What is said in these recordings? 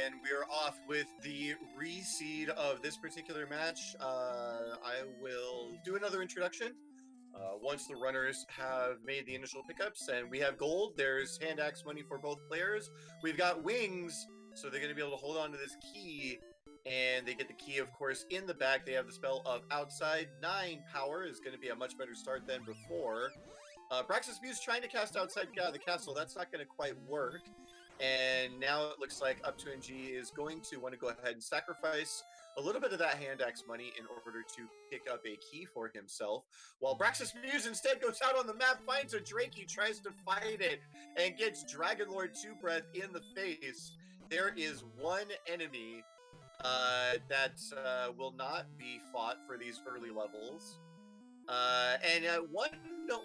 and we are off with the reseed of this particular match. I will do another introduction once the runners have made the initial pickups, and we have gold. There's hand axe money for both players. We've got wings, so they're going to be able to hold on to this key, and they get the key, of course, in the back. They have the spell of outside. 9 power is going to be a much better start than before. Braxis Muse trying to cast outside the castle. That's not going to quite work. And now it looks like up2ng is going to want to go ahead and sacrifice a little bit of that hand axe money in order to pick up a key for himself. While Braxis Muse instead goes out on the map, finds a Drakey, tries to fight it, and gets Dragon Lord 2 Breath in the face. There is one enemy that will not be fought for these early levels.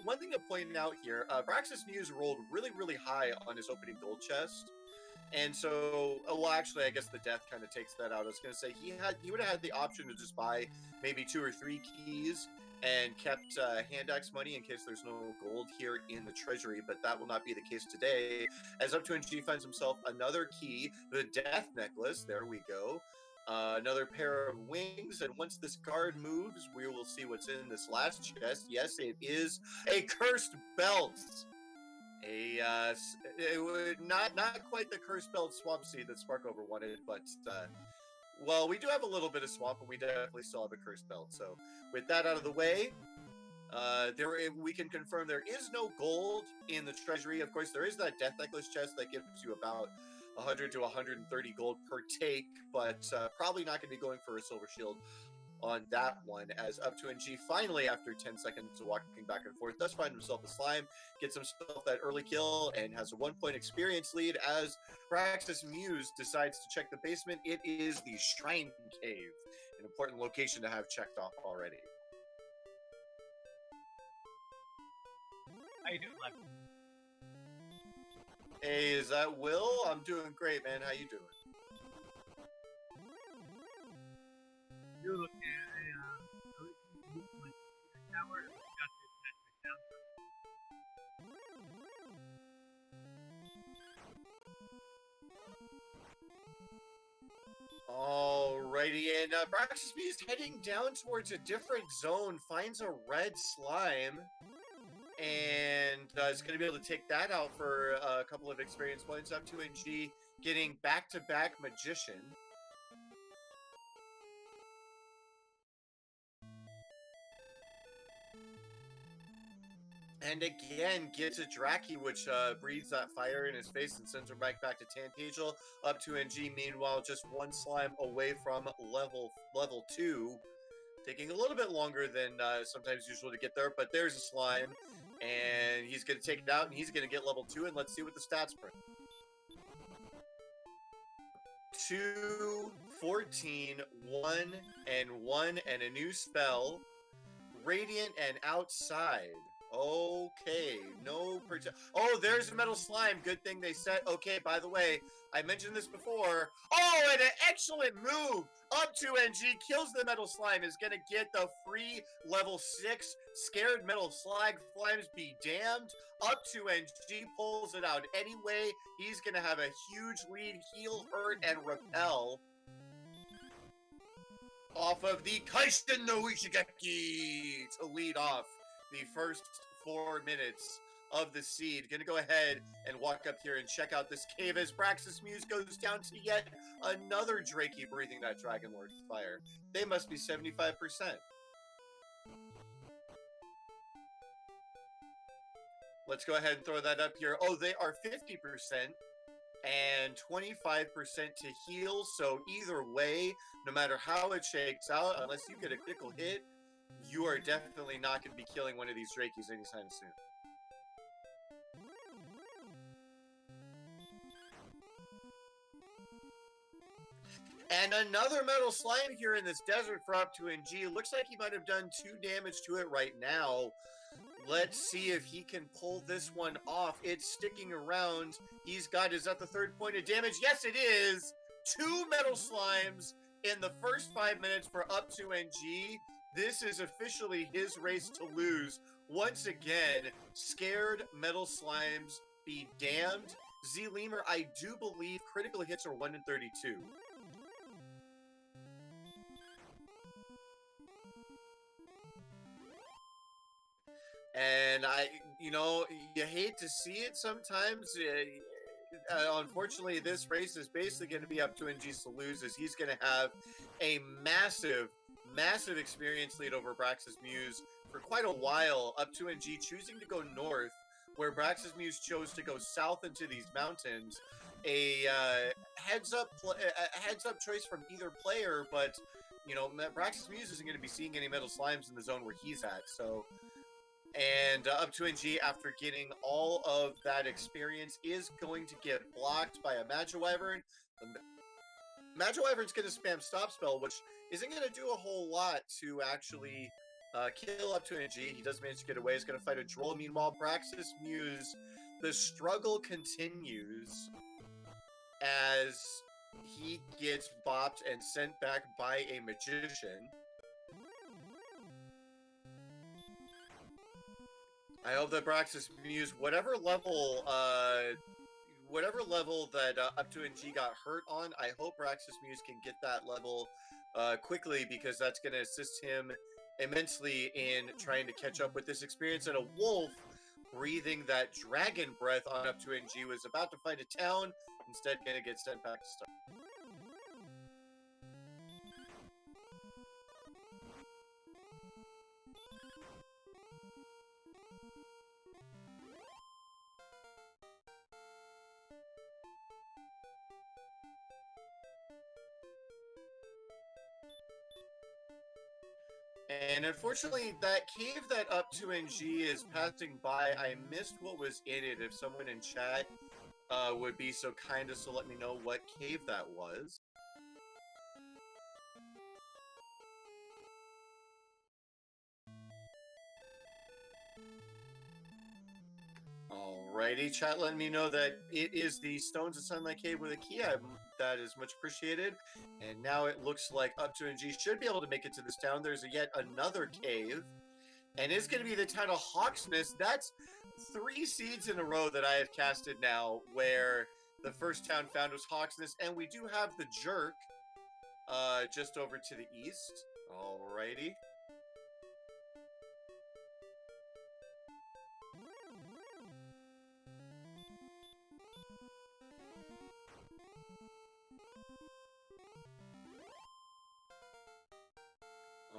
One thing to point out here, Braxis Muse rolled really high on his opening gold chest, and so, well, actually, I guess the death kind of takes that out. I was going to say he would have had the option to just buy maybe 2 or 3 keys and kept hand axe money in case there's no gold here in the treasury, but that will not be the case today, as up2ng finds himself another key, the death necklace. There we go. Another pair of wings, and once this guard moves, we will see what's in this last chest. Yes, it is a cursed belt. Not quite the cursed belt swamp seed that Sparkover wanted, but well, we do have a little bit of swamp, but we definitely still have a cursed belt. So with that out of the way, we can confirm there is no gold in the treasury. Of course, there is that death necklace chest that gives you about 100 to 130 gold per take, but probably not going to be going for a silver shield on that one, as up2ng finally, after 10 seconds of walking back and forth, does find himself a slime, gets himself that early kill, and has a 1-point experience lead as Braxis Muse decides to check the basement. It is the Shrine Cave, an important location to have checked off already. How you doing, Lev? Hey, is that Will? I'm doing great, man. How you doing? You look at my tower. Got to attach my down. Alrighty, and Braxis Muse heading down towards a different zone, finds a red slime, and is going to be able to take that out for a couple of experience points. up2ng getting back-to-back Magician. And again, gets a Drakey, which breathes that fire in his face and sends him right back to Tantagel. up2ng, meanwhile, just 1 slime away from level 2. Taking a little bit longer than sometimes usual to get there, but there's a slime, and he's going to take it out, and he's going to get level 2, and let's see what the stats print. 2, 14, 1, and 1, and a new spell. Radiant and outside. Okay, no oh, there's a metal slime. Good thing they said. Okay, by the way, I mentioned this before. Oh, and an excellent move. up2ng kills the metal slime. Is going to get the free level 6 scared metal slimes be damned. up2ng pulls it out anyway. He's going to have a huge lead. Heal, hurt, and repel off of the Kaisten no Ishigeki to lead off the first 4 minutes of the seed. Gonna go ahead and walk up here and check out this cave as Braxis Muse goes down to yet another Drakey breathing that Dragon Lord fire. They must be 75%. Let's go ahead and throw that up here. Oh, they are 50% and 25% to heal. So either way, no matter how it shakes out, unless you get a critical hit, you are definitely not going to be killing one of these Drakeys anytime soon. And another metal slime here in this desert for up2ng. Looks like he might have done 2 damage to it right now. Let's see if he can pull this one off. It's sticking around. He's got, is that the 3rd point of damage? Yes, it is. 2 metal slimes in the first 5 minutes for up2ng. This is officially his race to lose. Once again, scared metal slimes be damned. Z Lemur, I do believe critical hits are 1 in 32. And you hate to see it sometimes. Unfortunately, this race is basically going to be up2ng's to lose, as he's going to have a massive, massive experience lead over Brax's Muse for quite a while. up2ng choosing to go north, where Brax's Muse chose to go south into these mountains. A heads up choice from either player, but Brax's Muse isn't going to be seeing any metal slimes in the zone where he's at, so. And up2ng, after getting all of that experience, is going to get blocked by a Magiwyvern. The Magiwyvern's going to spam Stop Spell, which isn't going to do a whole lot to actually kill up2ng. He does manage to get away. He's going to fight a Droll. Meanwhile, Brax's Muse, the struggle continues as he gets bopped and sent back by a Magician. I hope that Brax's Muse, whatever level that up2ng got hurt on, I hope Brax's Muse can get that level quickly, because that's going to assist him immensely in trying to catch up with this experience. And a wolf breathing that dragon breath on up2ng was about to find a town, instead going to get sent back to start. And unfortunately, that cave that up2ng is passing by, I missed what was in it. If someone in chat would be so kind as to let me know what cave that was. Alrighty, chat letting me know that it is the Stones of Sunlight Cave with a key. That is much appreciated. And now it looks like up2ng should be able to make it to this town. There's yet another cave, and it's going to be the town of Hawksness. That's 3 seeds in a row that I have casted now, where the first town found was Hawksness, and we do have the Jerk just over to the east. Alrighty.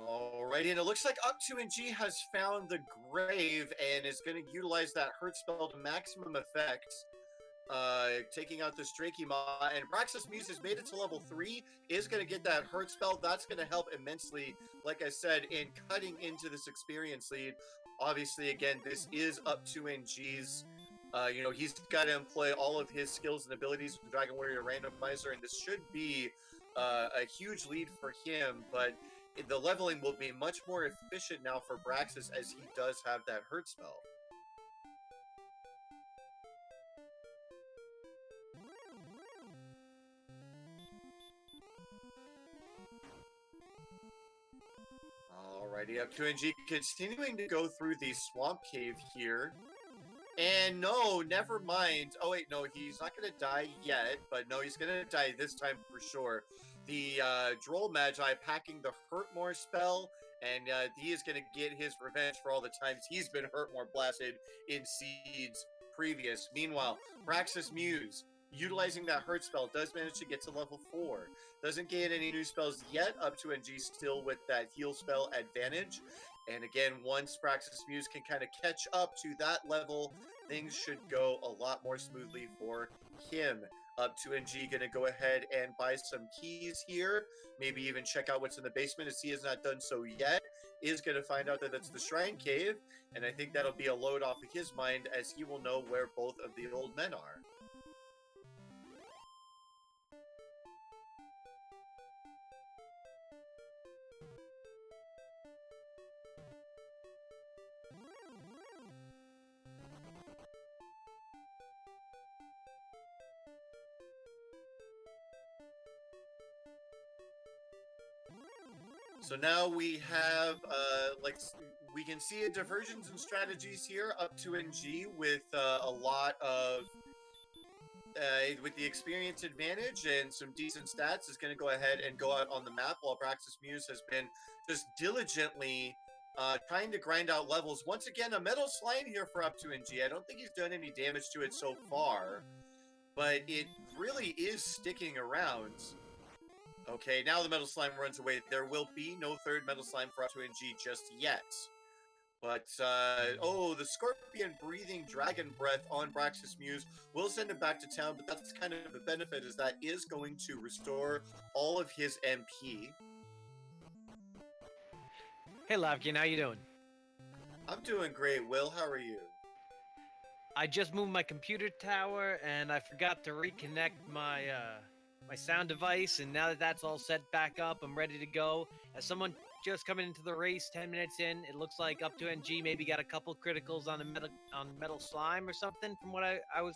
Alrighty, and it looks like up2ng has found the grave and is going to utilize that hurt spell to maximum effect, taking out this Drakima. And Brax's Muse has made it to level 3, is going to get that hurt spell. That's going to help immensely, like I said, in cutting into this experience lead. Obviously, again, this is up2ng's. He's got to employ all of his skills and abilities with Dragon Warrior Randomizer, and this should be a huge lead for him, but the leveling will be much more efficient now for Braxis, as he does have that hurt spell. Alrighty, up2ng continuing to go through the swamp cave here. And no, never mind. Oh wait, no, he's not going to die yet, but no, he's going to die this time for sure. The Droll Magi packing the Hurtmore spell, and he is going to get his revenge for all the times he's been Hurtmore blasted in Seeds previous. Meanwhile, Brax's Muse, utilizing that hurt spell, does manage to get to level 4. Doesn't get any new spells yet, up2ng still with that heal spell advantage. And again, once Brax's Muse can kind of catch up to that level, things should go a lot more smoothly for him. up2ng going to go ahead and buy some keys here. Maybe even check out what's in the basement, as he has not done so yet. Is going to find out that that's the Shrine Cave, and I think that'll be a load off of his mind, as he will know where both of the old men are. So now we have, we can see a divergence in strategies here, up2ng with a lot of with the experience advantage and some decent stats, is going to go ahead and go out on the map, while Praxis Muse has been just diligently trying to grind out levels. Once again, a metal slime here for up2ng. I don't think he's done any damage to it so far, but it really is sticking around. Okay, now the metal slime runs away. There will be no third metal slime for up2ng just yet. But, oh, the Scorpion breathing Dragon Breath on Praxis Muse will send him back to town, but that's kind of the benefit, is that is going to restore all of his MP. Hey, Lavkian, how you doing? I'm doing great, Will. How are you? I just moved my computer tower, and I forgot to reconnect my my sound device, and now that that's all set back up, I'm ready to go. As someone just coming into the race 10 minutes in, it looks like up2ng maybe got a couple criticals on the metal slime or something from what I was.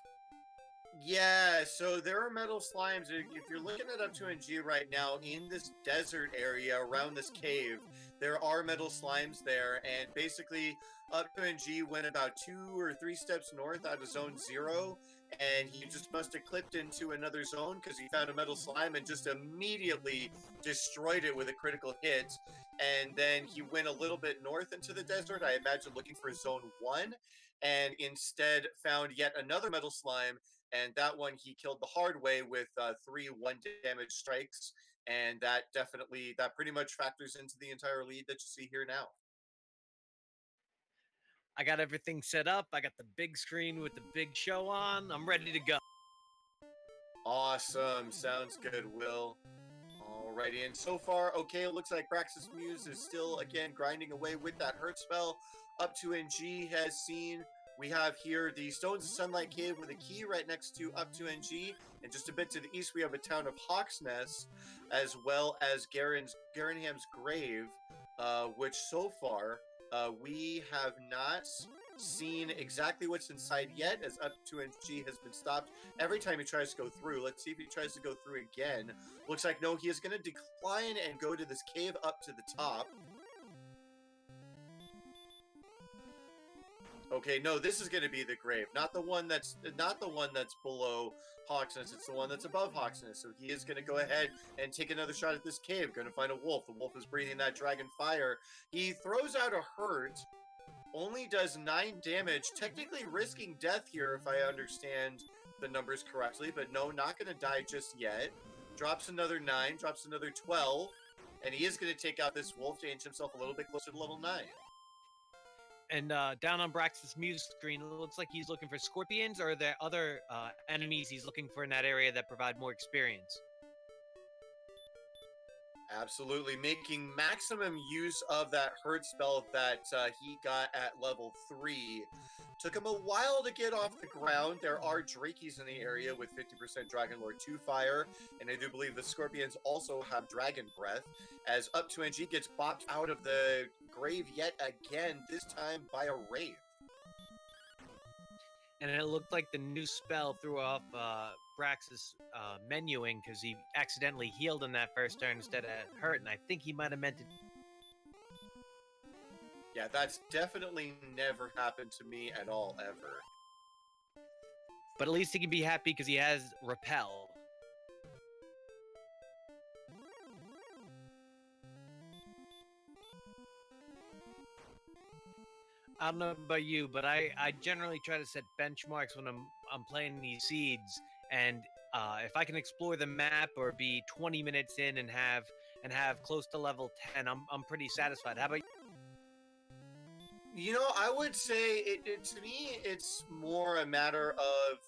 Yeah, so there are metal slimes. If you're looking at up2ng right now in this desert area around this cave, there are metal slimes there, and basically up2ng went about 2 or 3 steps north out of zone 0, and he just must have clipped into another zone because he found a metal slime and just immediately destroyed it with a critical hit. And then he went a little bit north into the desert, I imagine looking for zone 1, and instead found yet another metal slime, and that one he killed the hard way with 3 1-damage strikes, and that pretty much factors into the entire lead that you see here now. I got everything set up. I got the big screen with the big show on. I'm ready to go. Awesome. Sounds good, Will. Alrighty, and so far, okay, it looks like Praxis Muse is still, again, grinding away with that hurt spell. up2ng has seen, we have here the Stones of Sunlight Cave with a key right next to up2ng, and just a bit to the east we have a town of Hawk's Nest, as well as Garenham's Grave, which so far we have not seen exactly what's inside yet, as up2ng has been stopped every time he tries to go through. Let's see if he tries to go through again. Looks like no, he is going to decline and go to this cave up to the top. Okay, no, this is going to be the grave, not the one that's below Hawksness. It's the one that's above Hawksness. So he is going to go ahead and take another shot at this cave. Going to find a wolf. The wolf is breathing that dragon fire. He throws out a hurt. Only does 9 damage, technically risking death here if I understand the numbers correctly, but no, not going to die just yet. Drops another 9, drops another 12, and he is going to take out this wolf to inch himself a little bit closer to level 9. And down on Praxis Muse screen, it looks like he's looking for scorpions, or are there other enemies he's looking for in that area that provide more experience? Absolutely, making maximum use of that hurt spell that he got at level 3. Took him a while to get off the ground. There are Drakies in the area with 50% Dragon Lord 2 fire, and I do believe the Scorpions also have Dragon Breath, as up2ng gets bopped out of the grave yet again, this time by a Wraith. And it looked like the new spell threw off Brax's menuing because he accidentally healed in that first turn instead of hurt, and I think he might have meant it. Yeah, that's definitely never happened to me at all, ever. But at least he can be happy because he has Repel. I don't know about you, but I generally try to set benchmarks when I'm playing these seeds, and if I can explore the map or be 20 minutes in and have close to level 10, I'm pretty satisfied. How about you? You know, I would say to me, it's more a matter of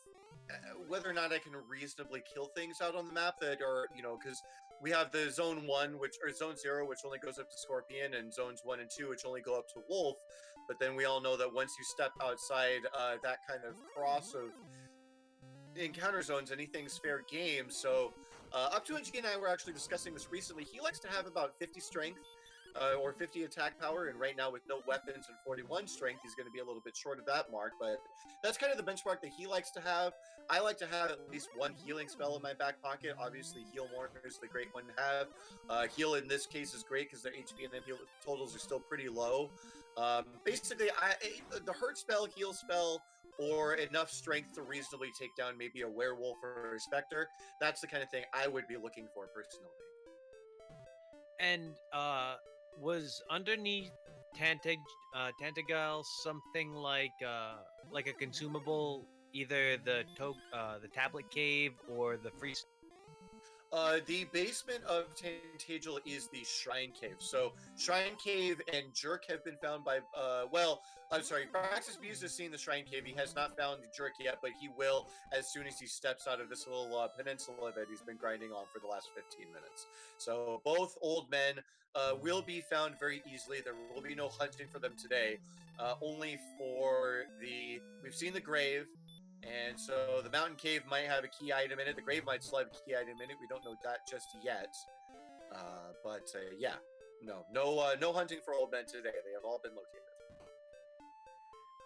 whether or not I can reasonably kill things out on the map that are, you know, because we have the zone 1, or zone 0, which only goes up to Scorpion, and zones 1 and 2, which only go up to Wolf. But then we all know that once you step outside that kind of cross of encounter zones, anything's fair game. So up2ng and I were actually discussing this recently. He likes to have about 50 strength or 50 attack power, and right now with no weapons and 41 strength, he's going to be a little bit short of that mark, but that's kind of the benchmark that he likes to have. I like to have at least one healing spell in my back pocket. Obviously, Heal More is the great one to have. Heal in this case is great because their HP and MP totals are still pretty low. Basically, the hurt spell, heal spell, or enough strength to reasonably take down maybe a werewolf or a specter. That's the kind of thing I would be looking for personally. And was underneath Tantagal something like a consumable, either the tablet cave or the free? The basement of Tantagel is the Shrine Cave. So Shrine Cave and Jerk have been found by, I'm sorry, Praxis Muse has seen the Shrine Cave. He has not found Jerk yet, but he will as soon as he steps out of this little peninsula that he's been grinding on for the last 15 minutes. So both old men will be found very easily. There will be no hunting for them today, only for we've seen the grave. And so the mountain cave might have a key item in it. The grave might still have a key item in it. We don't know that just yet. Yeah, no hunting for old men today. They have all been located.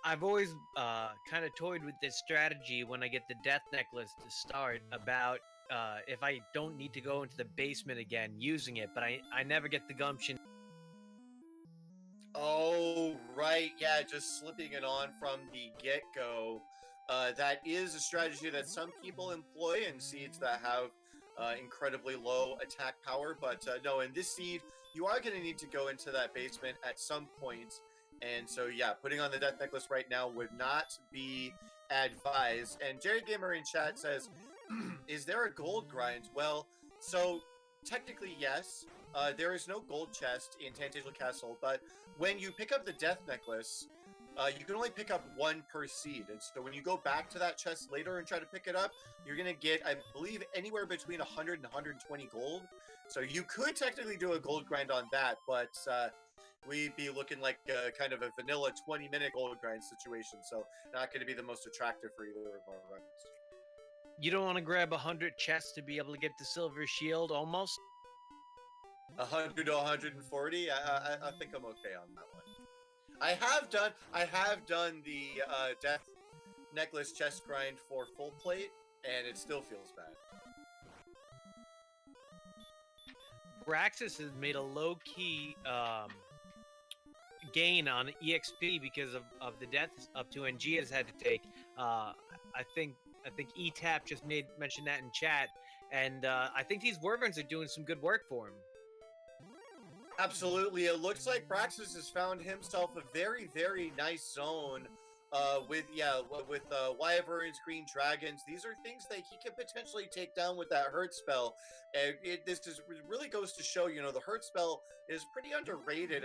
I've always kind of toyed with this strategy when I get the death necklace to start about if I don't need to go into the basement again using it, but I never get the gumption. Oh, right. Yeah, just slipping it on from the get-go. That is a strategy that some people employ in seeds that have incredibly low attack power. But no, in this seed, you are going to need to go into that basement at some point. And so, yeah, putting on the death necklace right now would not be advised. And Jerry Gamer in chat says, is there a gold grind? Well, so technically, yes. There is no gold chest in Tantagel Castle, but when you pick up the death necklace, you can only pick up one per seed. And so when you go back to that chest later and try to pick it up, you're going to get, I believe, anywhere between 100 and 120 gold. So you could technically do a gold grind on that, but we'd be looking like kind of a vanilla 20-minute gold grind situation. So not going to be the most attractive for either of our runners. You don't want to grab 100 chests to be able to get the silver shield almost? 100 to 140? I think I'm okay on that one. I have done the death necklace chest grind for full plate, and it still feels bad. Braxis has made a low-key gain on EXP because of the deaths up2ng has had to take. I think ETAP just mentioned that in chat, and I think these Wyverns are doing some good work for him. Absolutely. It looks like Braxis has found himself a very, very nice zone with Wyverns, Green Dragons. These are things that he can potentially take down with that hurt spell. And this really goes to show, the hurt spell is pretty underrated.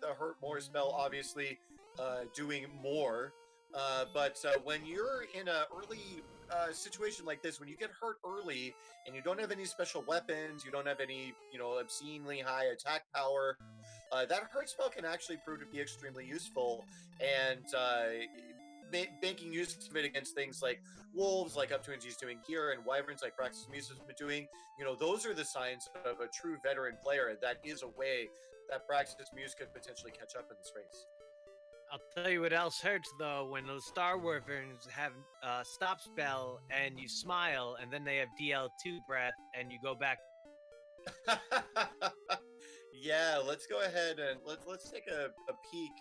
The hurt more spell, obviously, doing more. But when you're in an early situation like this, when you get hurt early and you don't have any special weapons, you don't have any, obscenely high attack power, that hurt spell can actually prove to be extremely useful. And making use of it against things like wolves, like up2ng is doing here, and wyverns, like Praxis Muse has been doing, those are the signs of a true veteran player. And that is a way that Praxis Muse could potentially catch up in this race. I'll tell you what else hurts, though, when those Star Wyverns have stop spell and you smile, and then they have DL2 breath, and you go back. Yeah, let's go ahead and let's take a peek.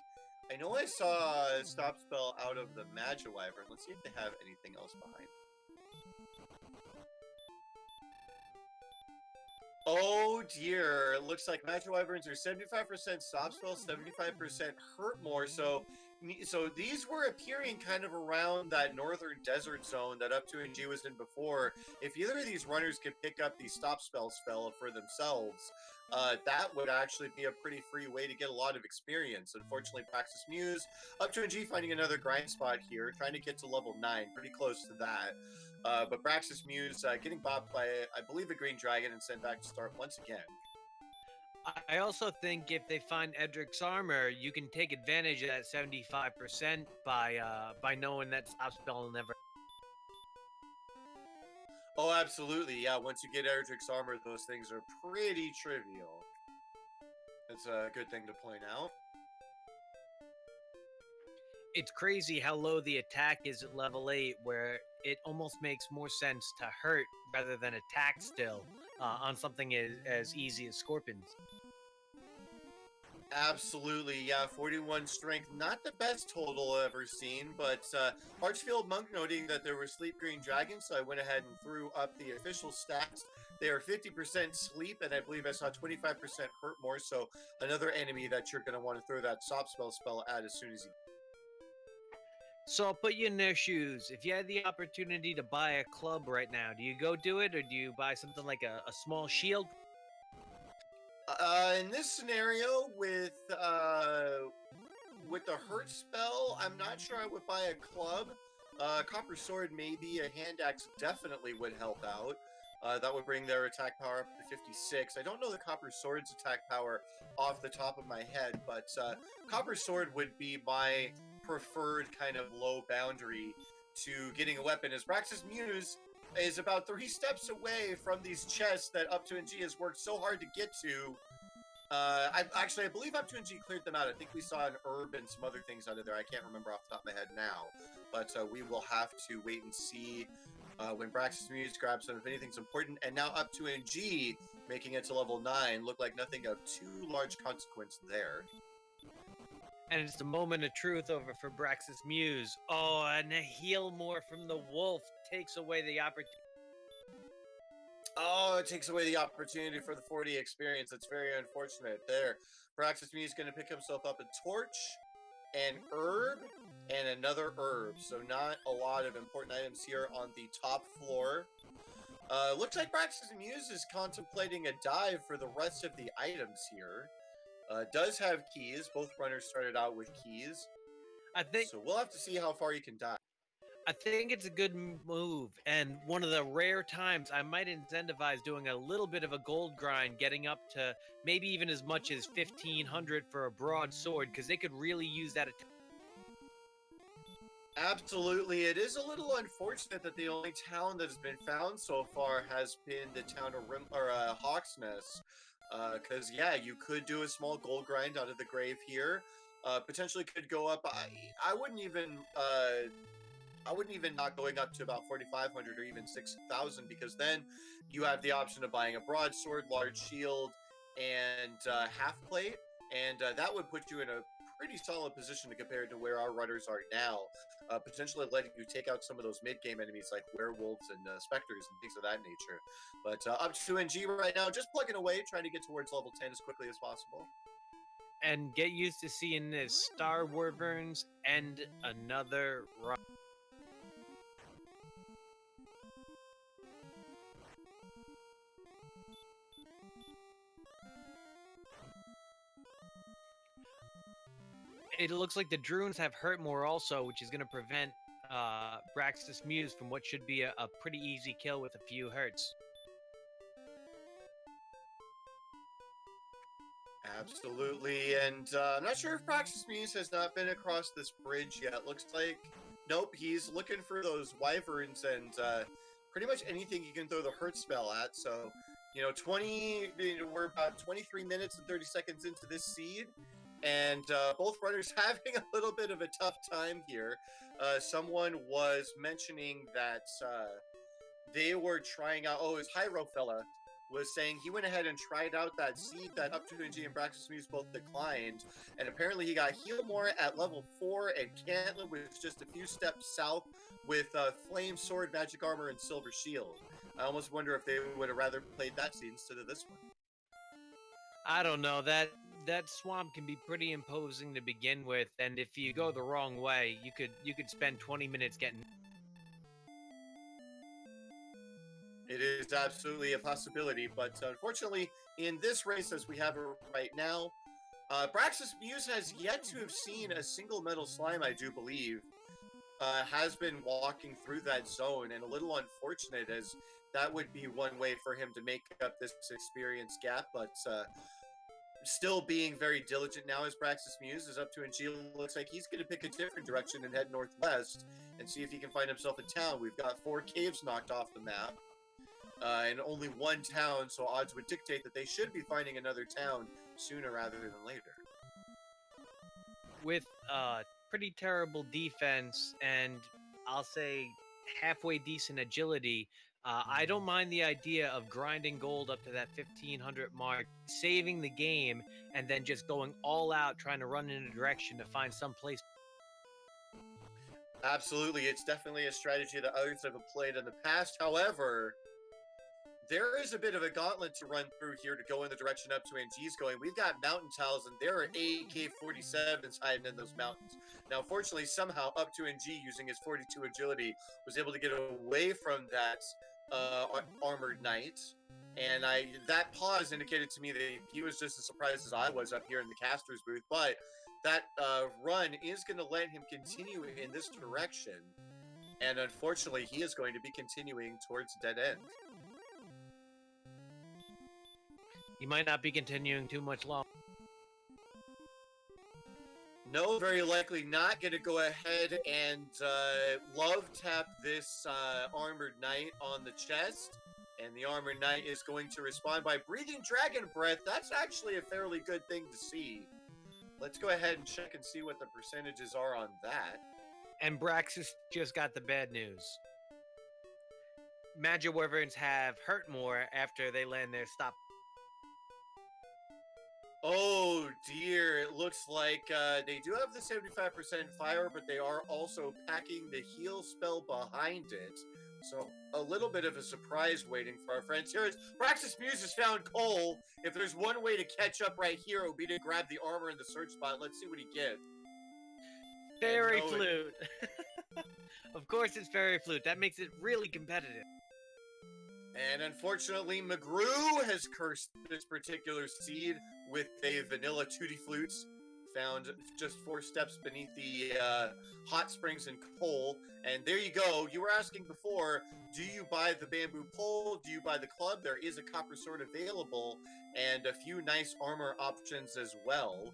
I know I saw a stop spell out of the Magi Wyvern. Let's see if they have anything else behind. Oh dear, it looks like Magi Wyverns are 75% stop spell, 75% hurt more. So these were appearing kind of around that northern desert zone that up2ng was in before. If either of these runners could pick up the stop spell for themselves, that would actually be a pretty free way to get a lot of experience. Unfortunately, Praxis Muse, up2ng finding another grind spot here, trying to get to level 9, pretty close to that. But Praxis Muse getting bopped by, I believe, a Green Dragon and sent back to start once again. I also think if they find Edric's armor, you can take advantage of that 75% by knowing that stop spell will never. Oh, absolutely. Yeah, once you get Edric's armor, those things are pretty trivial. That's a good thing to point out. It's crazy how low the attack is at level 8, where it almost makes more sense to hurt rather than attack still on something as easy as Scorpions. Absolutely, yeah. 41 strength, not the best total I've ever seen, but Archfield Monk noting that there were sleep green dragons, so I went ahead and threw up the official stats. They are 50% sleep, and I believe I saw 25% hurt more, so another enemy that you're going to want to throw that stop spell at as soon as you. So I'll put you in their shoes. If you had the opportunity to buy a club right now, do you go do it, or do you buy something like a small shield? In this scenario, with the hurt spell, I'm not sure I would buy a club. Copper Sword, maybe. A hand axe definitely would help out. That would bring their attack power up to 56. I don't know the Copper Sword's attack power off the top of my head, but Copper Sword would be my preferred kind of low boundary to getting a weapon, as Brax's Muse is about 3 steps away from these chests that up2ng has worked so hard to get to. I believe up2ng cleared them out. I think we saw an herb and some other things out of there. I can't remember off the top of my head now, but we will have to wait and see when Brax's Muse grabs them if anything's important. And now up2ng making it to level 9. Look like nothing of too large consequence there. And it's the moment of truth over for Brax's Muse. Oh, and a heal more from the wolf takes away the opportunity. Oh, it takes away the opportunity for the 40 experience. It's very unfortunate there. Brax's Muse is going to pick himself up a torch, an herb, and another herb. So not a lot of important items here on the top floor. Looks like Brax's Muse is contemplating a dive for the rest of the items here. Does have keys. Both runners started out with keys. I think So we'll have to see how far you can dive. I think it's a good move, and one of the rare times I might incentivize doing a little bit of a gold grind, getting up to maybe even as much as 1,500 for a broadsword, because they could really use that. Absolutely. It is a little unfortunate that the only town that has been found so far has been the town of Hawksness. Because, yeah, you could do a small gold grind out of the grave here. Potentially could go up. I wouldn't even not going up to about 4,500 or even 6,000, because then you have the option of buying a broadsword, large shield, and half plate, and that would put you in a pretty solid position compared to where our runners are now. Potentially letting you take out some of those mid-game enemies like werewolves and specters and things of that nature. But up2ng right now, just plugging away, trying to get towards level 10 as quickly as possible. And get used to seeing this Star Wyverns and another run. It looks like the Druins have hurt more also, which is going to prevent Brax's Muse from what should be a pretty easy kill with a few hurts. Absolutely, and I'm not sure if Brax's Muse has not been across this bridge yet. Looks like, nope, he's looking for those wyverns and pretty much anything you can throw the hurt spell at. So, we're about 23 minutes and 30 seconds into this seed, and both runners having a little bit of a tough time here. Someone was mentioning that they were trying out, it was Hyro fella, was saying he went ahead and tried out that seed that up2ng and Brax's Muse both declined, and apparently he got Heal More at level 4, and Cantlet was just a few steps south with Flame Sword, Magic Armor, and Silver Shield. I almost wonder if they would have rather played that seed instead of this one. I don't know, that swamp can be pretty imposing to begin with, and if you go the wrong way, you could spend 20 minutes getting. It is absolutely a possibility, but unfortunately, in this race as we have it right now, Brax's Muse has yet to have seen a single metal slime, I do believe. Has been walking through that zone, and a little unfortunate, as that would be one way for him to make up this experience gap, but still being very diligent now as Brax's Muse is up2ng. Looks like he's going to pick a different direction and head northwest and see if he can find himself a town. We've got 4 caves knocked off the map. And only one town, so odds would dictate that they should be finding another town sooner rather than later. With pretty terrible defense and I'll say halfway decent agility, I don't mind the idea of grinding gold up to that 1500 mark, saving the game, and then just going all out trying to run in a direction to find some place. Absolutely, it's definitely a strategy that others have played in the past. However, there is a bit of a gauntlet to run through here to go in the direction up2ng's going. We've got mountain tiles, and there are AK-47s hiding in those mountains. Now, fortunately, somehow up2ng, using his 42 agility, was able to get away from that armored knight. And that pause indicated to me that he was just as surprised as I was up here in the caster's booth. But that run is going to let him continue in this direction. And unfortunately, he is going to be continuing towards dead end. He might not be continuing too much longer. No, very likely not going to go ahead and love tap this armored knight on the chest. And the armored knight is going to respond by breathing dragon breath. That's actually a fairly good thing to see. Let's go ahead and check and see what the percentages are on that. And Braxis just got the bad news. Magic Wyverns have hurt more after they land their stop. Oh dear, it looks like they do have the 75% fire, but they are also packing the heal spell behind it. So a little bit of a surprise waiting for our friends here. Praxis Muse has found Cole. If there's one way to catch up right here, it would be to grab the armor in the search spot. Let's see what he gets. Fairy Flute. Of course it's Fairy Flute. That makes it really competitive. And unfortunately, McGrew has cursed this particular seed with a vanilla tutti flutes found just 4 steps beneath the hot springs in coal. And there you go. You were asking before, do you buy the bamboo pole? Do you buy the club? There is a copper sword available and a few nice armor options as well.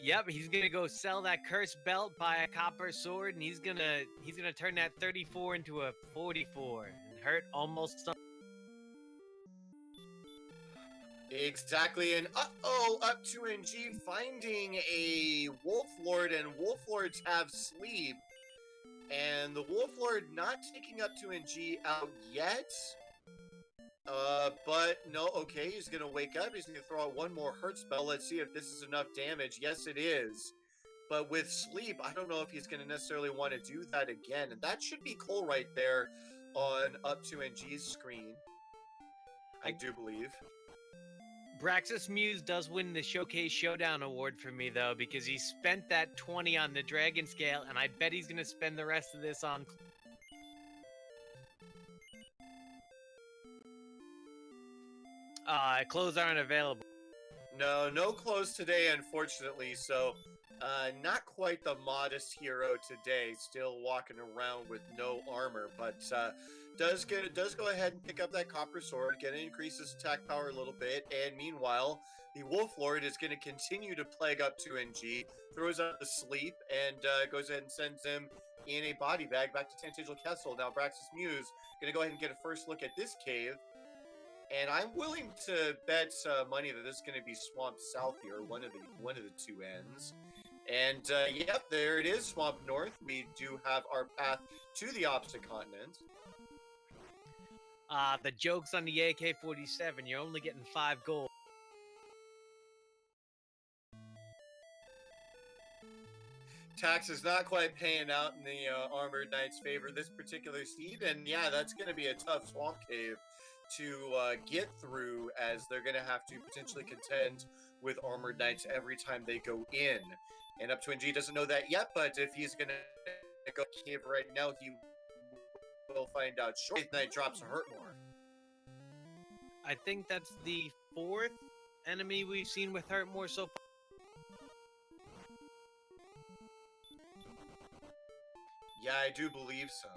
Yep, he's gonna go sell that cursed belt, buy a copper sword, and he's gonna turn that 34 into a 44 and hurt almost some. Exactly, and up2ng finding a Wolf Lord, and Wolf Lords have sleep, and the Wolf Lord not taking up2ng out yet. But no, okay, he's gonna wake up, he's gonna throw out one more hurt spell. Let's see if this is enough damage. Yes, it is. But with sleep, I don't know if he's gonna necessarily want to do that again, and that should be Cole right there on up2ng's screen. I do believe. Braxis Muse does win the Showcase Showdown award for me, though, because he spent that 20 on the Dragon Scale, and I bet he's gonna spend the rest of this on... clothes aren't available. No, no clothes today, unfortunately, so not quite the modest hero today, still walking around with no armor, but does go ahead and pick up that copper sword, gonna increase his attack power a little bit, and meanwhile, the Wolf Lord is gonna continue to plague up2ng, throws out the sleep, and goes ahead and sends him in a body bag back to Tantagel Castle. Now, Braxis Muse gonna go ahead and get a first look at this cave. And I'm willing to bet money that this is going to be Swamp South here, one of the two ends. And yep, there it is, Swamp North. We do have our path to the opposite continent. The joke's on the AK-47. You're only getting 5 gold. Tax is not quite paying out in the Armored Knight's favor this particular seed, and yeah, that's going to be a tough swamp cave to get through, as they're going to have to potentially contend with Armored Knights every time they go in. And up2ng doesn't know that yet, but if he's going to go cave right now, he will find out shortly. Knight drops a hurt more. I think that's the 4th enemy we've seen with hurt more so far. Yeah, I do believe so.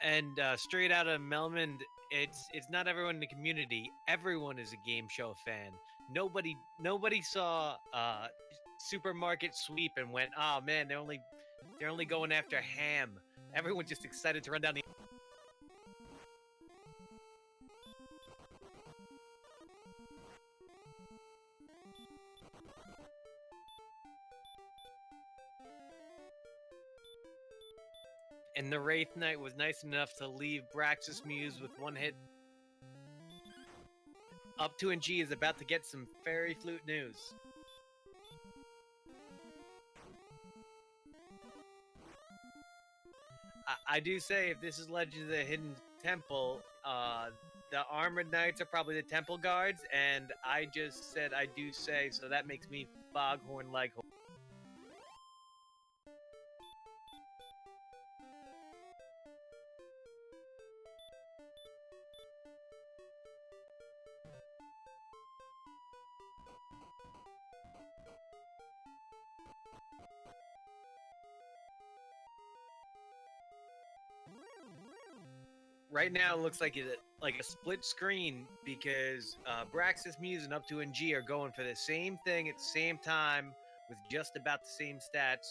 And straight out of Melmond, it's not everyone in the community. Everyone is a game show fan. Nobody saw Supermarket Sweep and went, "Oh man, they're only going after ham." Everyone's just excited to run down the... And the Wraith Knight was nice enough to leave Braxis Muse with one hit. Up2ng is about to get some Fairy Flute news. I do say, if this is Legend of the Hidden Temple, the Armored Knights are probably the Temple Guards, and I just said I do say, so that makes me Foghorn Leghorn. Right now, it looks like a split screen because Braxis Muse and up2ng are going for the same thing at the same time with just about the same stats.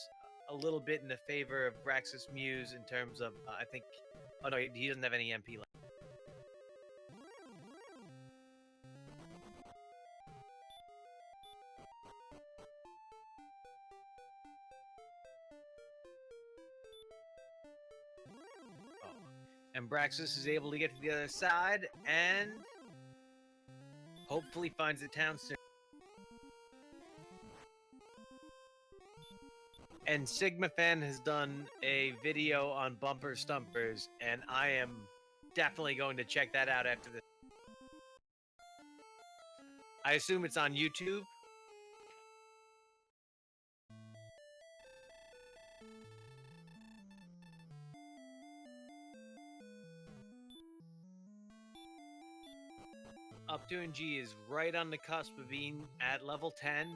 A little bit in the favor of Braxis Muse in terms of, I think... Oh no, he doesn't have any MP left. And Braxis is able to get to the other side and hopefully finds the town soon. And Sigma Fan has done a video on bumper stumpers, and I am definitely going to check that out after this. I assume it's on YouTube. up2ng is right on the cusp of being at level 10.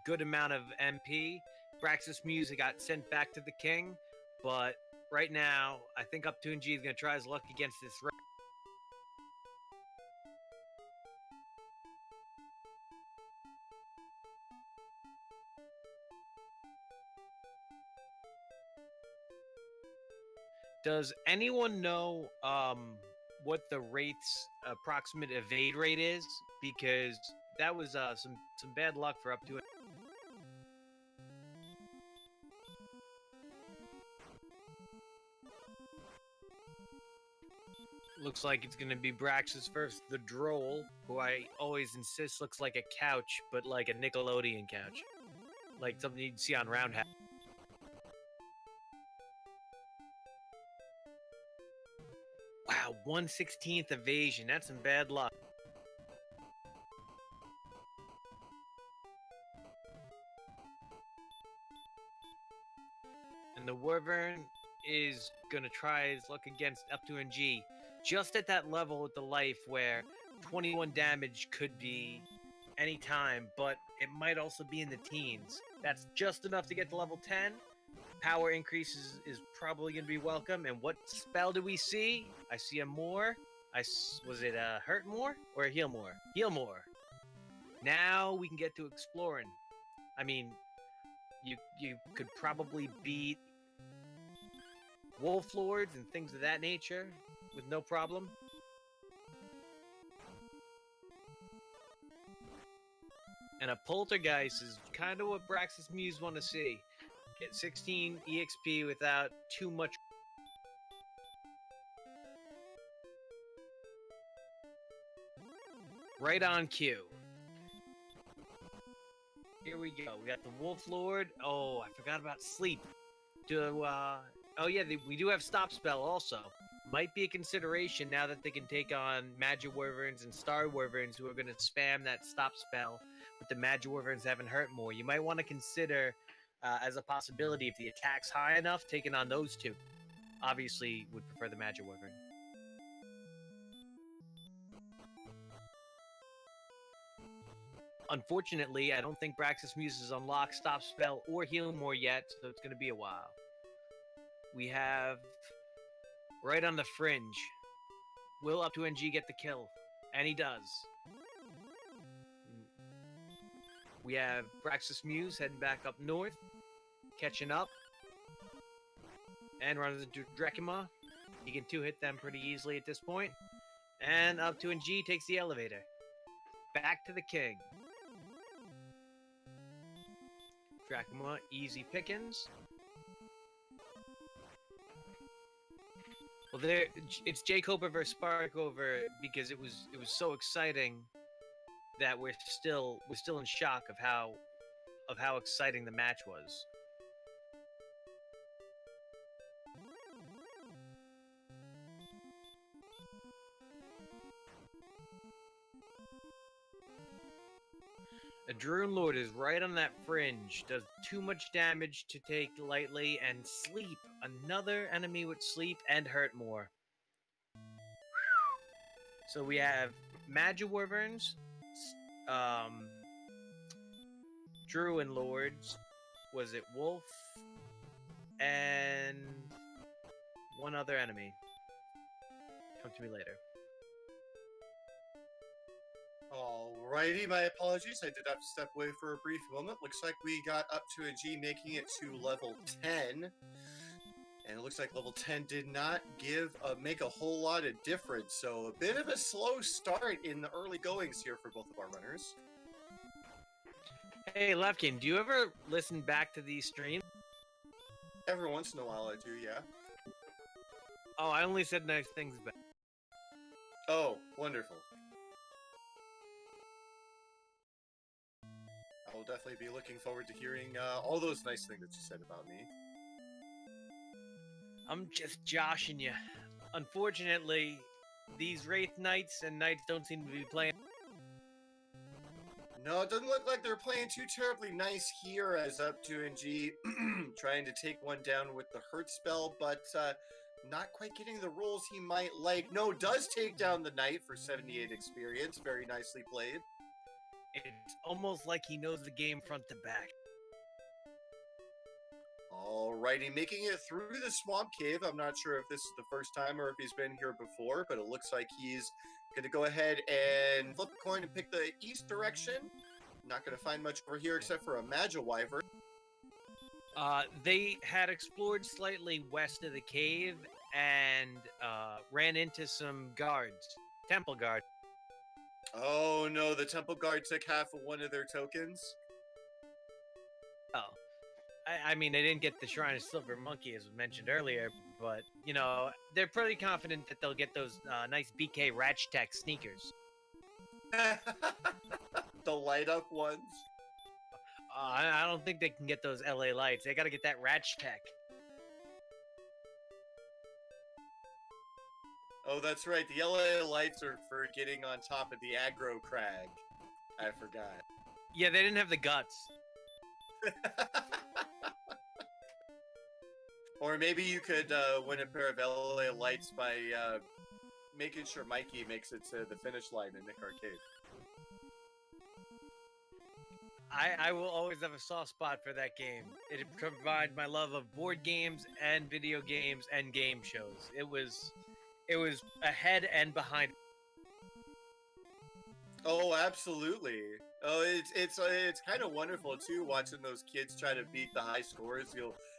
Good amount of MP. Braxis Muse got sent back to the king, but right now, I think up2ng is going to try his luck against this. Does anyone know what the Wraith's approximate evade rate is? Because that was some bad luck for up2ng. Looks like it's gonna be Braxis first, the Droll, who I always insist looks like a couch, but like a Nickelodeon couch. Like something you'd see on Roundhouse. Wow, 1/16th evasion. That's some bad luck. And the Wyvern is gonna try his luck against up2ng. Just at that level with the life where 21 damage could be any time, but it might also be in the teens. That's just enough to get to level 10. Power increases is probably going to be welcome. And what spell do we see? I see a more. Was it a hurt more or a heal more? Heal more. Now we can get to exploring. I mean, you could probably beat Wolf Lords and things of that nature with no problem. And a Poltergeist is kind of what Braxis Muse want to see. Get 16 EXP without too much. Right on cue. Here we go. We got the Wolf Lord. Oh, I forgot about sleep. Oh yeah, we do have stop spell also. Might be a consideration now that they can take on Magic Wyverns and Star Wyverns who are going to spam that stop spell with the Magic Wyverns having hurt more. You might want to consider as a possibility if the attack's high enough, taking on those two. Obviously, would prefer the Magic Wyvern. Unfortunately, I don't think Braxis Muse has unlocked stop spell or heal more yet, so it's going to be a while. We have... right on the fringe. Will up2ng get the kill? And he does. We have Braxis Muse heading back up north, catching up. And runs into Drekima. He can two-hit them pretty easily at this point. And up2ng takes the elevator. Back to the king. Drekima, easy pickings. Well, it's Jake Hoper versus Sparkover because it was so exciting that we're still in shock of how exciting the match was. A Druid Lord is right on that fringe, does too much damage to take lightly, and sleep. Another enemy with sleep and hurt more. So we have Magiwyverns, Druid Lords, was it Wolf, and one other enemy. Come to me later. Alrighty, my apologies. I did have to step away for a brief moment. Looks like we got up to a G, making it to level 10. And it looks like level 10 did not make a whole lot of difference. So a bit of a slow start in the early goings here for both of our runners. Hey, Lavkian, do you ever listen back to these streams? Every once in a while I do, yeah. Oh, I only said nice things about. Oh, wonderful. I will definitely be looking forward to hearing all those nice things that you said about me. I'm just joshing you. Unfortunately, these Wraith Knights and Knights don't seem to be playing. No, it doesn't look like they're playing too terribly nice here as up2ng trying to take one down with the hurt spell, but not quite getting the rolls he might like. No, does take down the Knight for 78 experience. Very nicely played. It's almost like he knows the game front to back. Alrighty, making it through the Swamp Cave. I'm not sure if this is the first time or if he's been here before, but it looks like he's going to go ahead and flip a coin and pick the east direction. Not going to find much over here except for a Magiwyvern. They had explored slightly west of the cave and ran into some guards, temple guards. Oh no, the temple guard took half of one of their tokens. Oh. I mean, they didn't get the Shrine of Silver Monkey, as was mentioned earlier, but, you know, they're pretty confident that they'll get those nice BK Ratchtech sneakers. The light-up ones? I don't think they can get those LA lights. They gotta get that Ratchtech. Oh, that's right. The LA lights are for getting on top of the aggro crag. I forgot. Yeah, they didn't have the guts. Or maybe you could win a pair of LA lights by making sure Mikey makes it to the finish line in Nick Arcade. I will always have a soft spot for that game. It provides my love of board games and video games and game shows. It was ahead and behind. Oh, absolutely. Oh, it's kind of wonderful too, watching those kids try to beat the high scores.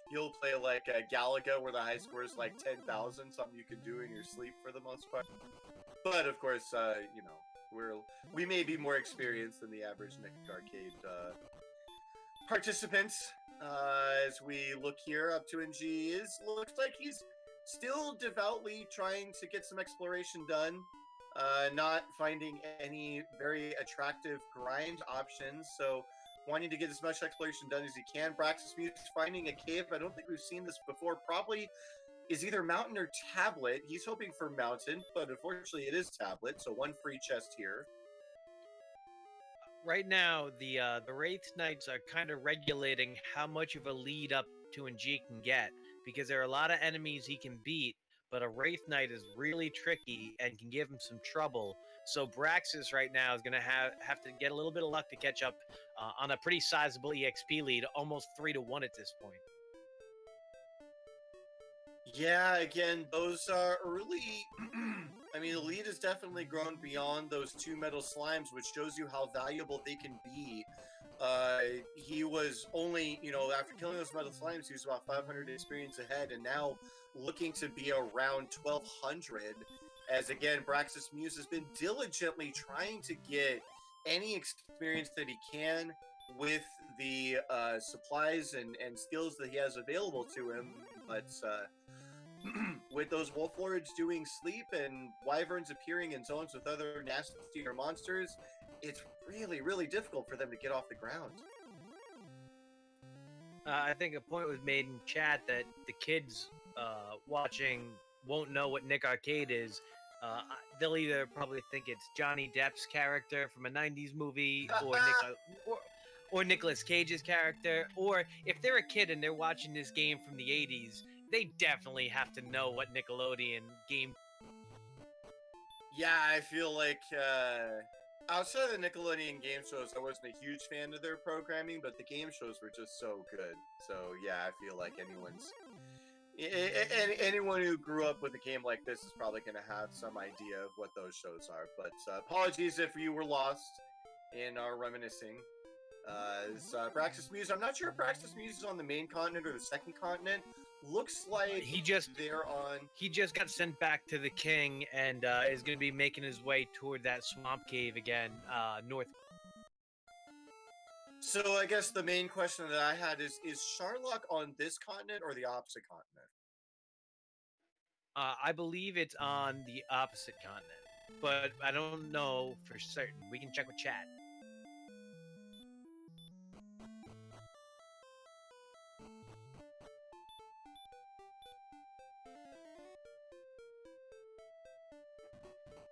You'll play like a Galaga where the high score is like 10,000, something you can do in your sleep for the most part. But of course, you know, we may be more experienced than the average Nick Arcade participants. As we look here, up2ng looks like he's still devoutly trying to get some exploration done. Not finding any very attractive grind options, so wanting to get as much exploration done as he can. WillWagnerMusic finding a cave. I don't think we've seen this before. Probably is either mountain or tablet. He's hoping for mountain, but unfortunately it is tablet, so one free chest here. Right now, the Wraith Knights are kind of regulating how much of a lead up2ng can get, because there are a lot of enemies he can beat, but a Wraith Knight is really tricky and can give him some trouble. So Braxis right now is going to have to get a little bit of luck to catch up on a pretty sizable EXP lead, almost 3-1 at this point. Yeah, again, those are early. I mean, the lead has definitely grown beyond those 2 metal slimes, which shows you how valuable they can be. He was only, you know, after killing those metal slimes, he was about 500 experience ahead, and now looking to be around 1,200. As again, WillWagnerMusic has been diligently trying to get any experience that he can with the supplies and skills that he has available to him, but with those wolf lords doing sleep and wyverns appearing in zones with other nastier monsters, it's really, really difficult for them to get off the ground. I think a point was made in chat that the kids watching won't know what Nick Arcade is. They'll either probably think it's Johnny Depp's character from a '90s movie, or Nicolas Cage's character, or if they're a kid and they're watching this game from the '80s, they definitely have to know what Nickelodeon game. Yeah, I feel like outside of the Nickelodeon game shows, I wasn't a huge fan of their programming, but the game shows were just so good. So yeah, I feel like anyone who grew up with a game like this is probably going to have some idea of what those shows are. But apologies if you were lost in our reminiscing. Praxis Muse, I'm not sure if Praxis Muse is on the main continent or the second continent. Looks like they're on. He just got sent back to the king and is going to be making his way toward that swamp cave again, north. So I guess the main question that I had is Sharlock on this continent or the opposite continent? I believe it's on the opposite continent, but I don't know for certain. We can check with chat.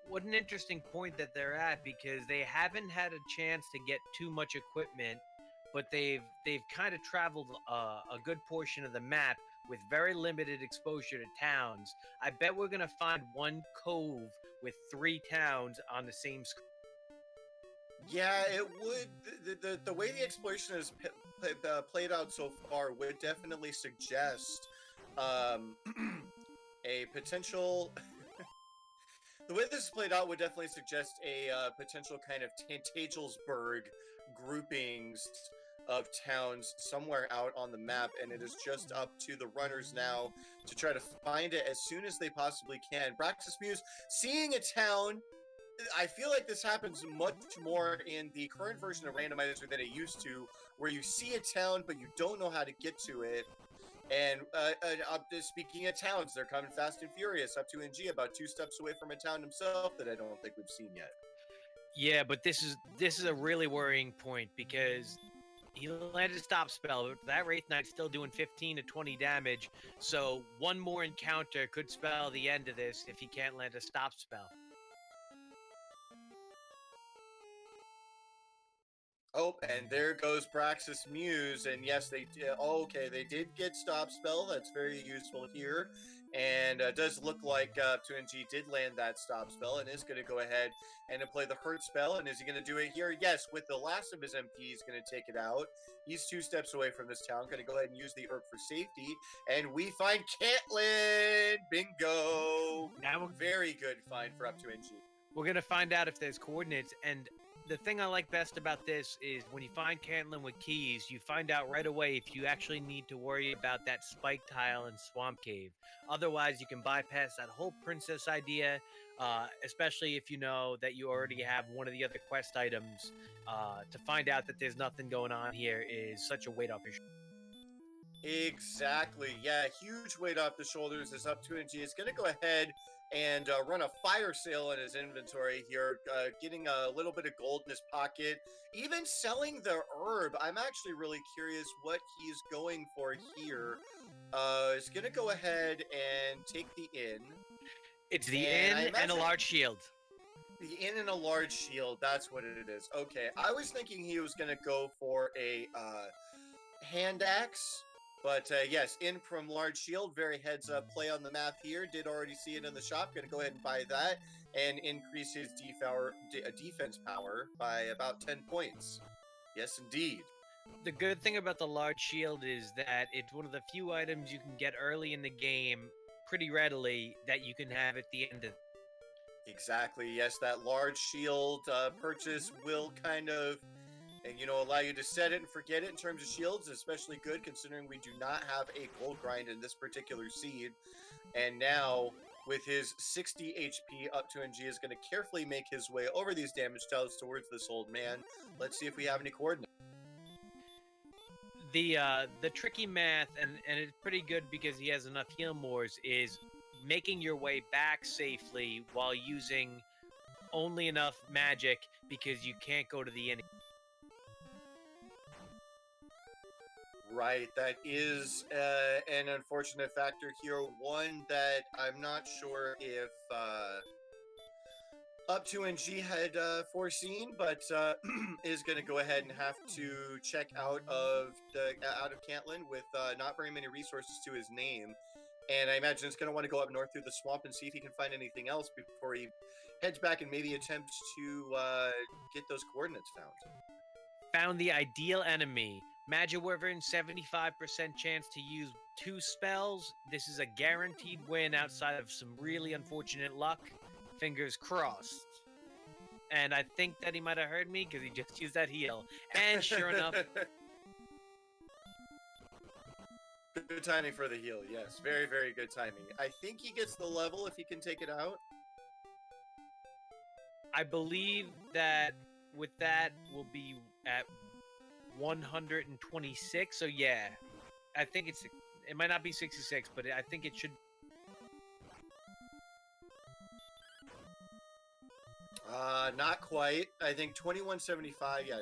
What an interesting point that they're at, because they haven't had a chance to get too much equipment, but they've kind of traveled a good portion of the map with very limited exposure to towns. I bet we're gonna find one cove with 3 towns on the same screen. Yeah, it would. The way the exploration has played out so far would definitely suggest a potential. The way this is played out would definitely suggest a potential kind of Tantagelsburg groupings of towns somewhere out on the map, and it is just up to the runners now to try to find it as soon as they possibly can. Braxis Muse, seeing a town, I feel like this happens much more in the current version of Randomizer than it used to, where you see a town, but you don't know how to get to it. And speaking of towns, they're coming fast and furious. Up2ng, about 2 steps away from a town himself that I don't think we've seen yet. Yeah, but this is a really worrying point, because he landed a stop spell, but that Wraith Knight's still doing 15 to 20 damage, so one more encounter could spell the end of this if he can't land a stop spell. Oh, and there goes Braxis Muse, and yes, they did get stop spell. That's very useful here, and does look like up2ng did land that stop spell, and is going to go ahead and play the hurt spell. And is he going to do it here? Yes, with the last of his MP, he's going to take it out. He's 2 steps away from this town. Going to go ahead and use the herb for safety, and we find Caitlin. Bingo! Now, very good find for up2ng. We're going to find out if there's coordinates, and the thing I like best about this is when you find Caitlin with keys, you find out right away if you actually need to worry about that spike tile and swamp cave. Otherwise, you can bypass that whole princess idea, especially if you know that you already have one of the other quest items. To find out that there's nothing going on here is such a weight off your shoulders. Exactly. Yeah, huge weight off the shoulders as up2ng is going to go ahead and run a fire sale in his inventory here, getting a little bit of gold in his pocket, even selling the herb. I'm actually really curious what he's going for here. He's going to go ahead and take the inn. It's the inn and a large shield. The inn and a large shield, that's what it is. Okay, I was thinking he was going to go for a hand axe. But yes, in from large shield, very heads up play on the map here. Did already see it in the shop. Going to go ahead and buy that and increase his defense power by about 10 points. Yes, indeed. The good thing about the large shield is that it's one of the few items you can get early in the game pretty readily that you can have at the end of. Exactly. Yes, that large shield purchase will kind of, allow you to set it and forget it in terms of shields, especially good considering we do not have a gold grind in this particular seed. And now, with his 60 HP, up2ng is going to carefully make his way over these damage tiles towards this old man. Let's see if we have any coordinates. The tricky math, and it's pretty good because he has enough heal mores, is making your way back safely while using only enough magic because you can't go to the inn. Right, that is an unfortunate factor here. One that I'm not sure if up2ng had foreseen, but is going to go ahead and have to check out of Cantlin with not very many resources to his name. And I imagine it's going to want to go up north through the swamp and see if he can find anything else before he heads back and maybe attempts to get those coordinates found. Found the ideal enemy. Magic Wyvern, 75% chance to use 2 spells. This is a guaranteed win outside of some really unfortunate luck. Fingers crossed. And I think that he might have heard me because he just used that heal. And sure enough... Good timing for the heal, yes. Very, very good timing. I think he gets the level if he can take it out. I believe that with that, we'll be at 126. So yeah, I think it might not be 66, but I think it should. Not quite. I think 2175. Yeah.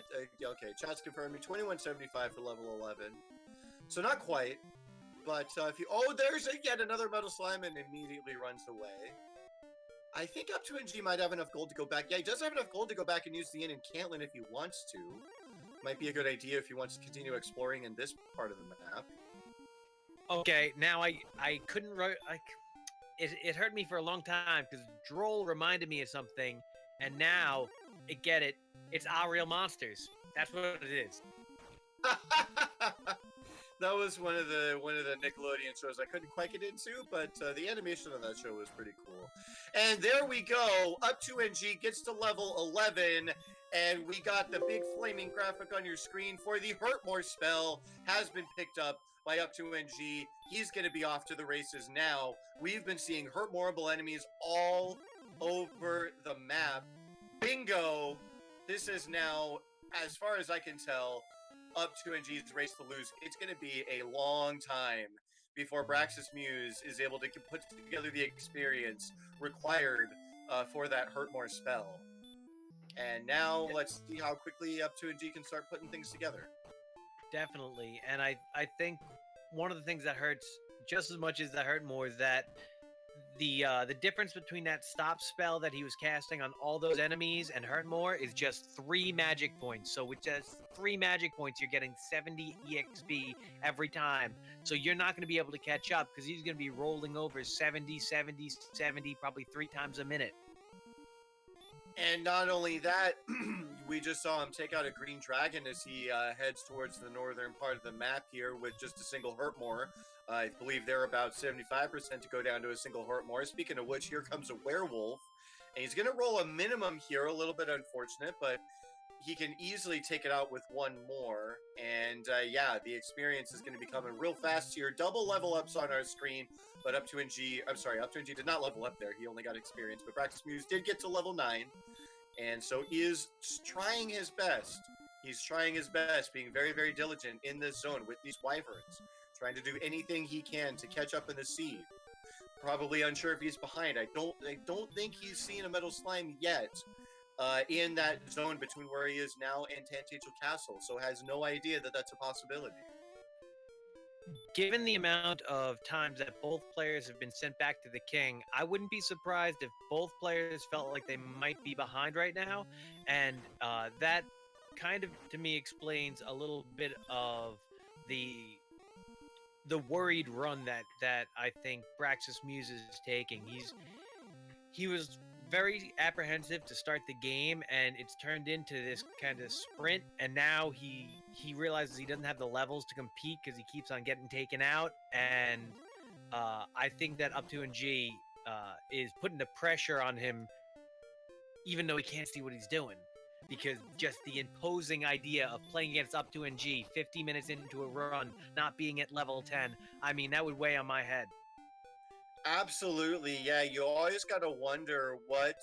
Okay. Chat's confirming 2175 for level 11. So not quite. But if you there's yet another metal slime and immediately runs away. I think up2ng might have enough gold to go back. Yeah, he does have enough gold to go back and use the inn in Cantlin if he wants to. Might be a good idea if he wants to continue exploring in this part of the map. Okay, now I couldn't it hurt me for a long time because Droll reminded me of something, and now it's our real monsters. That's what it is. That was one of the Nickelodeon shows I couldn't quite get into, but the animation on that show was pretty cool. And there we go. up2ng gets to level 11, and we got the big flaming graphic on your screen for the Hurt More spell has been picked up by up2ng. He's going to be off to the races now. We've been seeing Hurt Moreable enemies all over the map. Bingo! This is now, as far as I can tell, up2ng's race to lose. It's going to be a long time before Braxis Muse is able to put together the experience required for that Hurt More spell. And now let's see how quickly up2ng can start putting things together. Definitely. And I think one of the things that hurts just as much as that hurt more is that the difference between that stop spell that he was casting on all those enemies and Hurt More is just 3 magic points. So with just 3 magic points, you're getting 70 EXP every time. So you're not going to be able to catch up because he's going to be rolling over 70, 70, 70, probably 3 times a minute. And not only that, we just saw him take out a green dragon as he heads towards the northern part of the map here with just a single Hurt More. I believe they're about 75% to go down to a single Hurt More. Speaking of which, here comes a werewolf. And he's going to roll a minimum here, a little bit unfortunate, but he can easily take it out with 1 more. And yeah, the experience is going to be coming real fast here. Double level ups on our screen, but up2ng did not level up there. He only got experience, but Braxis Muse did get to level 9. And so he is trying his best. He's trying his best, being very, very diligent in this zone with these wyverns. Trying to do anything he can to catch up in the seed. Probably unsure if he's behind. I don't think he's seen a metal slime yet in that zone between where he is now and Tantagel Castle, so has no idea that that's a possibility. Given the amount of times that both players have been sent back to the king, I wouldn't be surprised if both players felt like they might be behind right now, and that kind of, to me, explains a little bit of the worried run that I think Braxis Muse is taking. He was very apprehensive to start the game, and it's turned into this kind of sprint, and now he realizes he doesn't have the levels to compete because he keeps on getting taken out, and I think that up2ng is putting the pressure on him even though he can't see what he's doing. Because just the imposing idea of playing against up2ng 50 minutes into a run, not being at level 10, I mean, that would weigh on my head. Absolutely, yeah. You always got to wonder what,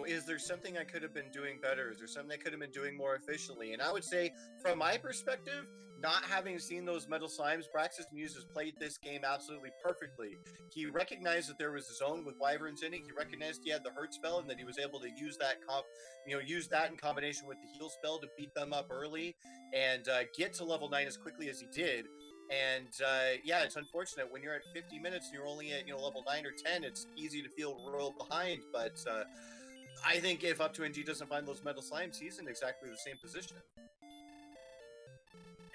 is there something I could have been doing better? Is there something I could have been doing more efficiently? And I would say, from my perspective, not having seen those metal slimes, Braxis Muse has played this game absolutely perfectly. He recognized that there was a zone with wyverns in it. He recognized he had the hurt spell, and that he was able to use that use that in combination with the heal spell to beat them up early and get to level 9 as quickly as he did. And yeah, it's unfortunate when you're at 50 minutes and you're only at level 9 or 10. It's easy to feel real behind, but I think if up2ng doesn't find those metal slimes, he's in exactly the same position.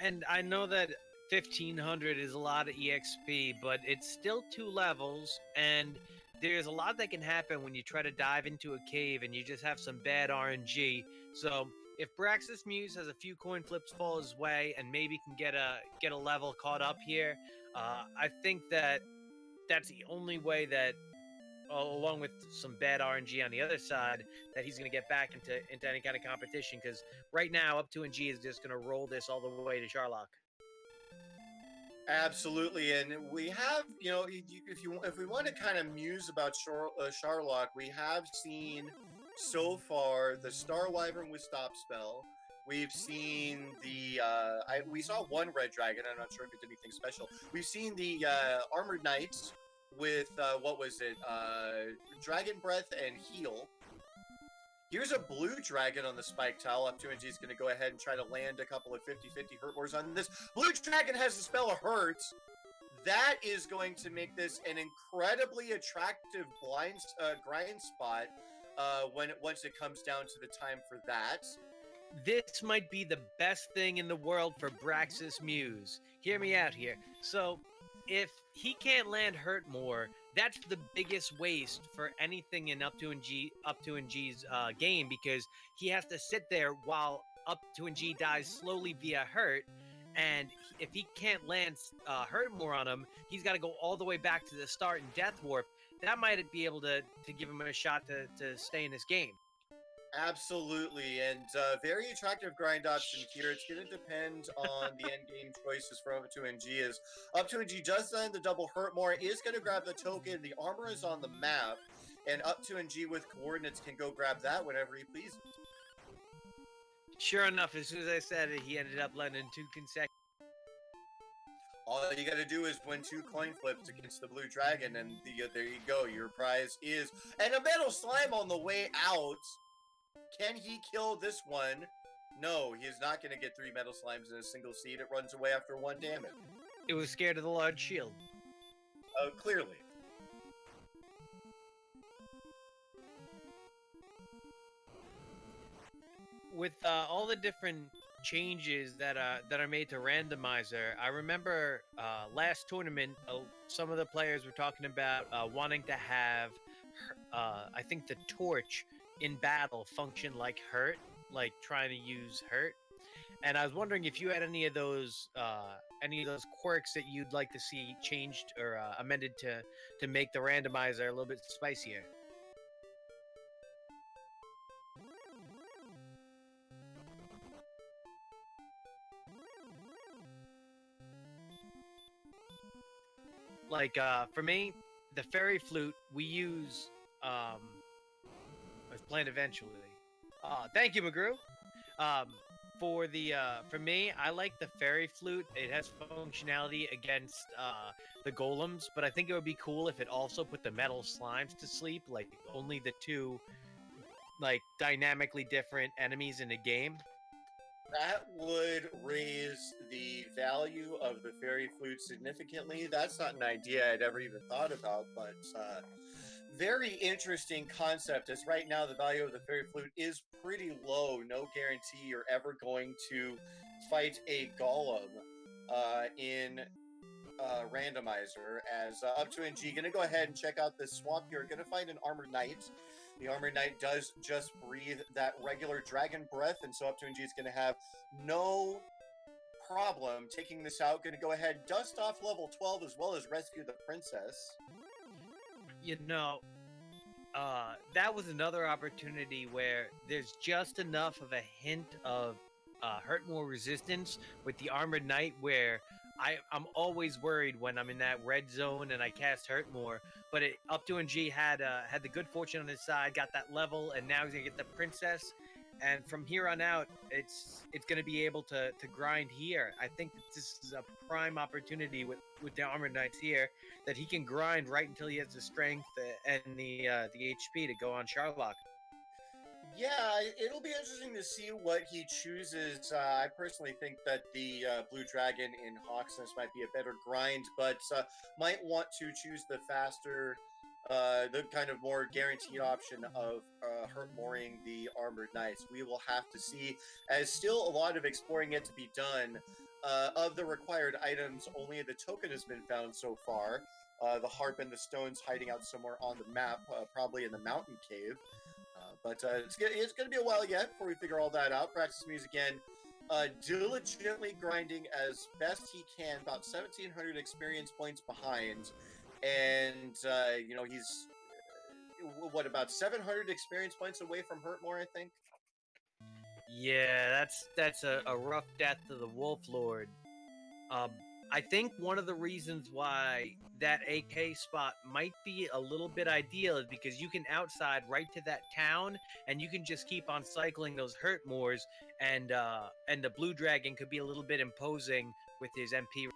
And I know that 1500 is a lot of EXP, but it's still 2 levels, and there's a lot that can happen when you try to dive into a cave and you just have some bad RNG. So if Braxis Muse has a few coin flips fall his way and maybe can get a level caught up here, I think that that's the only way that, along with some bad RNG on the other side, that he's going to get back into any kind of competition. Because right now, up2ng is just going to roll this all the way to Charlock. Absolutely, and we have, if we want to kind of muse about Charlock, we have seen so far the Star Wyvern with Stop Spell. We've seen we saw one Red Dragon. I'm not sure if it did anything special. We've seen the Armored Knights with what was it? Dragon Breath and Heal. Here's a blue dragon on the spike tile. up2ng is going to go ahead and try to land a couple of 50-50 hurt wars on this. Blue dragon has the spell of hurt. That is going to make this an incredibly attractive grind spot once it comes down to the time for that. This might be the best thing in the world for Braxis Muse. Hear me out here. So, if he can't land hurt more, that's the biggest waste for anything in up2ng's game, because he has to sit there while up2ng dies slowly via hurt, and if he can't land hurt more on him, he's got to go all the way back to the start in Death Warp. That might be able to give him a shot to stay in this game. Absolutely, and very attractive grind option here. It's going to depend on the end game choices for up2ng. As up2ng does land the double hurt more, is going to grab the token. The armor is on the map, and up2ng with coordinates can go grab that whenever he pleases. Sure enough, as soon as I said it, he ended up landing 2 consecutive. All you got to do is win 2 coin flips against the blue dragon, and there you go. Your prize is and a metal slime on the way out. Can he kill this one? No, he is not going to get 3 metal slimes in a single seed. It runs away after 1 damage. It was scared of the large shield. Oh, clearly. With all the different changes that are made to Randomizer, I remember last tournament, some of the players were talking about wanting to have, I think, the torch in battle function like hurt, like trying to use hurt. And I was wondering if you had any of those quirks that you'd like to see changed or amended to make the Randomizer a little bit spicier. Like for me, the fairy flute we use. Was planned eventually. Thank you, McGrew. For me, I like the fairy flute. It has functionality against the golems, but I think it would be cool if it also put the metal slimes to sleep, like only the 2 like dynamically different enemies in a game. That would raise the value of the fairy flute significantly. That's not an idea I'd ever even thought about, but very interesting concept, as right now the value of the fairy flute is pretty low. No guarantee you're ever going to fight a golem in Randomizer. As up2ng going to go ahead and check out this swamp here. Going to find an Armored Knight. The Armored Knight does just breathe that regular dragon breath, and so up2ng is going to have no problem taking this out. Going to go ahead and dust off level 12 as well as rescue the princess. You know, that was another opportunity where there's just enough of a hint of hurt more resistance with the Armored Knight, where I'm always worried when I'm in that red zone and I cast hurt more. But up2ng had the good fortune on his side, got that level, and now he's gonna get the princess. and from here on out, it's going to be able to grind here. I think that this is a prime opportunity with the Armored Knights here, that he can grind right until he has the strength and the HP to go on Sharlock. Yeah, it'll be interesting to see what he chooses. I personally think that the Blue Dragon in Hawksness might be a better grind, but might want to choose the faster, the kind of more guaranteed option of hurt mooring the Armored Knights. We will have to see, as still a lot of exploring yet to be done. Of the required items, only the token has been found so far. The harp and the stones hiding out somewhere on the map, probably in the mountain cave. But it's going to be a while yet before we figure all that out. Practice Muse again, diligently grinding as best he can, about 1,700 experience points behind. And, you know, he's, what, about 700 experience points away from Hurtmore, I think? Yeah, that's a rough death to the Wolf Lord. I think one of the reasons why that AK spot might be a little bit ideal is because you can outside right to that town, and you can just keep on cycling those Hurtmores, and the Blue Dragon could be a little bit imposing with his MP.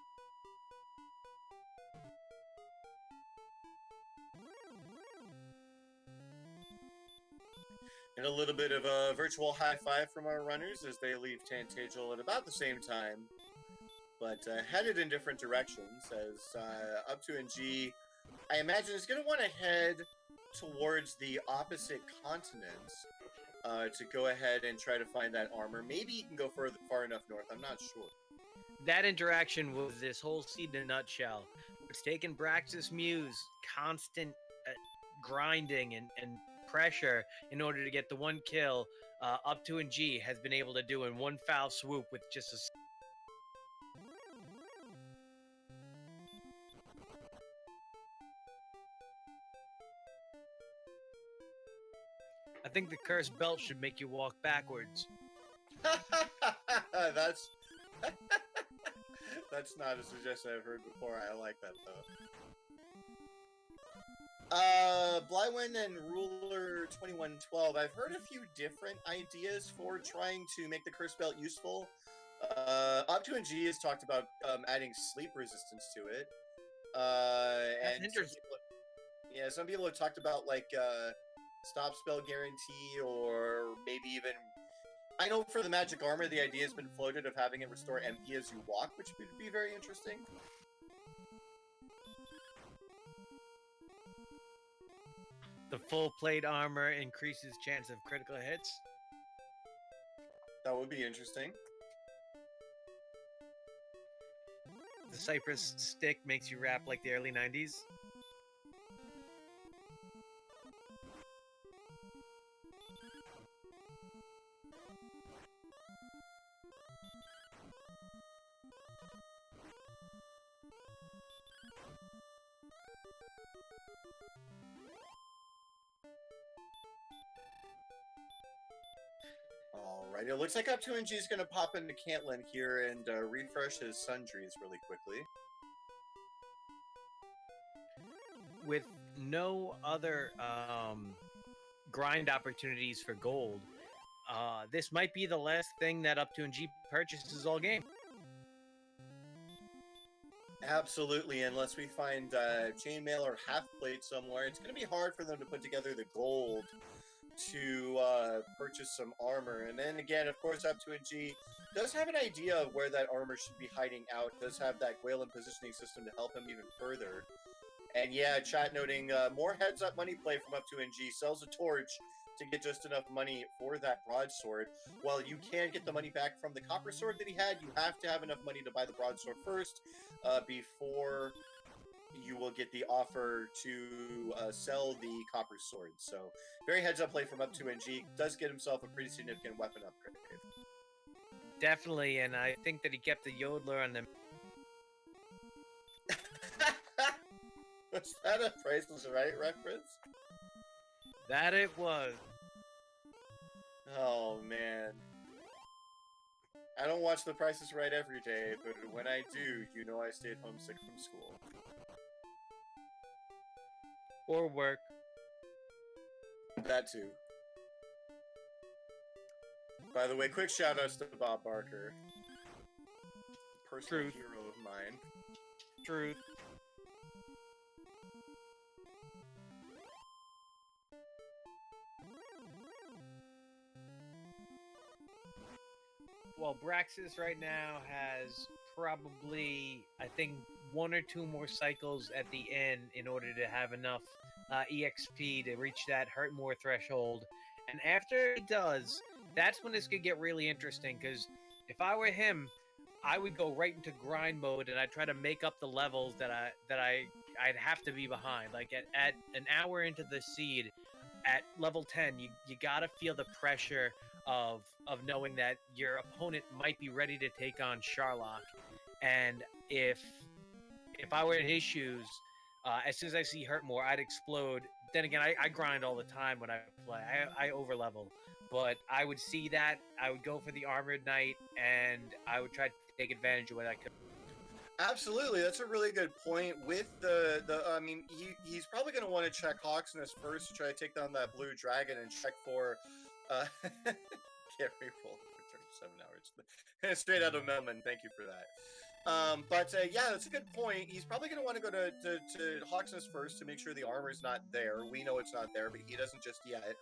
And a little bit of a virtual high five from our runners as they leave Tantagel at about the same time, but headed in different directions. As up2ng, I imagine, is going to want to head towards the opposite continent to go ahead and try to find that armor. Maybe he can go far enough north. I'm not sure. That interaction was this whole seed in a nutshell. It's taken Braxis Muse constant grinding and pressure in order to get the one kill up2ng has been able to do in one foul swoop with just a... I think the cursed belt should make you walk backwards. That's that's not a suggestion I've heard before. I like that though. Blywin and Ruler 2112. I've heard a few different ideas for trying to make the curse belt useful. up2ng has talked about adding sleep resistance to it. And some people have talked about like stop spell guarantee, or maybe even, I know for the magic armor the idea has been floated of having it restore MP as you walk, which would be very interesting. The full plate armor increases chance of critical hits. That would be interesting. The Cypress stick makes you rap like the early 90s. Alright, it looks like up2ng is going to pop into Cantlin here and refresh his sundries really quickly. With no other grind opportunities for gold, this might be the last thing that up2ng purchases all game. Absolutely, unless we find chainmail or half plate somewhere, it's going to be hard for them to put together the gold to purchase some armor. And then again, of course, up2ng does have an idea of where that armor should be hiding out, does have that Gwalen positioning system to help him even further. And yeah, chat noting more heads up money play from up2ng, sells a torch to get just enough money for that broadsword. While you can get the money back from the copper sword that he had, you have to have enough money to buy the broadsword first before you will get the offer to sell the copper sword. So very heads up play from up2ng. Does get himself a pretty significant weapon upgrade. Definitely, and I think that he kept the Yodeler on them. Was that a Price is Right reference? That it was. Oh man. I don't watch The Price is Right every day, but when I do, you know I stayed homesick from school. Or work. That too. By the way, quick shout outs to Bob Barker. Personal Truth. hero of mine. Truth. Well, Braxis right now has probably, I think, 1 or 2 more cycles at the end in order to have enough EXP to reach that hurt more threshold. And after he does, that's when this could get really interesting. Because if I were him, I would go right into grind mode and I'd try to make up the levels that I'd have to be behind. Like at an hour into the seed, at level 10, you gotta feel the pressure of knowing that your opponent might be ready to take on Sharlock. And if I were in his shoes, as soon as I see hurt more, I'd explode. Then again, I grind all the time when I play. I overlevel. But I would see that, I would go for the Armored Knight, and I would try to take advantage of what I could. Absolutely, that's a really good point. With I mean, he's probably going to want to check Hawksness first to try to take down that blue dragon and check for, can't re-roll for 37 hours. Straight out of Melman, thank you for that. Yeah, that's a good point. He's probably going to want to go to Hawksness first to make sure the armor's not there. We know it's not there, but he doesn't just yet.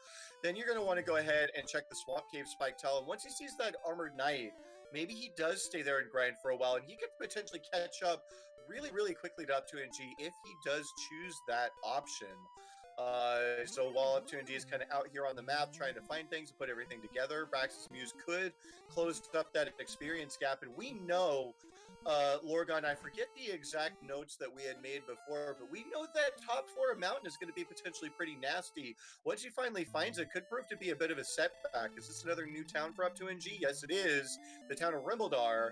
Then you're going to want to go ahead and check the Swamp Cave Spike Tell. And once he sees that Armored Knight, maybe he does stay there and grind for a while, and he could potentially catch up really, really quickly to up2ng if he does choose that option. So while up2ng is kind of out here on the map trying to find things and put everything together, Braxis Muse could close up that experience gap. And we know, Lorgon, I forget the exact notes that we had made before, but we know that top 4 mountain is going to be potentially pretty nasty. Once he finally finds it, could prove to be a bit of a setback. Is this another new town for up2ng? Yes, it is. The town of Rimbledar.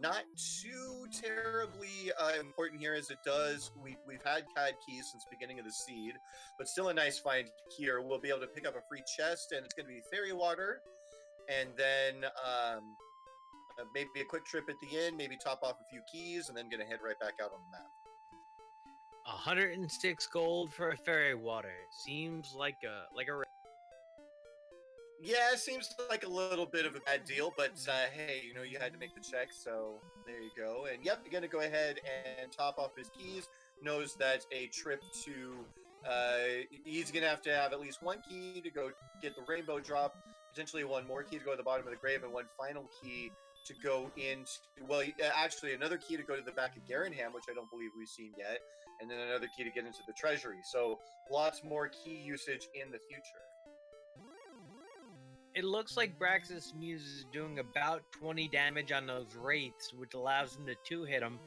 Not too terribly important here as it does. We've had CAD keys since the beginning of the seed, but still a nice find here. We'll be able to pick up a free chest, and it's going to be fairy water, and then maybe a quick trip at the end, maybe top off a few keys, and then going to head right back out on the map. 106 gold for a fairy water. Seems like a Yeah, it seems like a little bit of a bad deal, but hey, you know, you had to make the check, so there you go. And yep, you're going to go ahead and top off his keys. Knows that a trip to, he's going to have at least 1 key to go get the rainbow drop, potentially 1 more key to go to the bottom of the grave, and 1 final key to go into, well, actually another key to go to the back of Garenham, which I don't believe we've seen yet, and then another key to get into the treasury. So lots more key usage in the future. It looks like Braxis Muse is doing about 20 damage on those wraiths, which allows him to 2-hit them.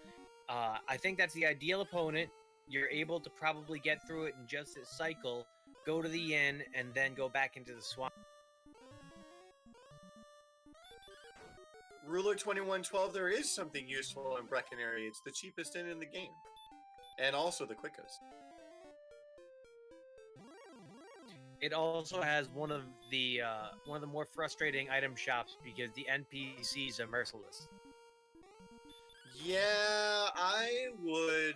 I think that's the ideal opponent. You're able to probably get through it in just this cycle, go to the inn, and then go back into the swamp. Ruler 2112, there is something useful in Breckenary. It's the cheapest inn in the game. And also the quickest. It also has one of the more frustrating item shops because the NPCs are merciless. Yeah, I would.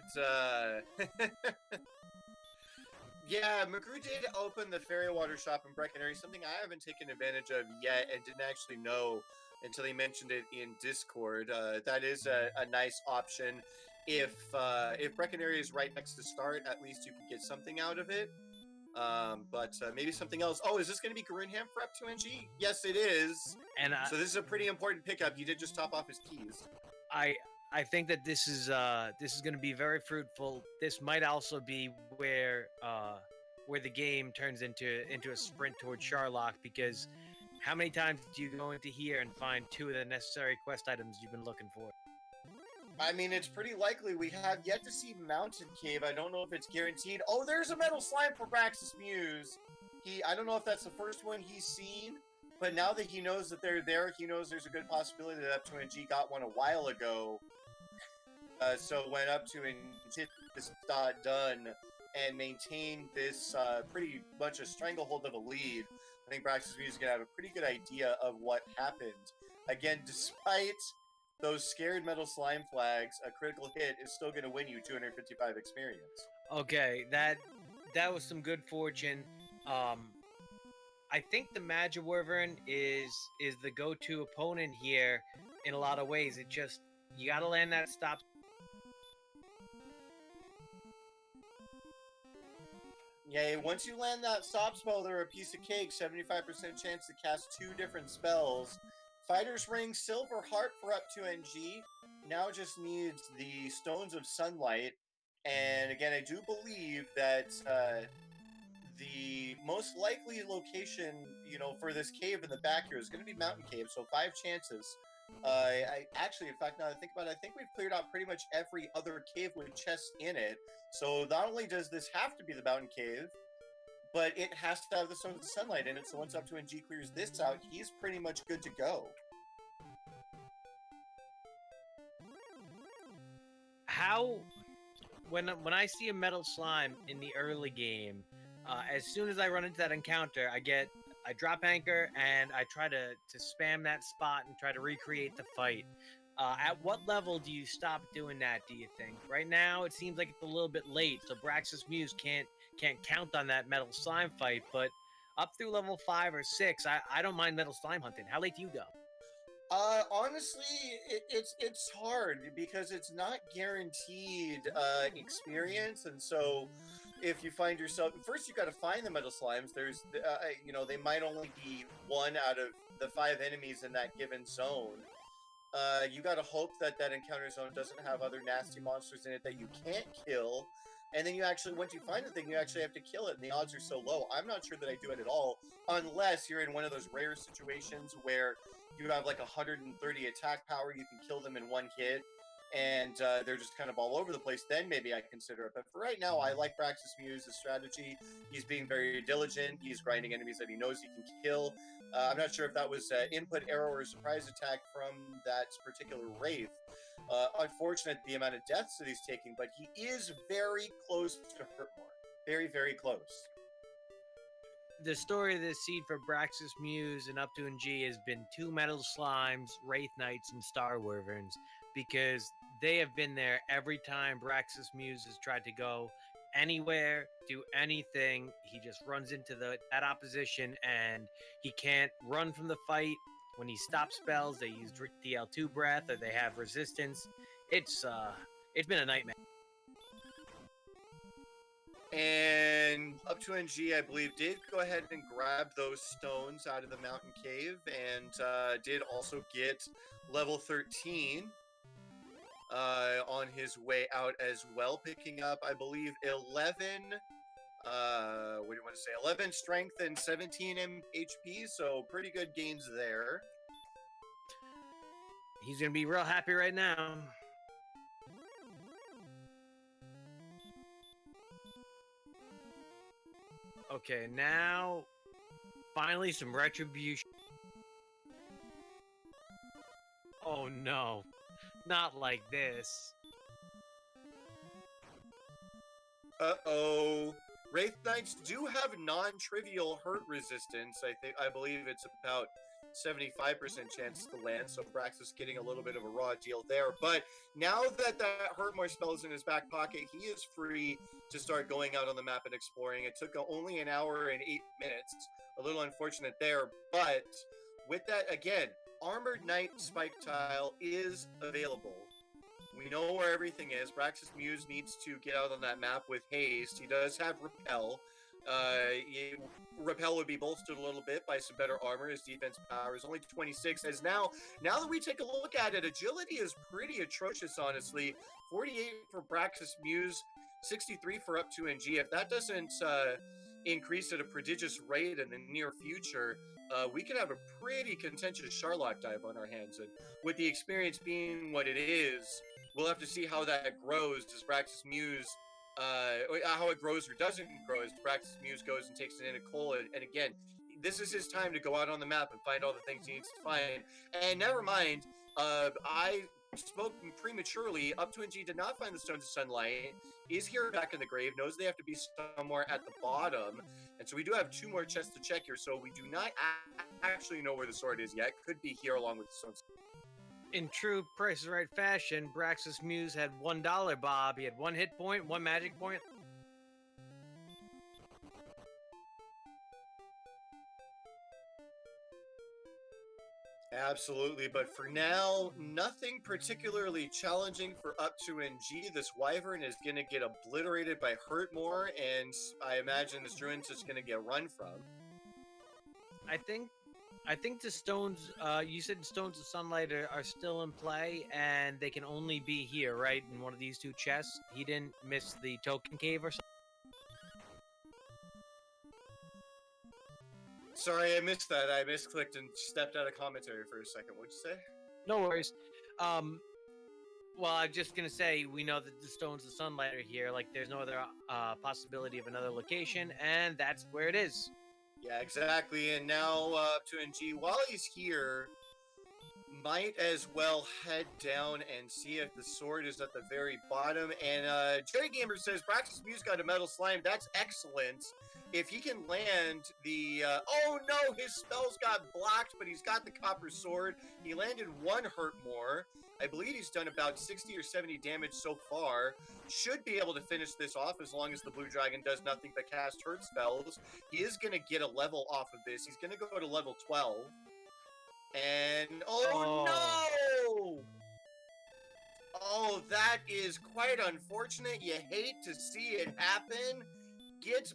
Yeah, McGrew did open the fairy water shop in Breckenary, something I haven't taken advantage of yet and didn't actually know until he mentioned it in Discord. That is a nice option. If Breckenary is right next to start, at least you can get something out of it. But maybe something else. Oh, is this going to be Garenham for up2ng? Yes, it is. And so this is a pretty important pickup. You did just top off his keys. I think that this is going to be very fruitful. This might also be where the game turns into a sprint towards Sharlock, because how many times do you go into here and find 2 of the necessary quest items you've been looking for? I mean, it's pretty likely. We have yet to see Mountain Cave. I don't know if it's guaranteed. Oh, there's a metal slime for Braxis Muse. I don't know if that's the first one he's seen, but now that he knows that they're there, he knows there's a good possibility that up2ng got one a while ago. So when up2ng hit this dot done and maintain this pretty much a stranglehold of a lead, I think Braxis Muse is going to have a pretty good idea of what happened. Again, despite those scared metal slime flags, a critical hit is still going to win you 255 experience. Okay, that was some good fortune. I think the Magic Wyvern is the go-to opponent here in a lot of ways. It just you gotta land that stop. Yeah, once you land that stop spell, they're a piece of cake. 75% chance to cast 2 different spells. Fighter's Ring, Silver Heart for up 2ng. Now just needs the Stones of Sunlight. And again, I do believe that the most likely location, for this cave in the back here is going to be Mountain Cave. So 5 chances. I actually, in fact, now that I think about it, I think we've cleared out pretty much every other cave with chests in it. So not only does this have to be the Mountain Cave, but it has to have the Stones of Sunlight in it. So once up 2ng clears this out, he's pretty much good to go. How when I see a metal slime in the early game, as soon as I run into that encounter, I drop anchor and I try to spam that spot and try to recreate the fight. At what level do you stop doing that, do you think? Right now, it seems like it's a little bit late, so Braxis Muse can't count on that metal slime fight, but up through level 5 or 6, I don't mind metal slime hunting. How late do you go? Honestly, it's hard because it's not guaranteed experience, and so if you find yourself first, you got to find the metal slimes. There's, they might only be 1 out of the 5 enemies in that given zone. You got to hope that encounter zone doesn't have other nasty monsters in it that you can't kill. And then once you find the thing, you actually have to kill it, and the odds are so low. I'm not sure that I do it at all, unless you're in one of those rare situations where you have like 130 attack power, you can kill them in 1 hit, and they're just kind of all over the place. Then maybe I consider it. But for right now, I like Braxis Muse's strategy. He's being very diligent. He's grinding enemies that he knows he can kill. I'm not sure if that was input error or a surprise attack from that particular Wraith. Unfortunate the amount of deaths that he's taking, but he is very close to Hurtmore. Very, very close. The story of this seed for Braxis Muse and up 2ng has been 2 metal slimes, Wraith Knights, and Star Wyverns, because they have been there every time Braxis Muse has tried to go anywhere, do anything. He just runs into that opposition, and he can't run from the fight. When he stops spells, they use DL2 breath, or they have resistance. It's been a nightmare. And up 2ng, I believe, did go ahead and grab those stones out of the mountain cave, and did also get level 13 on his way out as well, picking up, I believe, 11. What do you want to say? 11 strength and 17 HP, so pretty good gains there. He's gonna be real happy right now. Okay, now finally some retribution. Oh no, not like this. Uh-oh. Wraith Knights do have non-trivial hurt resistance. I believe it's about 75% chance to land, so Braxis getting a little bit of a raw deal there. But now that Hurtmore spell is in his back pocket, he is free to start going out on the map and exploring. It took only an hour and 8 minutes. A little unfortunate there, but with that, again, Armored Knight Spike Tile is available. We know where everything is. Braxis Muse needs to get out on that map with haste. He does have Repel. Repel would be bolstered a little bit by some better armor. His defense power is only 26. As now that we take a look at it, agility is pretty atrocious, honestly. 48 for Braxis Muse, 63 for up 2ng. If that doesn't increase at a prodigious rate in the near future, we could have a pretty contentious Charlotte dive on our hands. And with the experience being what it is, we'll have to see how that grows as Braxis Muse, how it grows or doesn't grow as Braxis Muse goes and takes it into Cole. And again, this is his time to go out on the map and find all the things he needs to find. And never mind, I spoke prematurely. Up 2ng did not find the Stones of Sunlight. Is here back in the grave, knows they have to be somewhere at the bottom. And so we do have 2 more chests to check here, so we do not actually know where the sword is yet. Could be here along with the Stones. In true Price is Right fashion, Braxis Muse had $1, Bob. He had 1 hit point, 1 magic point. Absolutely, but for now, nothing particularly challenging for up2ng. This Wyvern is going to get obliterated by Hurtmore, and I imagine this Druid's just going to get run from. I think the stones. You said stones of sunlight are still in play, and they can only be here, right? In one of these two chests. He didn't miss the token cave or something. Sorry, I missed that. I misclicked and stepped out of commentary for a second. What'd you say? No worries. Well, I'm just gonna say we know that the stones of sunlight are here. Like, there's no other possibility of another location, and that's where it is. Yeah, exactly. And now up2ng, while he's here, might as well head down and see if the sword is at the very bottom. And Jerry Gamer says, Brax's Muse got a metal slime. That's excellent. If he can land the... oh no, his spells got blocked, but he's got the copper sword. He landed one hurt more. I believe he's done about 60 or 70 damage so far. Should be able to finish this off as long as the blue dragon does nothing but cast hurt spells. He is going to get a level off of this. He's going to go to level 12. And, oh no! Oh, that is quite unfortunate. You hate to see it happen. Gets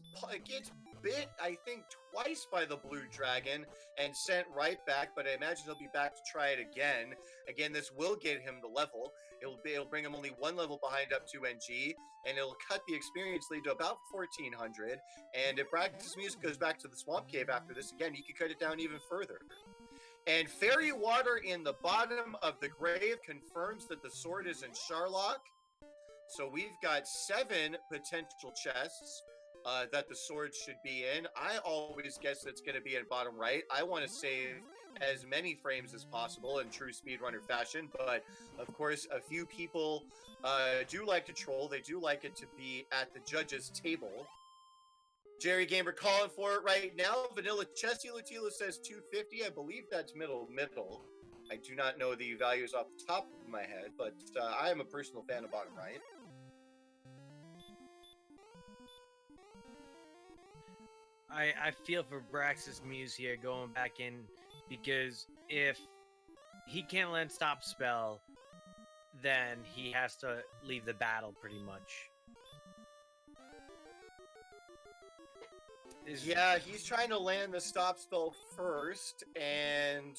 bit, I think, twice by the blue dragon and sent right back, but I imagine he'll be back to try it again. Again, this will get him the level. It'll bring him only one level behind up2ng, and it'll cut the experience lead to about 1400. And if Brax's Music goes back to the Swamp Cave after this again, he could cut it down even further. And Fairy Water in the bottom of the grave confirms that the sword is in Sharlock. So we've got 7 potential chests that the sword should be in. I always guess it's going to be in bottom right. I want to save as many frames as possible in true speedrunner fashion, but of course a few people do like to troll. They do like it to be at the judge's table. Jerry Gamer calling for it right now. Vanilla Chesty Latila says 250. I believe that's middle. I do not know the values off the top of my head, but I am a personal fan of bottom right. I feel for Brax's Muse here going back in, because if he can't land stop spell, then he has to leave the battle pretty much. Yeah, he's trying to land the stop spell first, and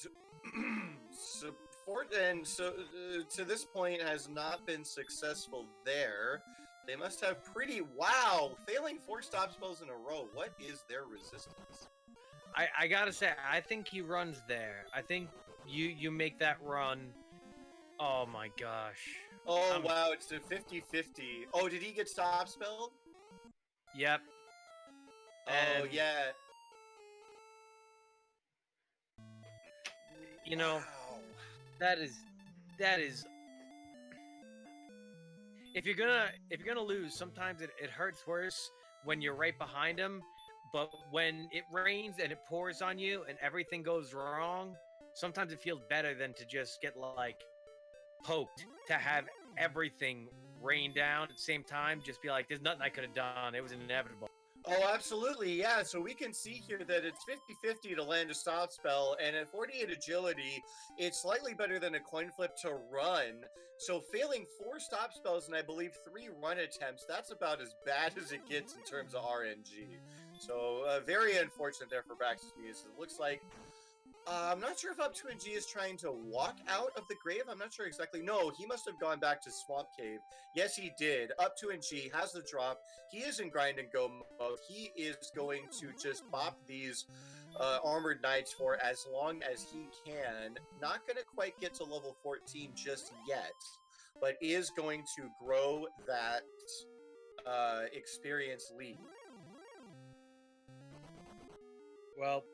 to this point has not been successful there. They must have wow, failing 4 stop spells in a row. What is their resistance? I gotta say, I think he runs there. I think you make that run. Oh my gosh. Oh wow, it's a 50-50. Oh, did he get stop spelled? Yep. Oh yeah. You know, wow. that is if you're gonna lose, sometimes it hurts worse when you're right behind him, but when it rains and it pours on you and everything goes wrong, sometimes it feels better than to just get like poked, to have everything rain down at the same time. Just be like, there's nothing I could have done, it was inevitable. Oh, absolutely, yeah. So we can see here that it's 50-50 to land a stop spell, and at 48 agility, it's slightly better than a coin flip to run. So failing 4 stop spells and I believe 3 run attempts, that's about as bad as it gets in terms of RNG. So very unfortunate there for Brax's Muse. It looks like I'm not sure if up2ng is trying to walk out of the grave. I'm not sure exactly. No, he must have gone back to Swamp Cave. Yes, he did. up2ng has the drop. He is in grind and go mode. He is going to just bop these armored knights for as long as he can. Not going to quite get to level 14 just yet, but is going to grow that experience lead. Well,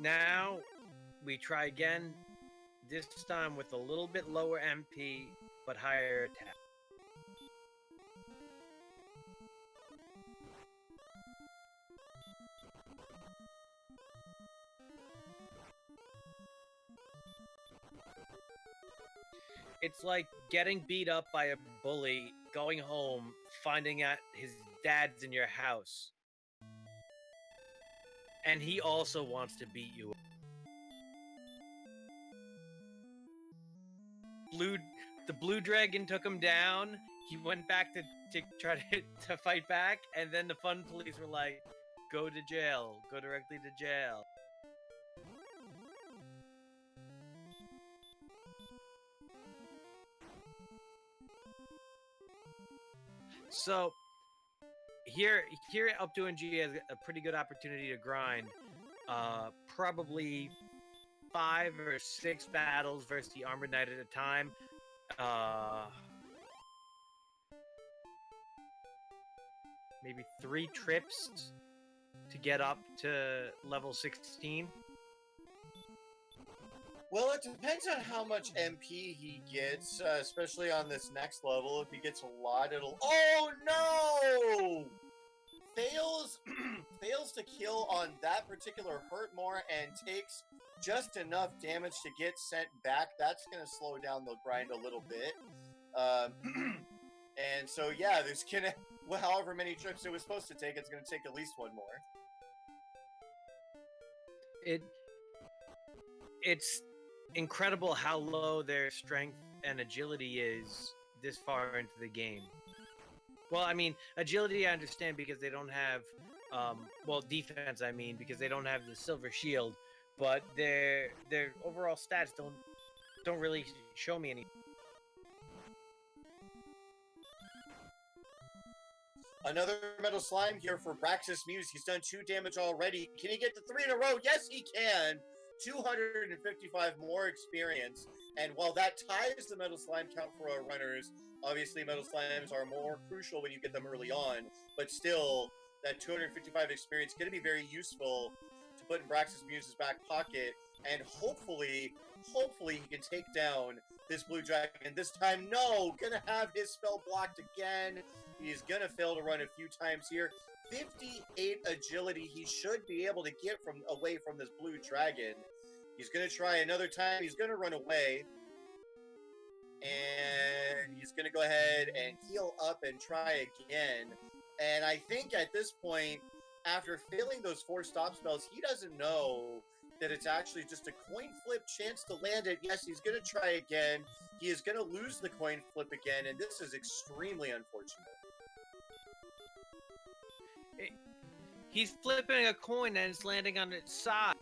now we try again, this time with a little bit lower MP, but higher attack. It's like getting beat up by a bully, going home, finding out his dad's in your house. And he also wants to beat you. the blue dragon took him down. He went back to try to fight back, and then the fun police were like, "Go to jail. Go directly to jail." So here up2ng has a pretty good opportunity to grind. Probably 5 or 6 battles versus the Armored Knight at a time. Maybe 3 trips to get up to level 16. Well, it depends on how much MP he gets, especially on this next level. If he gets a lot, it'll... Oh, no! Fails to kill on that particular hurt more and takes just enough damage to get sent back. That's going to slow down the grind a little bit. And so, yeah, there's going to... Well, however many trips it was supposed to take, it's going to take at least 1 more. It's incredible how low their strength and agility is this far into the game. Well, I mean, agility I understand because they don't have, well, defense I mean, because they don't have the silver shield, but their overall stats don't really show me any. Another metal slime here for Braxis Muse. He's done 2 damage already. Can he get to 3 in a row? Yes, he can. 255 more experience. And while that ties the metal slime count for our runners, obviously metal slimes are more crucial when you get them early on. But still, that 255 experience is going to be very useful to put in Braxis Muse's back pocket. And hopefully he can take down this blue dragon. This time, no! Gonna have his spell blocked again. He's gonna fail to run a few times here. 58 agility he should be able to get away from this blue dragon. He's gonna try another time. He's gonna run away. And he's gonna go ahead and heal up and try again. And I think at this point, after failing those 4 stop spells, he doesn't know that it's actually just a coin flip chance to land it. Yes, he's going to try again. He is going to lose the coin flip again, and this is extremely unfortunate. He's flipping a coin and it's landing on its side.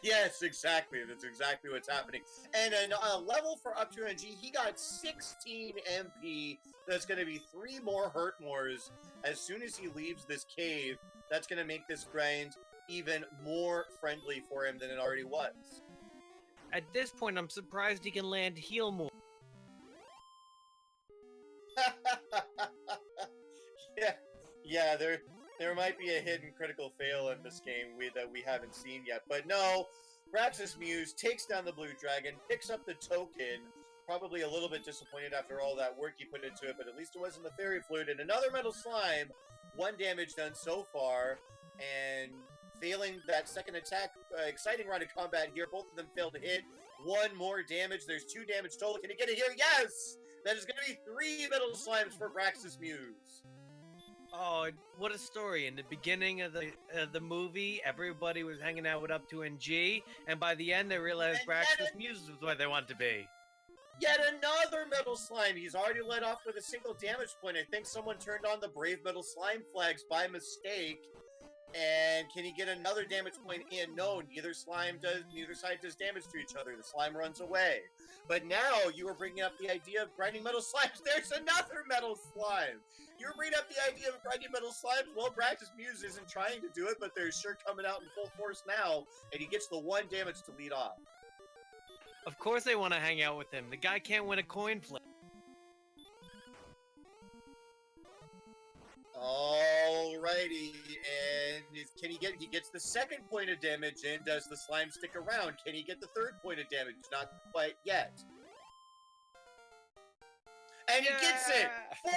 Yes, exactly. That's exactly what's happening. And a level for up2ng, he got 16 MP. That's going to be 3 more hurt mores as soon as he leaves this cave. That's going to make this grind even more friendly for him than it already was. At this point, I'm surprised he can land heal more. yeah, there might be a hidden critical fail in this game that we haven't seen yet. But no, Braxis Muse takes down the blue dragon, picks up the token, probably a little bit disappointed after all that work he put into it, but at least it wasn't the fairy flute. And another metal slime, 1 damage done so far, and failing that second attack. Exciting round of combat here. Both of them failed to hit. 1 more damage. There's 2 damage total. Can he get it here? Yes! That is going to be 3 metal slimes for Braxis Muse. Oh, what a story. In the beginning of the movie, everybody was hanging out with up2ng, and by the end they realized Braxis Muse was where they wanted to be. Yet another metal slime. He's already let off with a single damage point. I think someone turned on the brave metal slime flags by mistake. And can he get another damage point in? No, neither side does damage to each other. The slime runs away. But now you are bringing up the idea of grinding metal slimes. There's another metal slime. You're bringing up the idea of grinding metal slimes. Well, Braxis Muse isn't trying to do it, but they're sure coming out in full force now. And he gets the 1 damage to lead off. Of course they want to hang out with him. The guy can't win a coin flip. Alrighty, and he gets the 2nd point of damage in. Does the slime stick around? Can he get the 3rd point of damage? Not quite yet. And he gets it! 4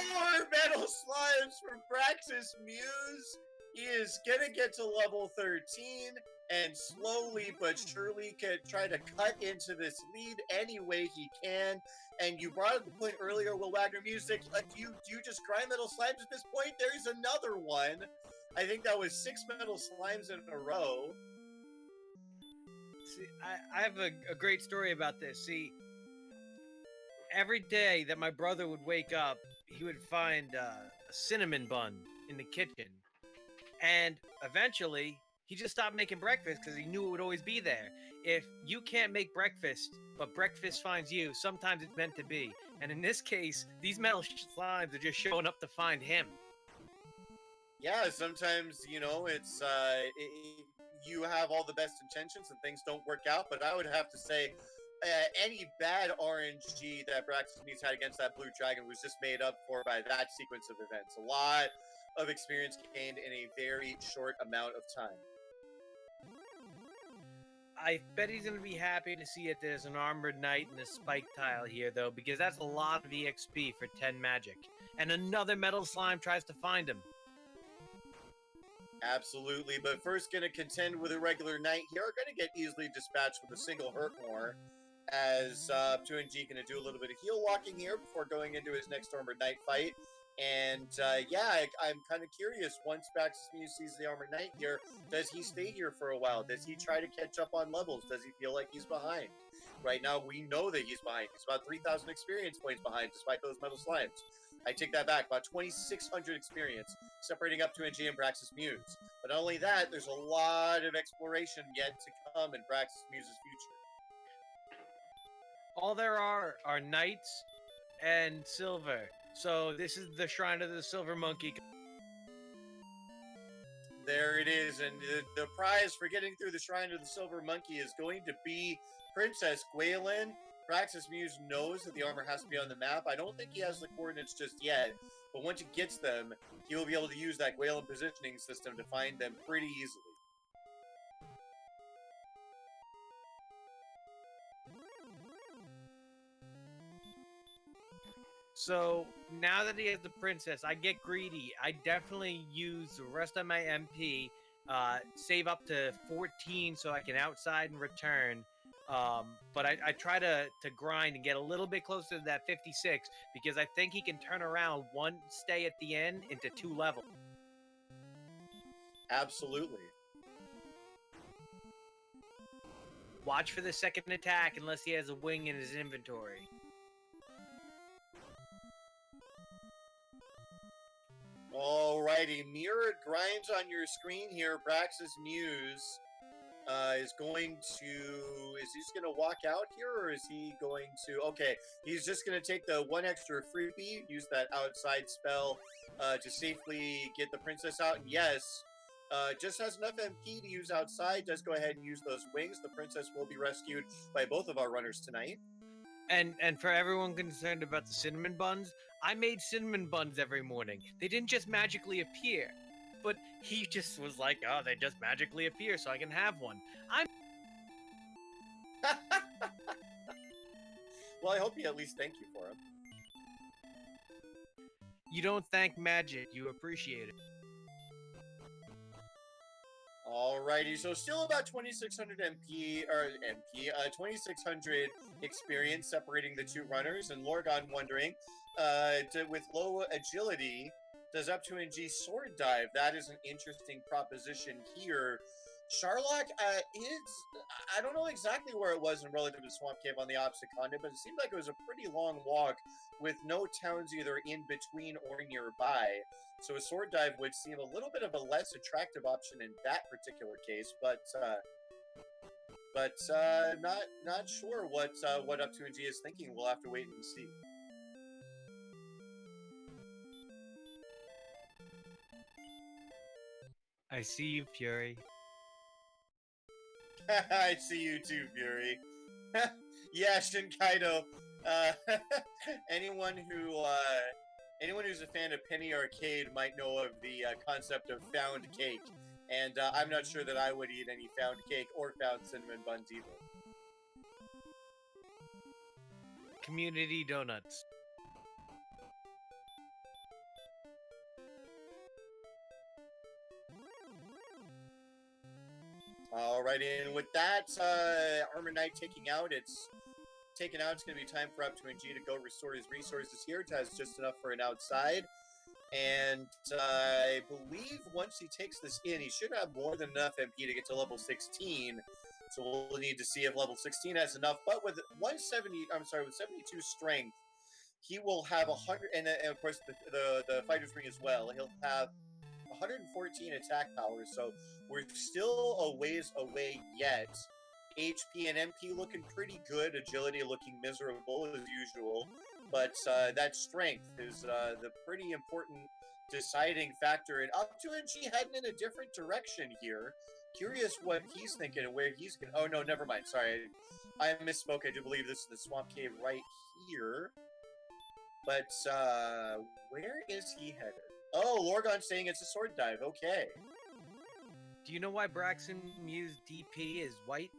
metal slimes from Braxis Muse. He is gonna get to level 13 and slowly but surely can try to cut into this lead any way he can. And you brought up the point earlier, WillWagnerMusic, do you just grind metal slimes at this point? There's another one. I think that was 6 metal slimes in a row. See, I have a great story about this. See, every day that my brother would wake up, he would find a cinnamon bun in the kitchen. And eventually, he just stopped making breakfast because he knew it would always be there. If you can't make breakfast, but breakfast finds you, sometimes it's meant to be. And in this case, these metal slimes are just showing up to find him. Yeah, sometimes, you know, you have all the best intentions and things don't work out, but I would have to say any bad RNG that Braxis Muse had against that blue dragon was just made up for by that sequence of events. A lot of experience gained in a very short amount of time. I bet he's going to be happy to see it. There's an armored knight and a spike tile here, though, because that's a lot of EXP for 10 magic. And another metal slime tries to find him. Absolutely, but first going to contend with a regular knight here. Are going to get easily dispatched with a single hurt more, as up2ng going to do a little bit of heel walking here before going into his next armored knight fight. And yeah, I'm kind of curious, once Braxis Muse sees the armored knight here, does he stay here for a while? Does he try to catch up on levels? Does he feel like he's behind? Right now, we know that he's behind. He's about 3,000 experience points behind, despite those metal slimes. I take that back, about 2,600 experience, separating up2ng and Braxis Muse. But not only that, there's a lot of exploration yet to come in Braxis Muse's future. All there are knights and silver. So this is the Shrine of the Silver Monkey. There it is, and the prize for getting through the Shrine of the Silver Monkey is going to be Princess Gwaelin. Braxis Muse knows that the armor has to be on the map. I don't think he has the coordinates just yet, but once he gets them, he will be able to use that Gwaelin positioning system to find them pretty easily. So now that he has the princess, I get greedy. I definitely use the rest of my MP, save up to 14 so I can outside and return. But I try to grind and get a little bit closer to that 56 because I think he can turn around one stay at the end into 2 levels. Absolutely. Watch for the second attack unless he has a wing in his inventory. Alrighty, mirrored grinds on your screen here. Braxis Muse is going to... Is he just going to walk out here, or is he going to... Okay, he's just going to take the 1 extra freebie, use that outside spell to safely get the princess out. And yes, just has enough MP to use outside. Does go ahead and use those wings. The princess will be rescued by both of our runners tonight. And for everyone concerned about the cinnamon buns, I made cinnamon buns every morning. They didn't just magically appear, but he just was like, oh, they just magically appear so I can have one. Well, I hope you at least thank you for him. You don't thank magic, you appreciate it. Alrighty, so still about 2,600 2,600 experience separating the two runners, and Lorgon wondering, with low agility, does up2ng sword dive? That is an interesting proposition here. Charlock I don't know exactly where it was in relative to Swamp Cave on the opposite continent, but it seemed like it was a pretty long walk with no towns either in between or nearby. So a sword dive would seem a little bit of a less attractive option in that particular case, but not sure what up2ng is thinking. We'll have to wait and see. I see you, Fury. I see you too, Fury. Yeah, Shinkaido. Anyone who's a fan of Penny Arcade might know of the concept of found cake, and I'm not sure that I would eat any found cake or found cinnamon buns either. Community donuts. Alrighty, and with that, Armor Knight taking out, it's going to be time for up2ng to go restore his resources here. It has just enough for an outside. And I believe once he takes this in, he should have more than enough MP to get to level 16. So we'll need to see if level 16 has enough. But with 72 strength, he will have 100, and of course the fighter's ring as well. He'll have 114 attack power. So we're still a ways away yet. HP and MP looking pretty good. Agility looking miserable as usual. But that strength is the pretty important deciding factor. And up2ng heading in a different direction here. Curious what he's thinking and where he's going. Oh, no, never mind. Sorry. I misspoke. I do believe this is the Swamp Cave right here. But where is he headed? Oh, Lorgon's saying it's a sword dive. Okay. Do you know why Braxton Muse DP is white?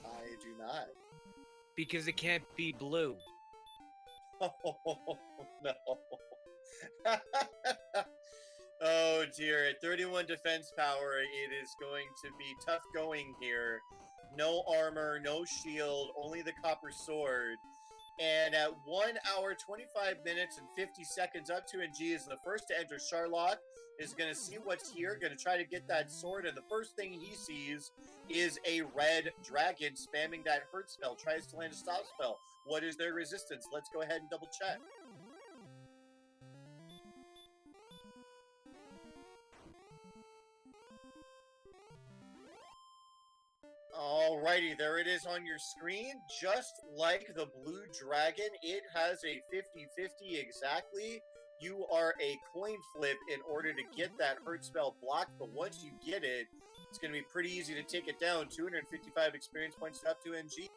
I do not. Because it can't be blue. Oh, no. Oh, dear. At 31 defense power, it is going to be tough going here. No armor, no shield, only the copper sword. And at 1 hour, 25 minutes, and 50 seconds, up2ng is the first to enter Charlotte. Is going to see what's here, going to try to get that sword, and the first thing he sees is a red dragon spamming that hurt spell, tries to land a stop spell. What is their resistance? Let's go ahead and double check. Alrighty, there it is on your screen. Just like the blue dragon, it has a 50-50 exactly. You are a coin flip in order to get that hurt spell blocked, but once you get it, it's going to be pretty easy to take it down. 255 experience points to up2ng.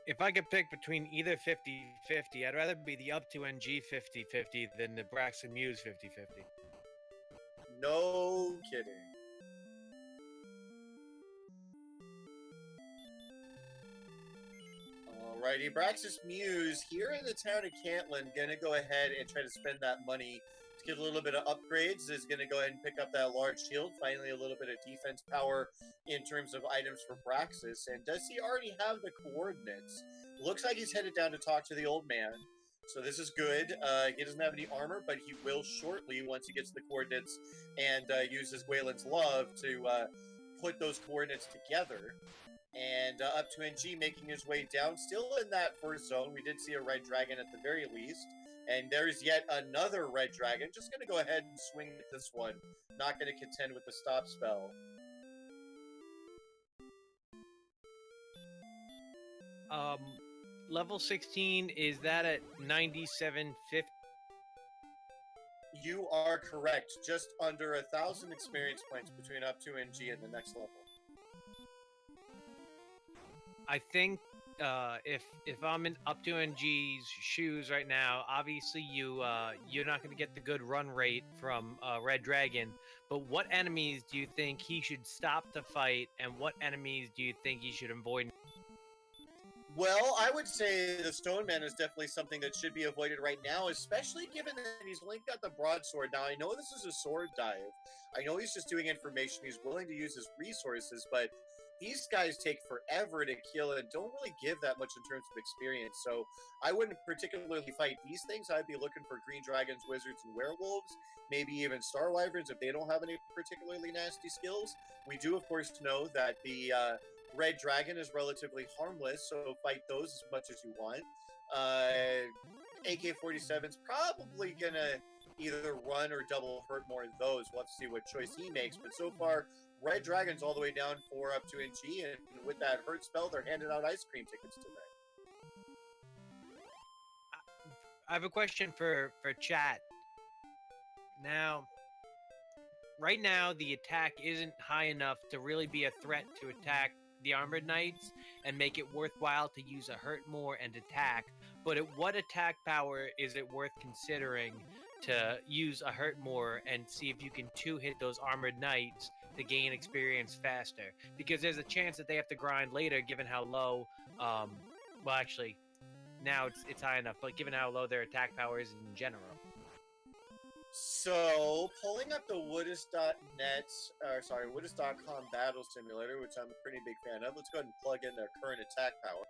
If I could pick between either 50-50, I'd rather be the up2ng 50-50 than the Braxton Muse 50-50. No kidding. Alrighty, Braxis Muse here in the town of Cantlin, gonna go ahead and try to spend that money to get a little bit of upgrades. Is gonna go ahead and pick up that large shield, finally a little bit of defense power in terms of items for Braxis. And does he already have the coordinates? Looks like he's headed down to talk to the old man. So this is good. He doesn't have any armor, but he will shortly once he gets the coordinates and uses Waylon's love to put those coordinates together. And up2ng making his way down, still in that first zone. We did see a red dragon at the very least. And there's yet another red dragon. Just going to go ahead and swing at this one. Not going to contend with the stop spell. Level 16, is that at 9750? You are correct. Just under 1,000 experience points between up2ng and the next level. I think if I'm in up2ng's shoes right now, obviously you're not going to get the good run rate from Red Dragon. But what enemies do you think he should stop to fight, and what enemies do you think he should avoid? Well, I would say the Stone Man is definitely something that should be avoided right now, especially given that he's only got the broadsword. Now, I know this is a sword dive. I know he's just doing information. He's willing to use his resources, but these guys take forever to kill and don't really give that much in terms of experience. So I wouldn't particularly fight these things. I'd be looking for green dragons, wizards, and werewolves, maybe even star wyverns if they don't have any particularly nasty skills. We do, of course, know that the red dragon is relatively harmless, so fight those as much as you want. AK-47's probably gonna either run or double hurt more of those. We'll have to see what choice he makes, but so far Red Dragon's all the way down for up2ng, and with that hurt spell, they're handing out ice cream tickets today. I have a question for chat. Now, right now, the attack isn't high enough to really be a threat to attack the Armored Knights and make it worthwhile to use a hurt more and attack. But at what attack power is it worth considering to use a hurt more and see if you can two-hit those Armored Knights to gain experience faster? Because there's a chance that they have to grind later, given how low, well, actually, now it's high enough, but given how low their attack power is in general. So, pulling up the Woodus.net, or sorry, Woodus.com Battle Simulator, which I'm a pretty big fan of, let's go ahead and plug in their current attack power.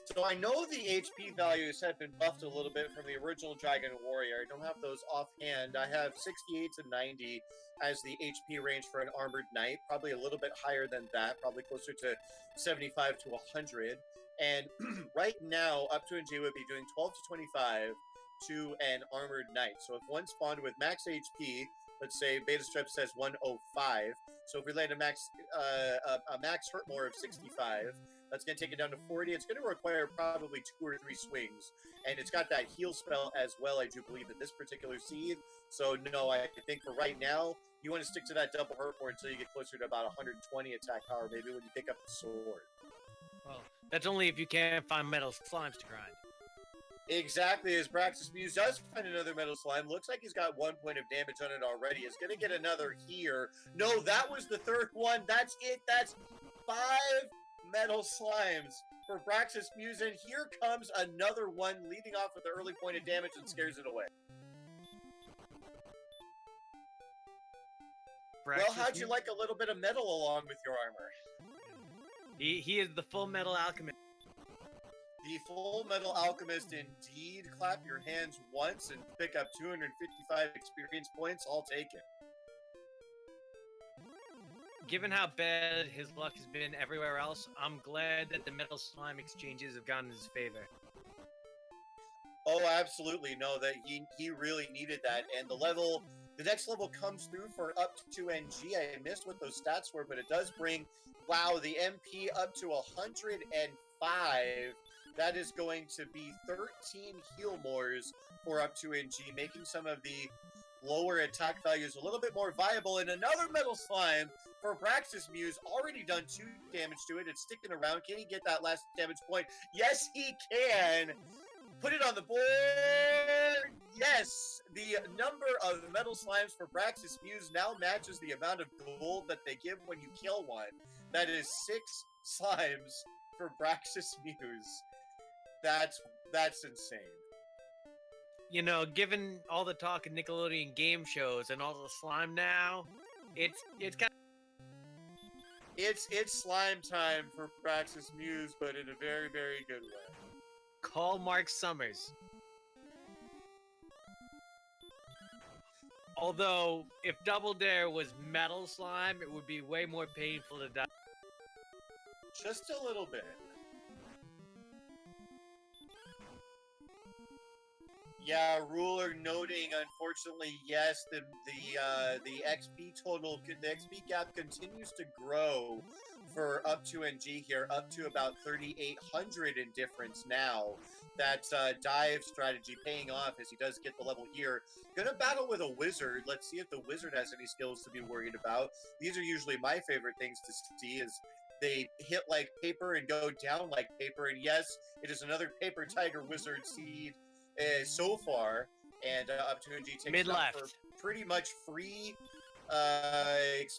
So I know the HP values have been buffed a little bit from the original Dragon Warrior. I don't have those offhand. I have 68 to 90 as the HP range for an Armored Knight. Probably a little bit higher than that. Probably closer to 75 to 100. And right now, up2ng would be doing 12 to 25 to an Armored Knight. So if one spawned with max HP, let's say Beta Strip says 105. So if we land a max hurt more of 65, that's going to take it down to 40. It's going to require probably 2 or 3 swings. And it's got that heal spell as well, I do believe, in this particular seed. So no, I think for right now, you want to stick to that double hurt more until you get closer to about 120 attack power, maybe when you pick up the sword. Well, that's only if you can't find metal slimes to grind. Exactly, as Braxis Muse does find another metal slime. Looks like he's got 1 point of damage on it already. He's going to get another here. No, that was the third one. That's it. That's 5 metal slimes for Braxis Muse. And here comes another one, leading off with the early point of damage and scares it away. Well, how'd you like a little bit of metal along with your armor? He is the full metal alchemist. The Full Metal Alchemist indeed. Clap your hands once and pick up 255 experience points. I'll take it. Given how bad his luck has been everywhere else, I'm glad that the metal slime exchanges have gone in his favor. Oh, absolutely. No, that he really needed that. And the next level comes through for up2ng. I missed what those stats were, but it does bring, wow, the MP up to 105. That is going to be 13 heal mores for up2ng, making some of the lower attack values a little bit more viable. And another metal slime for Braxis Muse, already done 2 damage to it. It's sticking around. Can he get that last damage point? Yes, he can! Put it on the board! Yes! The number of metal slimes for Braxis Muse now matches the amount of gold that they give when you kill one. That is 6 slimes for Braxis Muse. That's insane. You know, given all the talk of Nickelodeon game shows and all the slime now, it's kind of... It's slime time for Braxis Muse, but in a very, very good way. Call Mark Summers. Although, if Double Dare was metal slime, it would be way more painful to die. Just a little bit. Yeah, Ruler noting, unfortunately, yes, the XP total, the XP gap continues to grow for up2ng here, up to about 3,800 in difference now. That dive strategy paying off as he does get the level here. Gonna battle with a wizard. Let's see if the wizard has any skills to be worried about. These are usually my favorite things to see, is they hit like paper and go down like paper. And yes, it is another Paper Tiger Wizard seed so far. And up2ng takes it up for pretty much free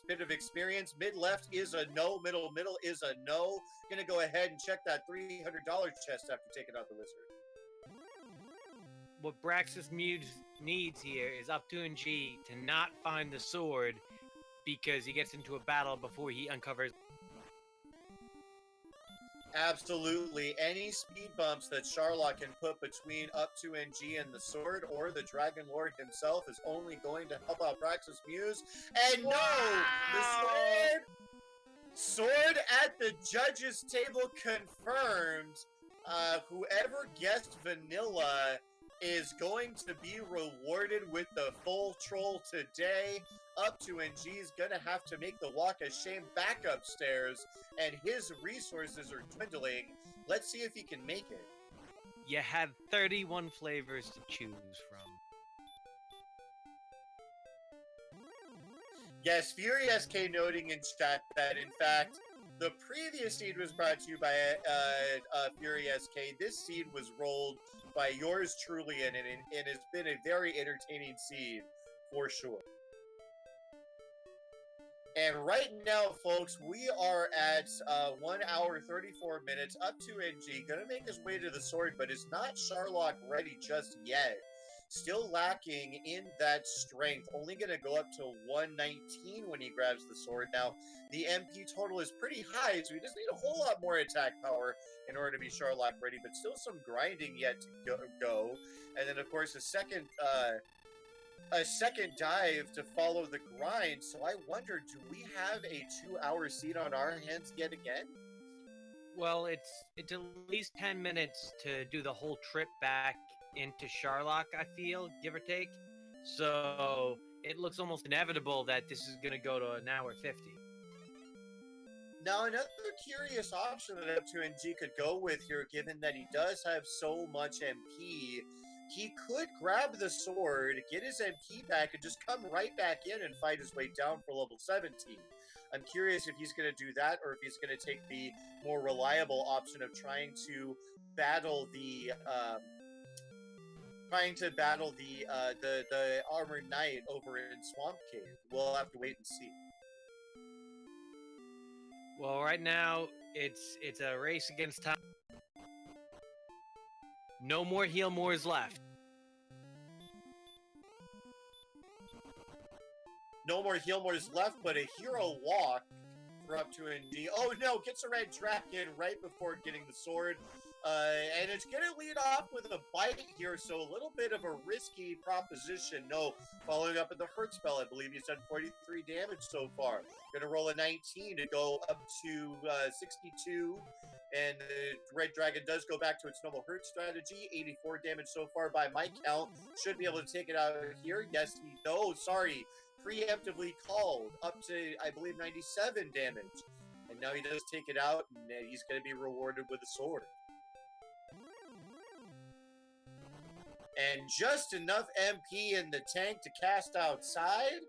bit of experience. Mid left is a no. Middle is a no. Gonna go ahead and check that $300 chest after taking out the wizard. What Braxis Muse needs here is up2ng to not find the sword, because he gets into a battle before he uncovers. Absolutely. Any speed bumps that Charlotte can put between up2ng and the sword, or the Dragon Lord himself, is only going to help out Braxis Muse. And no! The sword at the judges' table confirmed. Whoever guessed vanilla is going to be rewarded with the full troll today. up2ng is gonna have to make the walk of shame back upstairs, and his resources are dwindling. Let's see if he can make it. You had 31 flavors to choose from. Yes, Fury SK noting in chat that, in fact, the previous seed was brought to you by Fury SK. This seed was rolled by yours truly, and it has been a very entertaining seed, for sure. And right now, folks, we are at 1 hour, 34 minutes. up2ng gonna make his way to the sword, but is not Charlotte ready just yet. still lacking in that strength. Only going to go up to 119 when he grabs the sword. Now, the MP total is pretty high, so he doesn't need a whole lot more attack power in order to be Sharlock ready, but still some grinding yet to go. And then, of course, a second dive to follow the grind. So I wonder, do we have a 2-hour seed on our hands yet again? Well, it's at least 10 minutes to do the whole trip back into Sharlock, I feel, give or take. So it looks almost inevitable that this is going to go to an hour 50. Now, another curious option that up2ng could go with here, given that he does have so much MP, he could grab the sword, get his MP back, and just come right back in and fight his way down for level 17. I'm curious if he's going to do that, or if he's going to take the more reliable option of trying to battle the Armored Knight over in Swamp Cave. We'll have to wait and see. Well, right now it's a race against time. No more heal mores left. No more heal mores left, but a hero walk for up2ng. Oh no, gets a red dragon right before getting the sword. And it's going to lead off with a bite here, so a little bit of a risky proposition. No, following up with the hurt spell, I believe he's done 43 damage so far. Going to roll a 19 to go up to 62. And the red dragon does go back to its normal hurt strategy. 84 damage so far by my count. Should be able to take it out here. Yes, preemptively called up to, I believe, 97 damage. And now he does take it out, and he's going to be rewarded with a sword. And just enough MP in the tank to cast outside.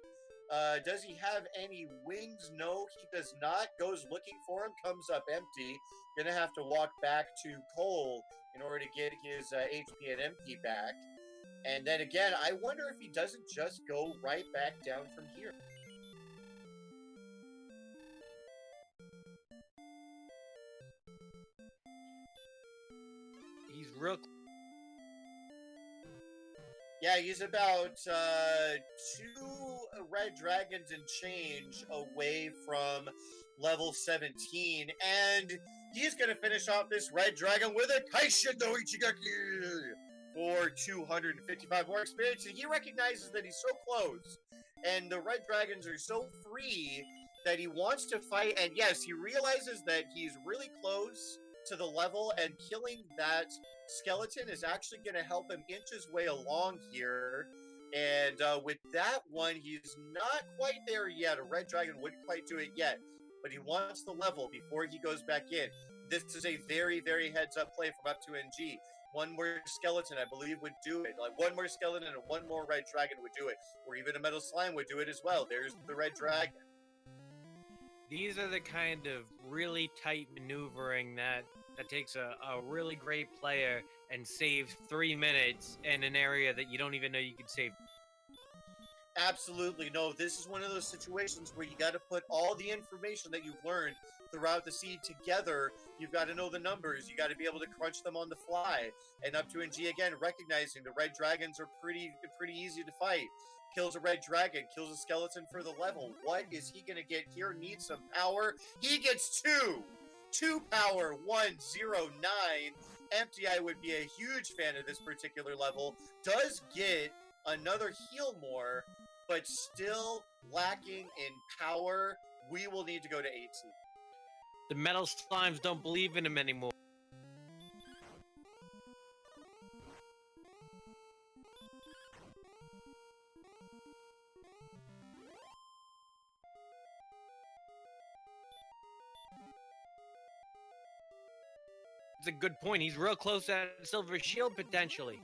Does he have any wings? No, he does not. Goes looking for him, comes up empty. Gonna have to walk back to Cole in order to get his HP and MP back. And then again, I wonder if he doesn't just go right back down from here. He's real. Yeah, he's about 2 red dragons and change away from level 17, and he's going to finish off this red dragon with a Kaishin no Ichigaki for 255 more experience, and he recognizes that he's so close, and the red dragons are so free that he wants to fight, and yes, he realizes that he's really close to the level, and killing that skeleton is actually going to help him inch his way along here. And with that one, he's not quite there yet. A red dragon wouldn't quite do it yet, but he wants the level before he goes back in. This is a very, very heads-up play from up2ng. One more skeleton, I believe, would do it. Like, one more skeleton and one more red dragon would do it. Or even a metal slime would do it as well. There's the red dragon. These are the kind of really tight maneuvering that takes a really great player and saves 3 minutes in an area that you don't even know you could save. Absolutely. No, this is one of those situations where you got to put all the information that you've learned throughout the seed together. You've got to know the numbers. You got to be able to crunch them on the fly. And up2ng, again, recognizing the red dragons are pretty easy to fight. Kills a red dragon, kills a skeleton for the level. What is he going to get here? Needs some power. He gets 2! 2 power, 109. Empty, I would be a huge fan of this particular level. Does get another heal more, but still lacking in power. We will need to go to 18. The metal slimes don't believe in him anymore. It's a good point. He's real close at Silver Shield, potentially.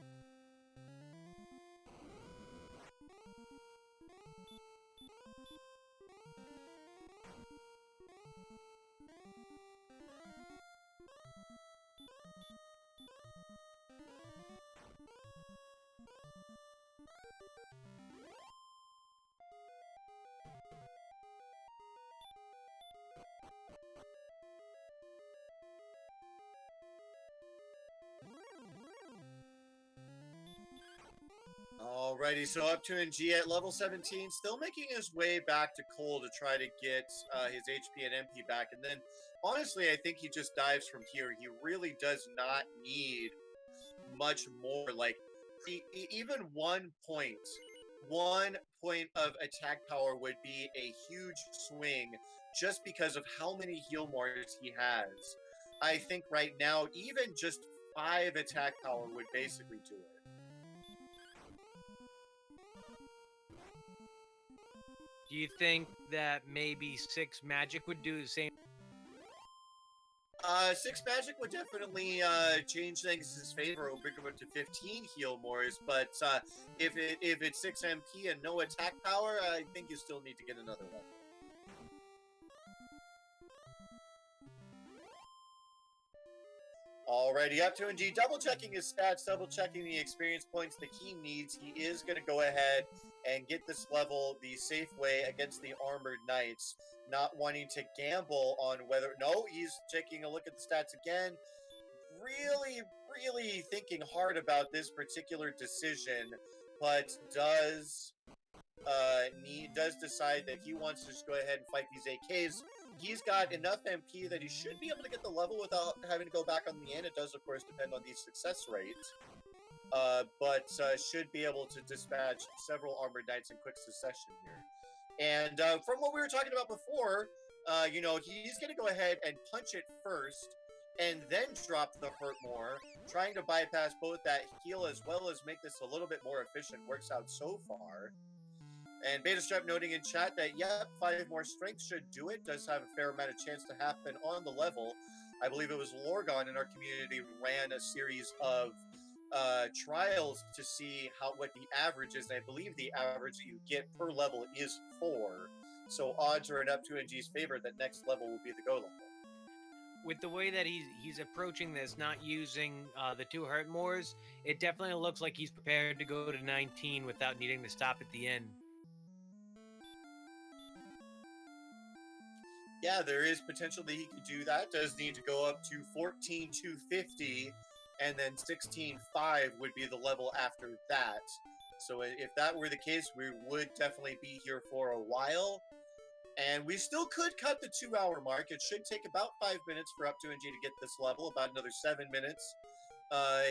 Alrighty, so up2ng at level 17, still making his way back to Cole to try to get his HP and MP back. And then, honestly, I think he just dives from here. He really does not need much more. Like, even 1 point of attack power would be a huge swing just because of how many heal mores he has. I think right now, even just 5 attack power would basically do it. Do you think that maybe 6 magic would do the same? 6 magic would definitely change things in his favor. It would bring him up to 15 heal mores, but if it's 6 MP and no attack power, I think you still need to get another level. Alrighty, up2ng, double checking his stats, double checking the experience points that he needs. He is going to go ahead and get this level the safe way against the Armored Knights, not wanting to gamble on whether... No, he's taking a look at the stats again. Really thinking hard about this particular decision, but does decide that he wants to just go ahead and fight these AKs. He's got enough MP that he should be able to get the level without having to go back on the end. It does, of course, depend on the success rate. But should be able to dispatch several Armored Knights in quick succession here. And from what we were talking about before, you know, he's going to go ahead and punch it first and then drop the hurt more, trying to bypass both that heal as well as make this a little bit more efficient. Works out so far. And Beta Strap noting in chat that, yep, 5 more strength should do it. Does have a fair amount of chance to happen on the level. I believe it was Lorgon in our community ran a series of trials to see what the average is. And I believe the average that you get per level is 4. So odds are in up2ng's favor that next level will be the go level. With the way that he's approaching this, not using the 2 hurt mores, it definitely looks like he's prepared to go to 19 without needing to stop at the end. Yeah, there is potential that he could do that. Does need to go up to 14,250, and then 16,5 would be the level after that. So if that were the case, we would definitely be here for a while. And we still could cut the 2-hour mark. It should take about 5 minutes for up2ng to get this level, about another 7 minutes.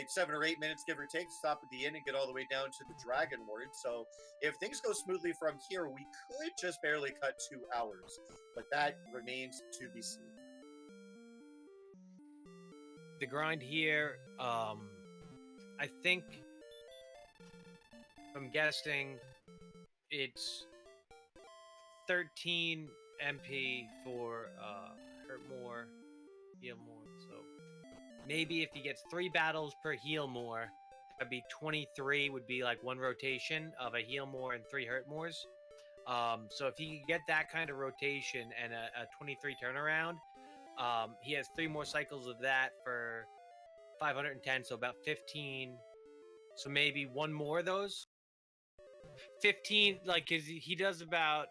7 or 8 minutes, give or take, to stop at the end and get all the way down to the Dragon Ward. So if things go smoothly from here, we could just barely cut 2 hours. But that remains to be seen. The grind here, I think, I'm guessing, it's 13 MP for hurt more, heal more. So maybe if he gets 3 battles per heal more, that'd be 23, would be like 1 rotation of a heal more and 3 hurt mores. So if he could get that kind of rotation and a 23 turnaround, he has 3 more cycles of that for 510, so about 15. So maybe 1 more of those. 15, like, cause he does about.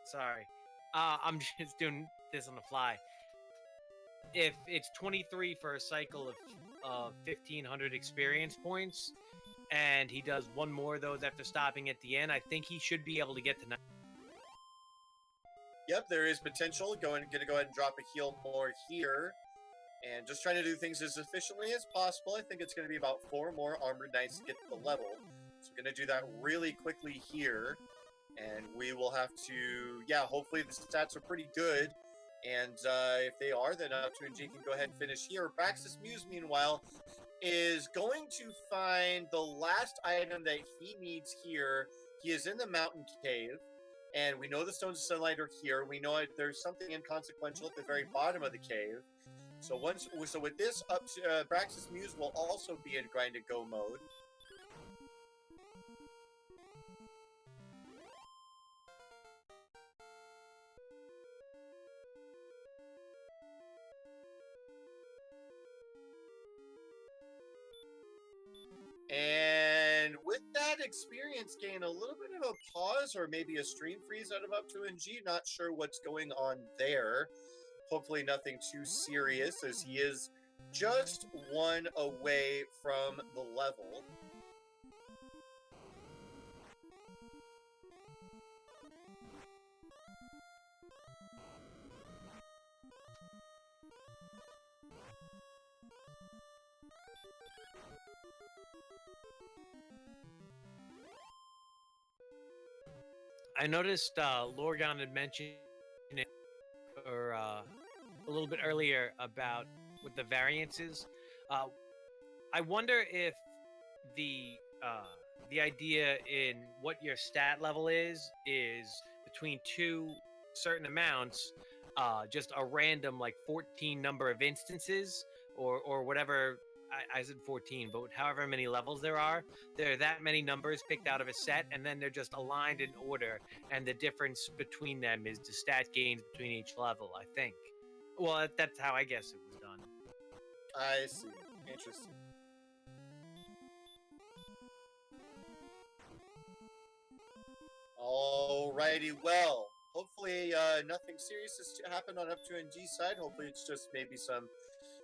Sorry, I'm just doing this on the fly. If it's 23 for a cycle of 1,500 experience points, and he does 1 more of those after stopping at the end, I think he should be able to get to 9. Yep, there is potential. Gonna go ahead and drop a heal more here. And just trying to do things as efficiently as possible. I think it's going to be about 4 more Armored Knights to get to the level. So we're going to do that really quickly here. And we will have to, yeah, hopefully the stats are pretty good. And if they are, then up2ng can go ahead and finish here. Praxis Muse, meanwhile, is going to find the last item that he needs here. He is in the mountain cave. And we know the Stones of Sunlight are here. We know there's something inconsequential at the very bottom of the cave. So with this, Praxis Muse will also be in grind and go mode. And with that experience gain, a little bit of a pause or maybe a stream freeze out of up2ng. Not sure what's going on there. Hopefully nothing too serious, as he is just 1 away from the level. I noticed Lorgon had mentioned it or a little bit earlier about with the variances. Uh, I wonder if the uh, the idea in what your stat level is between two certain amounts, just a random like 14 number of instances or whatever. I said 14, but however many levels there are that many numbers picked out of a set, and then they're just aligned in order, and the difference between them is the stat gains between each level, I think. Well, that's how I guess it was done. I see. Interesting. Alrighty, well, hopefully nothing serious has happened on up2ng side. Hopefully it's just maybe some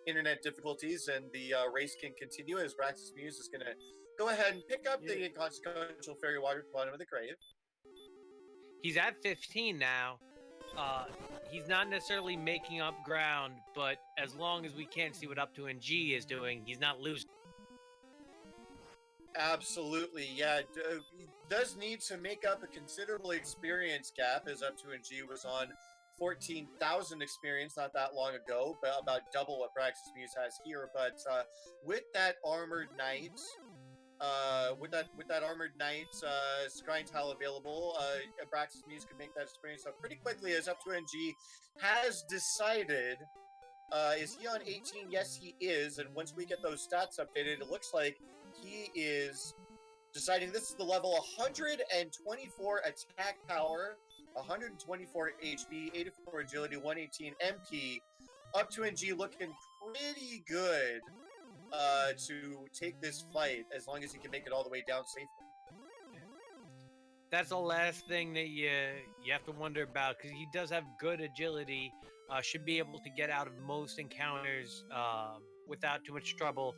internet difficulties, and the race can continue as Braxis Muse is going to go ahead and pick up the inconsequential fairy water at the bottom of the grave. He's at 15 now. He's not necessarily making up ground, but as long as we can't see what up2ng is doing, he's not losing. Absolutely, yeah. He does need to make up a considerable experience gap, as up2ng was on 14,000 experience not that long ago, but about double what Braxis Muse has here. But with that armored knight, scrying tile available, Braxis Muse can make that experience up pretty quickly, as up2ng has decided. Is he on 18? Yes, he is. And once we get those stats updated, it looks like he is deciding this is the level 124 attack power, 124 HP, 84 agility, 118 MP. up2ng looking pretty good to take this fight, as long as he can make it all the way down safely. That's the last thing that you have to wonder about, because he does have good agility. Should be able to get out of most encounters without too much trouble.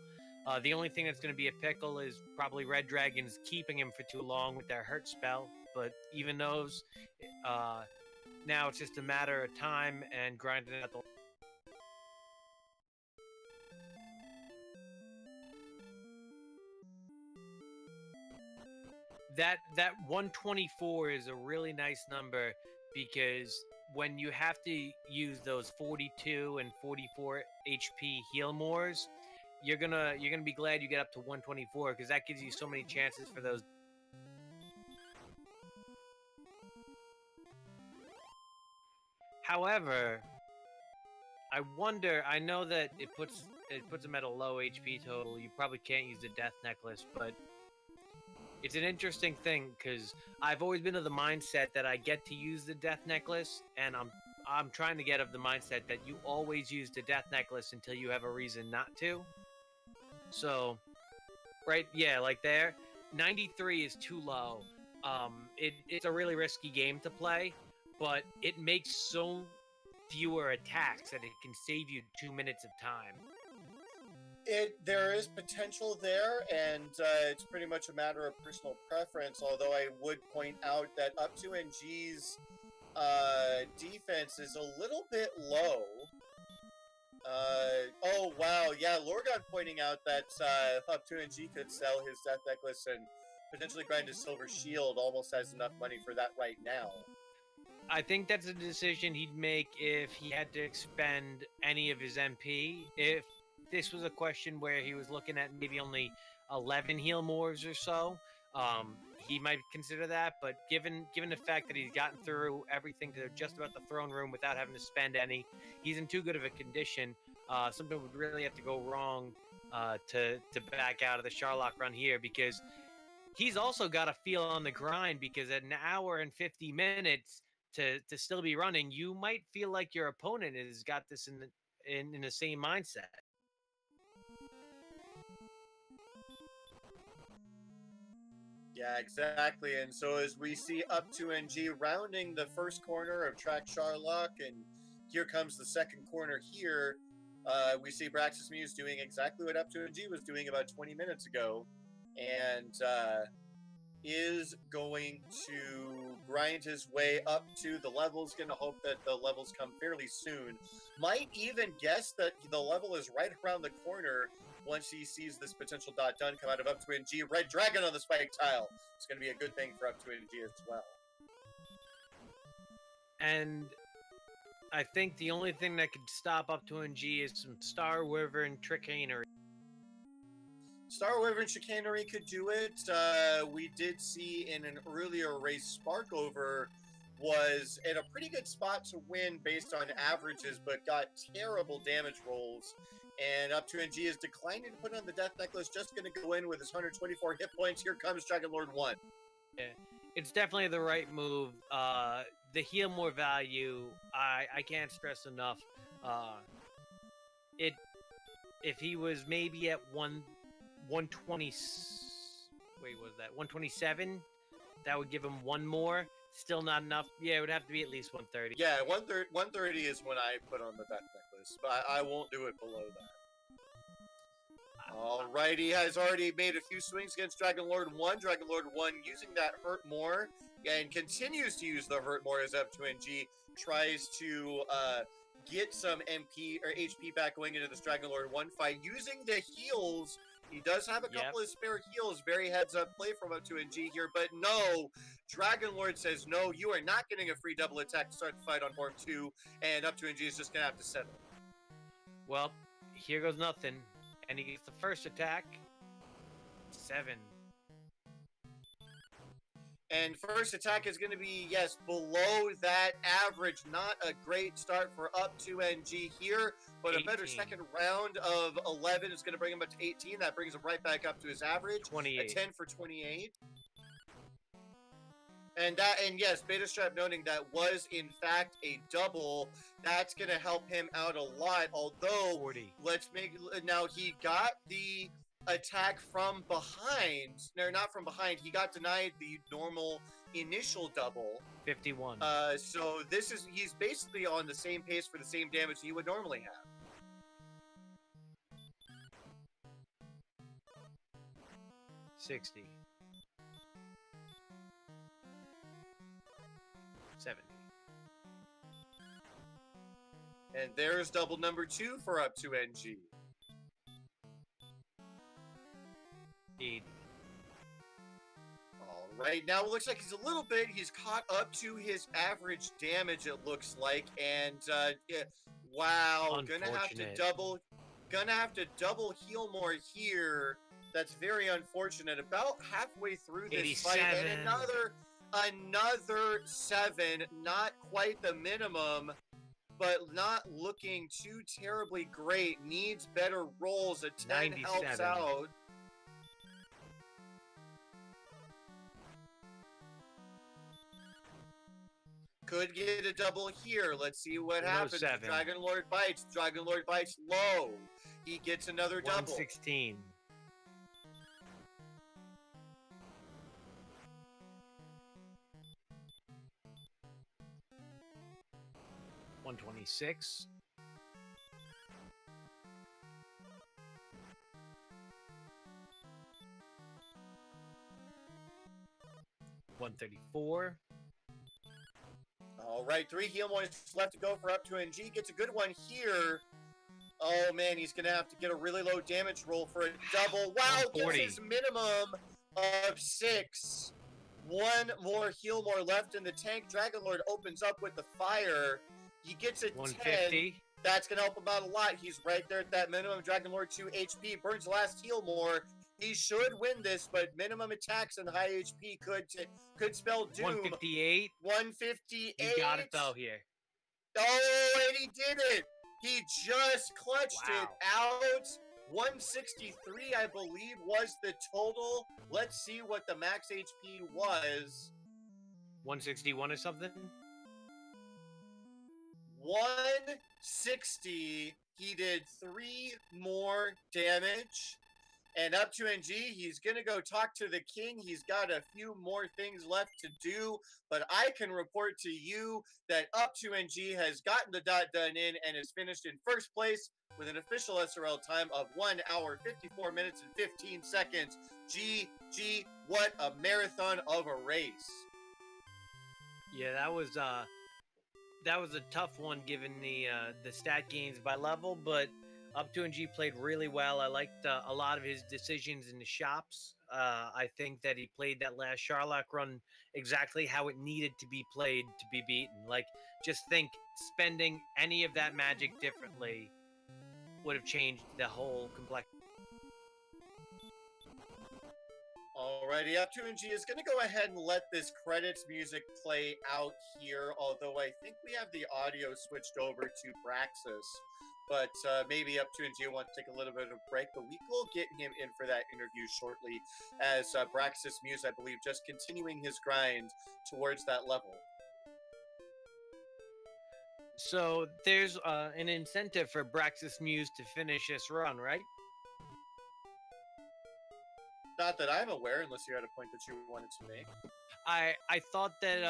The only thing that's going to be a pickle is probably Red Dragons keeping him for too long with their hurt spell. But even those, now it's just a matter of time and grinding out the... That 124 is a really nice number, because when you have to use those 42 and 44 HP heal mores, you're gonna be glad you get up to 124, because that gives you so many chances for those. However, I wonder. I know that it puts them at a low HP total. You probably can't use the death necklace, but it's an interesting thing, because I've always been of the mindset that I get to use the death necklace, and I'm trying to get of the mindset that you always use the death necklace until you have a reason not to. So, right, yeah, like there, 93 is too low. It's a really risky game to play, but it makes so fewer attacks that it can save you 2 minutes of time. There is potential there, and it's pretty much a matter of personal preference, although I would point out that up2ng's defense is a little bit low. Oh, wow, yeah, Lorgon pointing out that up2ng could sell his death necklace and potentially grind his silver shield, almost has enough money for that right now. I think that's a decision he'd make if he had to expend any of his MP. If this was a question where he was looking at maybe only 11 heal mores or so, he might consider that. But given the fact that he's gotten through everything to just about the throne room without having to spend any, he's in too good of a condition. Something would really have to go wrong to back out of the Sharlock run here, because he's also got to feel on the grind, because at an hour and 50 minutes to still be running, you might feel like your opponent has got this in the same mindset. Yeah, exactly. And so as we see up2ng rounding the first corner of track Sharlock, and here comes the second corner here, we see Braxis Muse doing exactly what up2ng was doing about 20 minutes ago, and is going to grind his way up to the levels, going to hope that the levels come fairly soon. Might even guess that the level is right around the corner, once he sees this potential dot done come out of up2ng. Red Dragon on the spike tile. It's going to be a good thing for up2ng as well. And I think the only thing that could stop up2ng is some Star Wyvern chicanery. Star Wyvern chicanery could do it. We did see in an earlier race, Sparkover was in a pretty good spot to win based on averages, but got terrible damage rolls. And up2ng is declining to put on the Death Necklace, just going to go in with his 124 hit points. Here comes Dragon Lord 1. Yeah, it's definitely the right move. The heal more value, I can't stress enough. If he was maybe at 120, wait, what was that? 127, that would give him one more. Still not enough. Yeah, it would have to be at least 130. Yeah, 130 is when I put on the Death Necklace, but I won't do it below that. Alright, he has already made a few swings against Dragon Lord 1. Dragon Lord 1 using that Hurt More, and continues to use the Hurt More as up2ng tries to get some MP or HP back going into this Dragon Lord 1 fight. Using the heals, he does have a couple of spare heals. Very heads up play from up2ng here, but no. Dragon Lord says, no, you are not getting a free double attack to start the fight on Form 2, and up2ng is just going to have to settle. Well, here goes nothing. And he gets the first attack. 7. And first attack is going to be, yes, below that average. Not a great start for up2ng here, but 18. A better second round of 11 is going to bring him up to 18. That brings him right back up to his average. 28. A 10 for 28. And yes, Beta Strap noting that was in fact a double. That's going to help him out a lot. Although, 40. Now he got the attack from behind. No, not from behind. He got denied the normal initial double. 51. So he's basically on the same pace for the same damage he would normally have. $60. 70. And there's double number 2 for up2ng. 80. All right, now it looks like he's caught up to his average damage, it looks like, and wow, gonna have to double heal more here. That's very unfortunate. About halfway through this 87. fight, and another 7, not quite the minimum, but not looking too terribly great. Needs better rolls. A 10 helps out. Could get a double here. Let's see what happens. Dragon Lord bites. Dragon Lord bites low. He gets another double. 116. $126. $134. All right, 3 heal points left to go for up2ng. Gets a good one here. Oh man, he's gonna have to get a really low damage roll for a double. Wow, gets his minimum of 6. 1 more heal more left in the tank. Dragon Lord opens up with the fire. He gets a 150. 10. That's gonna help him out a lot. He's right there at that minimum. Dragon Lord 2 HP, burns last heal more. He should win this, but minimum attacks and high HP could spell doom. 158. 158. He got it though here. Oh, and he did it. He just clutched it out. 163, I believe, was the total. Let's see what the max HP was. 161 or something? 160. He did 3 more damage. And up2ng, he's going to go talk to the king. He's got a few more things left to do. But I can report to you that up2ng has gotten the dot done in and is finished in first place with an official SRL time of 1 hour, 54 minutes, and 15 seconds. GG, what a marathon of a race. Yeah, that was a tough one given the stat gains by level, but up2ng played really well. I liked a lot of his decisions in the shops. I think that he played that last Sharlock run exactly how it needed to be played to be beaten. Like, just think spending any of that magic differently would have changed the whole complexity. Alrighty, up2ng is going to go ahead and let this credits music play out here, although I think we have the audio switched over to Braxis. But maybe up2ng wants to take a little bit of a break, but we will get him in for that interview shortly, as Braxis Muse, I believe, just continuing his grind towards that level. So there's an incentive for Braxis Muse to finish this run, right? Not that I'm aware, unless you had a point that you wanted to make. I thought that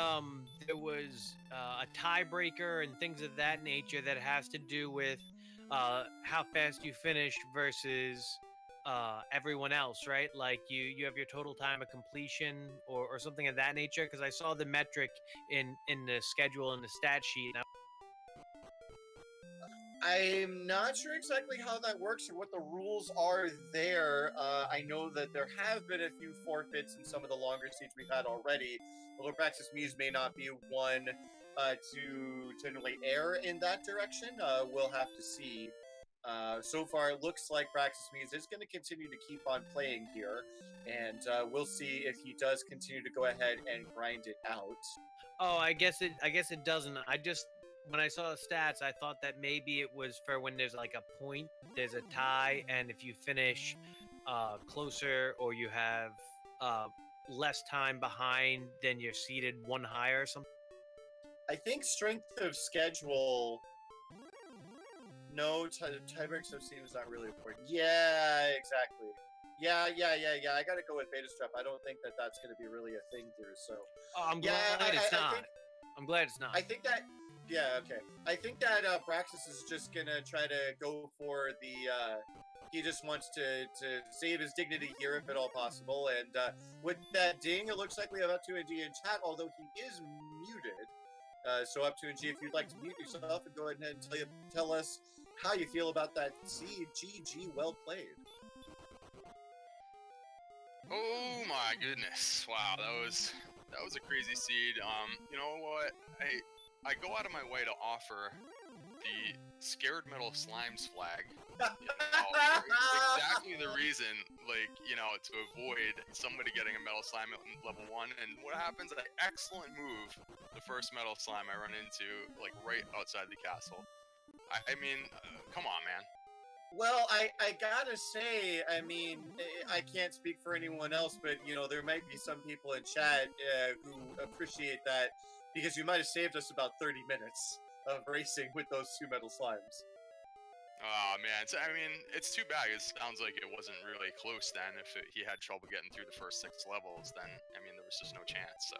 there was a tiebreaker and things of that nature that has to do with how fast you finish versus everyone else, right? Like you have your total time of completion or something of that nature. Because I saw the metric in the schedule and the stat sheet. And I'm not sure exactly how that works or what the rules are there. I know that there have been a few forfeits in some of the longer seeds we've had already. Although Praxis Muse may not be one to really err in that direction. We'll have to see. So far, it looks like Praxis Muse is going to continue to keep on playing here, and we'll see if he does continue to go ahead and grind it out. Oh, I guess it doesn't. When I saw the stats, I thought that maybe it was for when there's like a point, there's a tie, and if you finish closer or you have less time behind, then you're seated one higher or something. I think strength of schedule. No, tiebreaks I've seen is not really important. Yeah, exactly. Yeah. I gotta go with Beta Strap. I don't think that that's gonna be really a thing here. So. I'm glad it's not. I'm glad it's not. I think that. Yeah, okay. I think that Braxis is just gonna try to go for the. He just wants to save his dignity here if at all possible. And with that ding, it looks like we have up2ng in chat, although he is muted. So up2ng, if you'd like to mute yourself and go ahead and tell us how you feel about that seed. GG, well played. Oh my goodness! Wow, that was a crazy seed. You know what? I go out of my way to offer the Scared Metal Slimes flag. Exactly the reason, like, to avoid somebody getting a Metal Slime at level 1. And what happens? An excellent move. The first Metal Slime I run into, like, right outside the castle. I mean, come on, man. Well, I gotta say, I mean, I can't speak for anyone else, but, there might be some people in chat who appreciate that, because you might have saved us about 30 minutes of racing with those two Metal Slimes. Oh, man. So, I mean, it's too bad. It sounds like it wasn't really close then. If he had trouble getting through the first 6 levels, then, I mean, there was just no chance, so...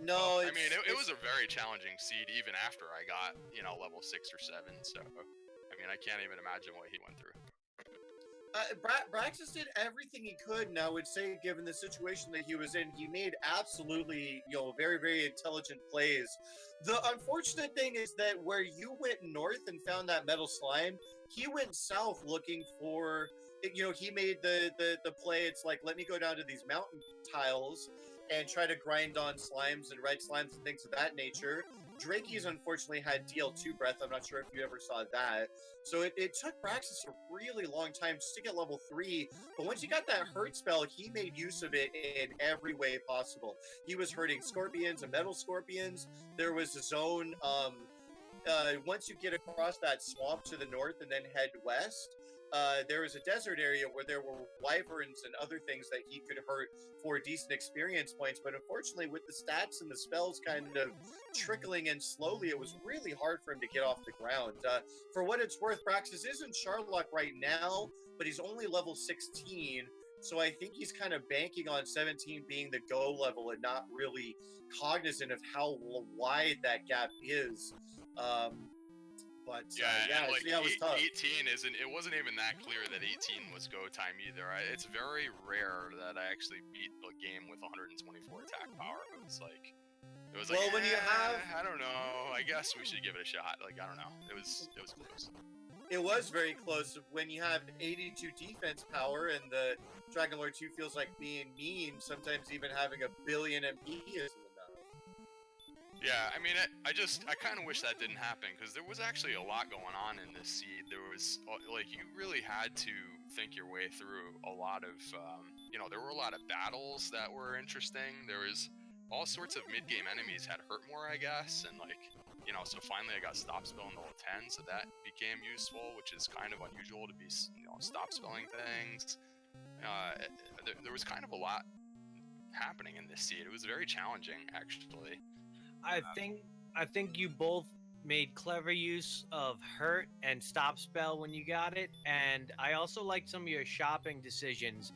No, I mean, it was a very challenging seed even after I got, level 6 or 7, so... I mean, I can't even imagine what he went through. Braxis did everything he could, and I would say, given the situation that he was in, he made absolutely, very, very intelligent plays. The unfortunate thing is that where you went north and found that Metal Slime, he went south looking for, he made the play. It's like, let me go down to these mountain tiles and try to grind on slimes and red slimes and things of that nature. Drakey's unfortunately had DL2 breath. I'm not sure if you ever saw that. So it took Braxis a really long time just to get level 3. But once he got that hurt spell, he made use of it in every way possible. He was hurting scorpions and metal scorpions. There was a zone, once you get across that swamp to the north and then head west, there was a desert area where there were wyverns and other things that he could hurt for decent experience points, but unfortunately with the stats and the spells kind of trickling in slowly, it was really hard for him to get off the ground. For what it's worth, Braxis is in Sharlock right now, but he's only level 16, so I think he's kind of banking on 17 being the go level and not really cognizant of how wide that gap is. But like, it was tough. 18 wasn't even that clear that 18 was go time either. It's very rare that I actually beat the game with 124 attack power. It was like, well, when you have, I don't know. I guess we should give it a shot. Like, I don't know. It was close. It was very close. When you have 82 defense power and the Dragon Lord 2 feels like being mean, sometimes even having a billion MP isn't enough. Yeah, I mean, I kind of wish that didn't happen, because there was actually a lot going on in this seed. There was, like, you really had to think your way through a lot of, you know, there were a lot of battles that were interesting. There was all sorts of mid-game enemies had hurt more, I guess, and, like, you know, so finally I got stop spell in level 10, so that became useful, which is kind of unusual to be, you know, stop spelling things. There was kind of a lot happening in this seed. It was very challenging, actually. I think you both made clever use of hurt and stop spell when you got it, and I also liked some of your shopping decisions.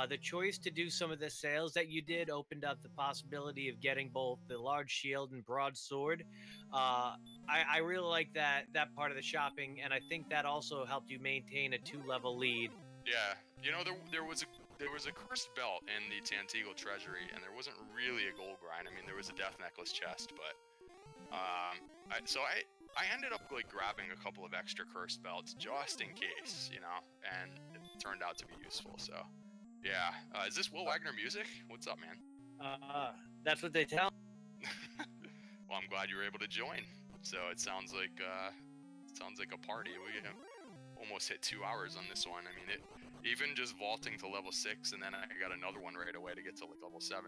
The choice to do some of the sales that you did opened up the possibility of getting both the large shield and broadsword. I really like that part of the shopping, and I think that also helped you maintain a 2-level lead. Yeah, you know, there was a cursed belt in the Tantegel treasury, and there wasn't really a gold grind. I mean, there was a death necklace chest, but I ended up like grabbing a couple of extra cursed belts just in case, you know, and it turned out to be useful. So, yeah, is this WillWagnerMusic? What's up, man? That's what they tell. Well, I'm glad you were able to join. So it sounds like a party. We almost hit 2 hours on this one. I mean, even just vaulting to level 6, and then I got another one right away to get to like level 7,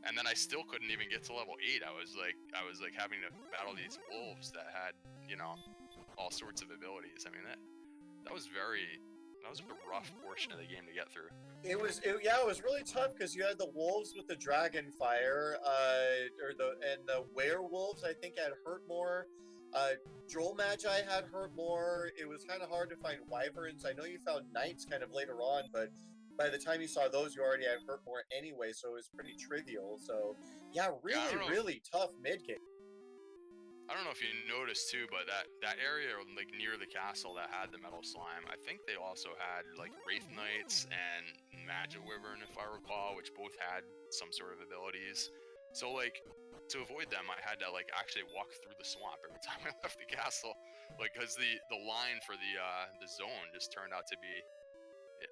and then I still couldn't even get to level 8. I was like having to battle these wolves that had, you know, all sorts of abilities. I mean, that was a rough portion of the game to get through. It was really tough because you had the wolves with the dragon fire, and the werewolves I think had hurt more. Droll Magi had hurt more. It was kind of hard to find wyverns. I know you found knights kind of later on, but by the time you saw those, you already had hurt more anyway, so it was pretty trivial. So yeah, really tough mid game. I don't know if you noticed too, but that area like near the castle that had the metal slime, I think they also had like Wraith Knights and Magic Wyvern, if I recall, which both had some sort of abilities. So like, to avoid them, I had to like actually walk through the swamp every time I left the castle, like, because the line for the zone just turned out to be,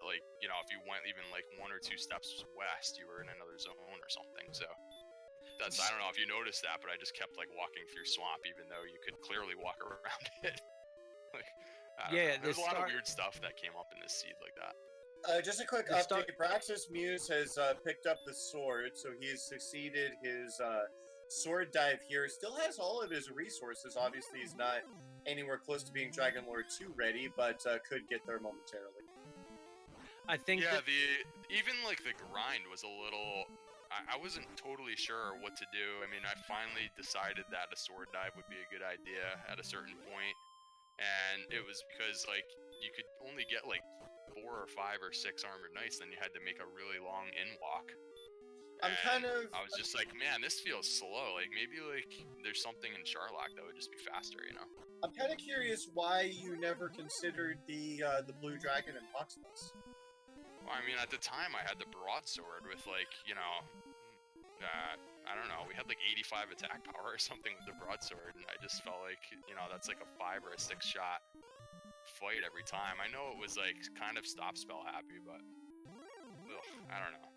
like, you know, if you went even like 1 or 2 steps west, you were in another zone or something. So that's, I don't know if you noticed that, but I just kept like walking through swamp, even though you could clearly walk around it. Like, there's a lot of weird stuff that came up in this seed like that. Just a quick update. Praxis Muse has picked up the sword, so he's succeeded his sword dive here. Still has all of his resources. Obviously, he's not anywhere close to being Dragon Lord 2 ready, but could get there momentarily. I think. Yeah, even like the grind was a little. I wasn't totally sure what to do. I mean, I finally decided that a sword dive would be a good idea at a certain point, and it was because like you could only get like 4 or 5 or 6 armored knights, then you had to make a really long in walk. I was just like, man, this feels slow. Like maybe like there's something in Charlock that would just be faster, you know? I'm kind of curious why you never considered the Blue Dragon and Foxness. Well, I mean, at the time I had the broadsword with like, you know, I don't know, we had like 85 attack power or something with the broadsword, and I just felt like, you know, that's like a 5 or a 6 shot fight every time. I know it was like kind of stop spell happy, but I don't know.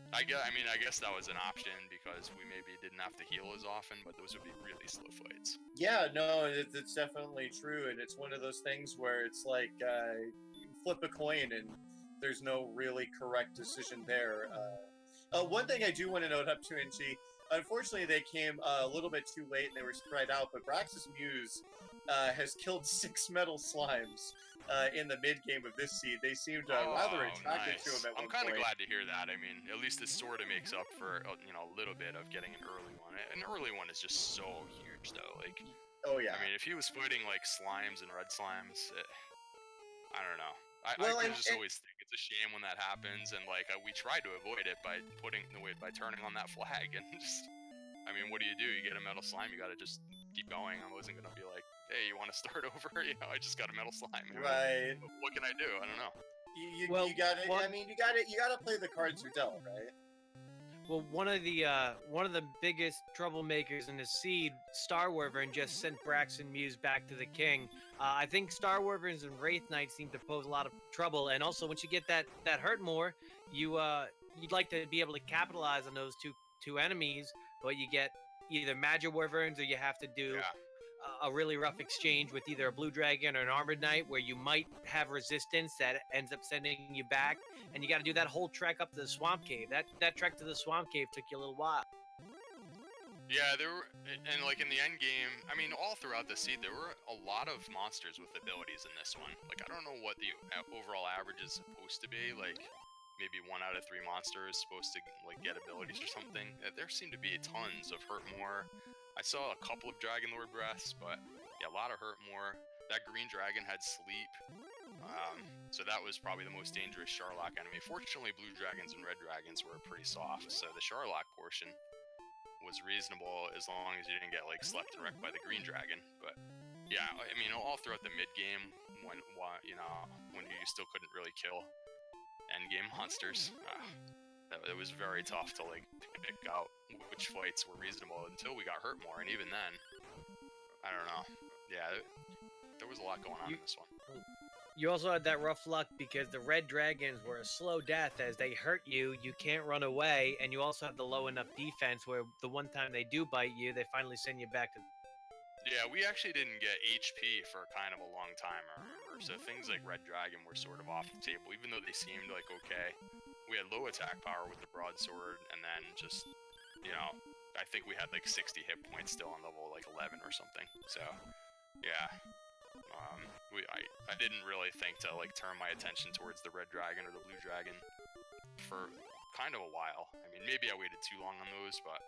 I guess that was an option because we maybe didn't have to heal as often, but those would be really slow fights. Yeah, no, it's definitely true, and it's one of those things where it's like you flip a coin and there's no really correct decision there. One thing I do want to note, up2ng, unfortunately they came a little bit too late and they were spread out, but Praxis Muse has killed 6 metal slimes in the mid game of this seed. They seemed rather attracted to him at one point. I'm kind of glad to hear that. I mean, at least this sort of makes up for, you know, a little bit of getting an early one. An early one is just so huge, though. Like, oh yeah. I mean, if he was fighting like slimes and red slimes, I don't know. I just always think it's a shame when that happens, and like we tried to avoid it by turning on that flag, and just, I mean, what do? You get a metal slime, you gotta just keep going. I wasn't gonna be like, hey, you want to start over? You know, I just got a metal slime. Right. What can I do? I don't know. You gotta play the cards you're dealt, right? Well, one of the biggest troublemakers in the seed, Star Wyvern, just sent Braxton Muse back to the king. I think Star Wyverns and Wraith Knights seem to pose a lot of trouble, and also once you get that hurt more, you'd like to be able to capitalize on those two enemies, but you get either Magic Wyverns or you have to do Yeah. a really rough exchange with either a Blue Dragon or an Armored Knight where you might have resistance that ends up sending you back, and you got to do that whole trek up to the Swamp Cave. That trek to the Swamp Cave took you a little while. Yeah, there were, and like in the end game, I mean, all throughout the seed, there were a lot of monsters with abilities in this one. Like, I don't know what the overall average is supposed to be. Like, maybe 1 out of 3 monsters supposed to like get abilities or something. There seemed to be tons of Hurt More. I saw a couple of Dragon Lord breaths, but yeah, a lot of Hurt More. That green dragon had Sleep, so that was probably the most dangerous Charlock enemy. Fortunately, blue dragons and red dragons were pretty soft, so the Charlock portion was reasonable as long as you didn't get like slept and wrecked by the green dragon. But yeah, I mean, all throughout the mid game, when you still couldn't really kill end game monsters, it was very tough to like pick out which fights were reasonable until we got Hurt More, and even then, I don't know. Yeah, there was a lot going on in this one. You also had that rough luck because the red dragons were a slow death. As they hurt you, you can't run away, and you also have the low enough defense where the one time they do bite you, they finally send you back to... Yeah, we actually didn't get HP for kind of a long time, I remember. So things like Red Dragon were sort of off the table, even though they seemed like okay. We had low attack power with the broadsword, and then just, I think we had like 60 hit points still on level like 11 or something. So, yeah. I didn't really think to like turn my attention towards the red dragon or the blue dragon for kind of a while. I mean, maybe I waited too long on those, but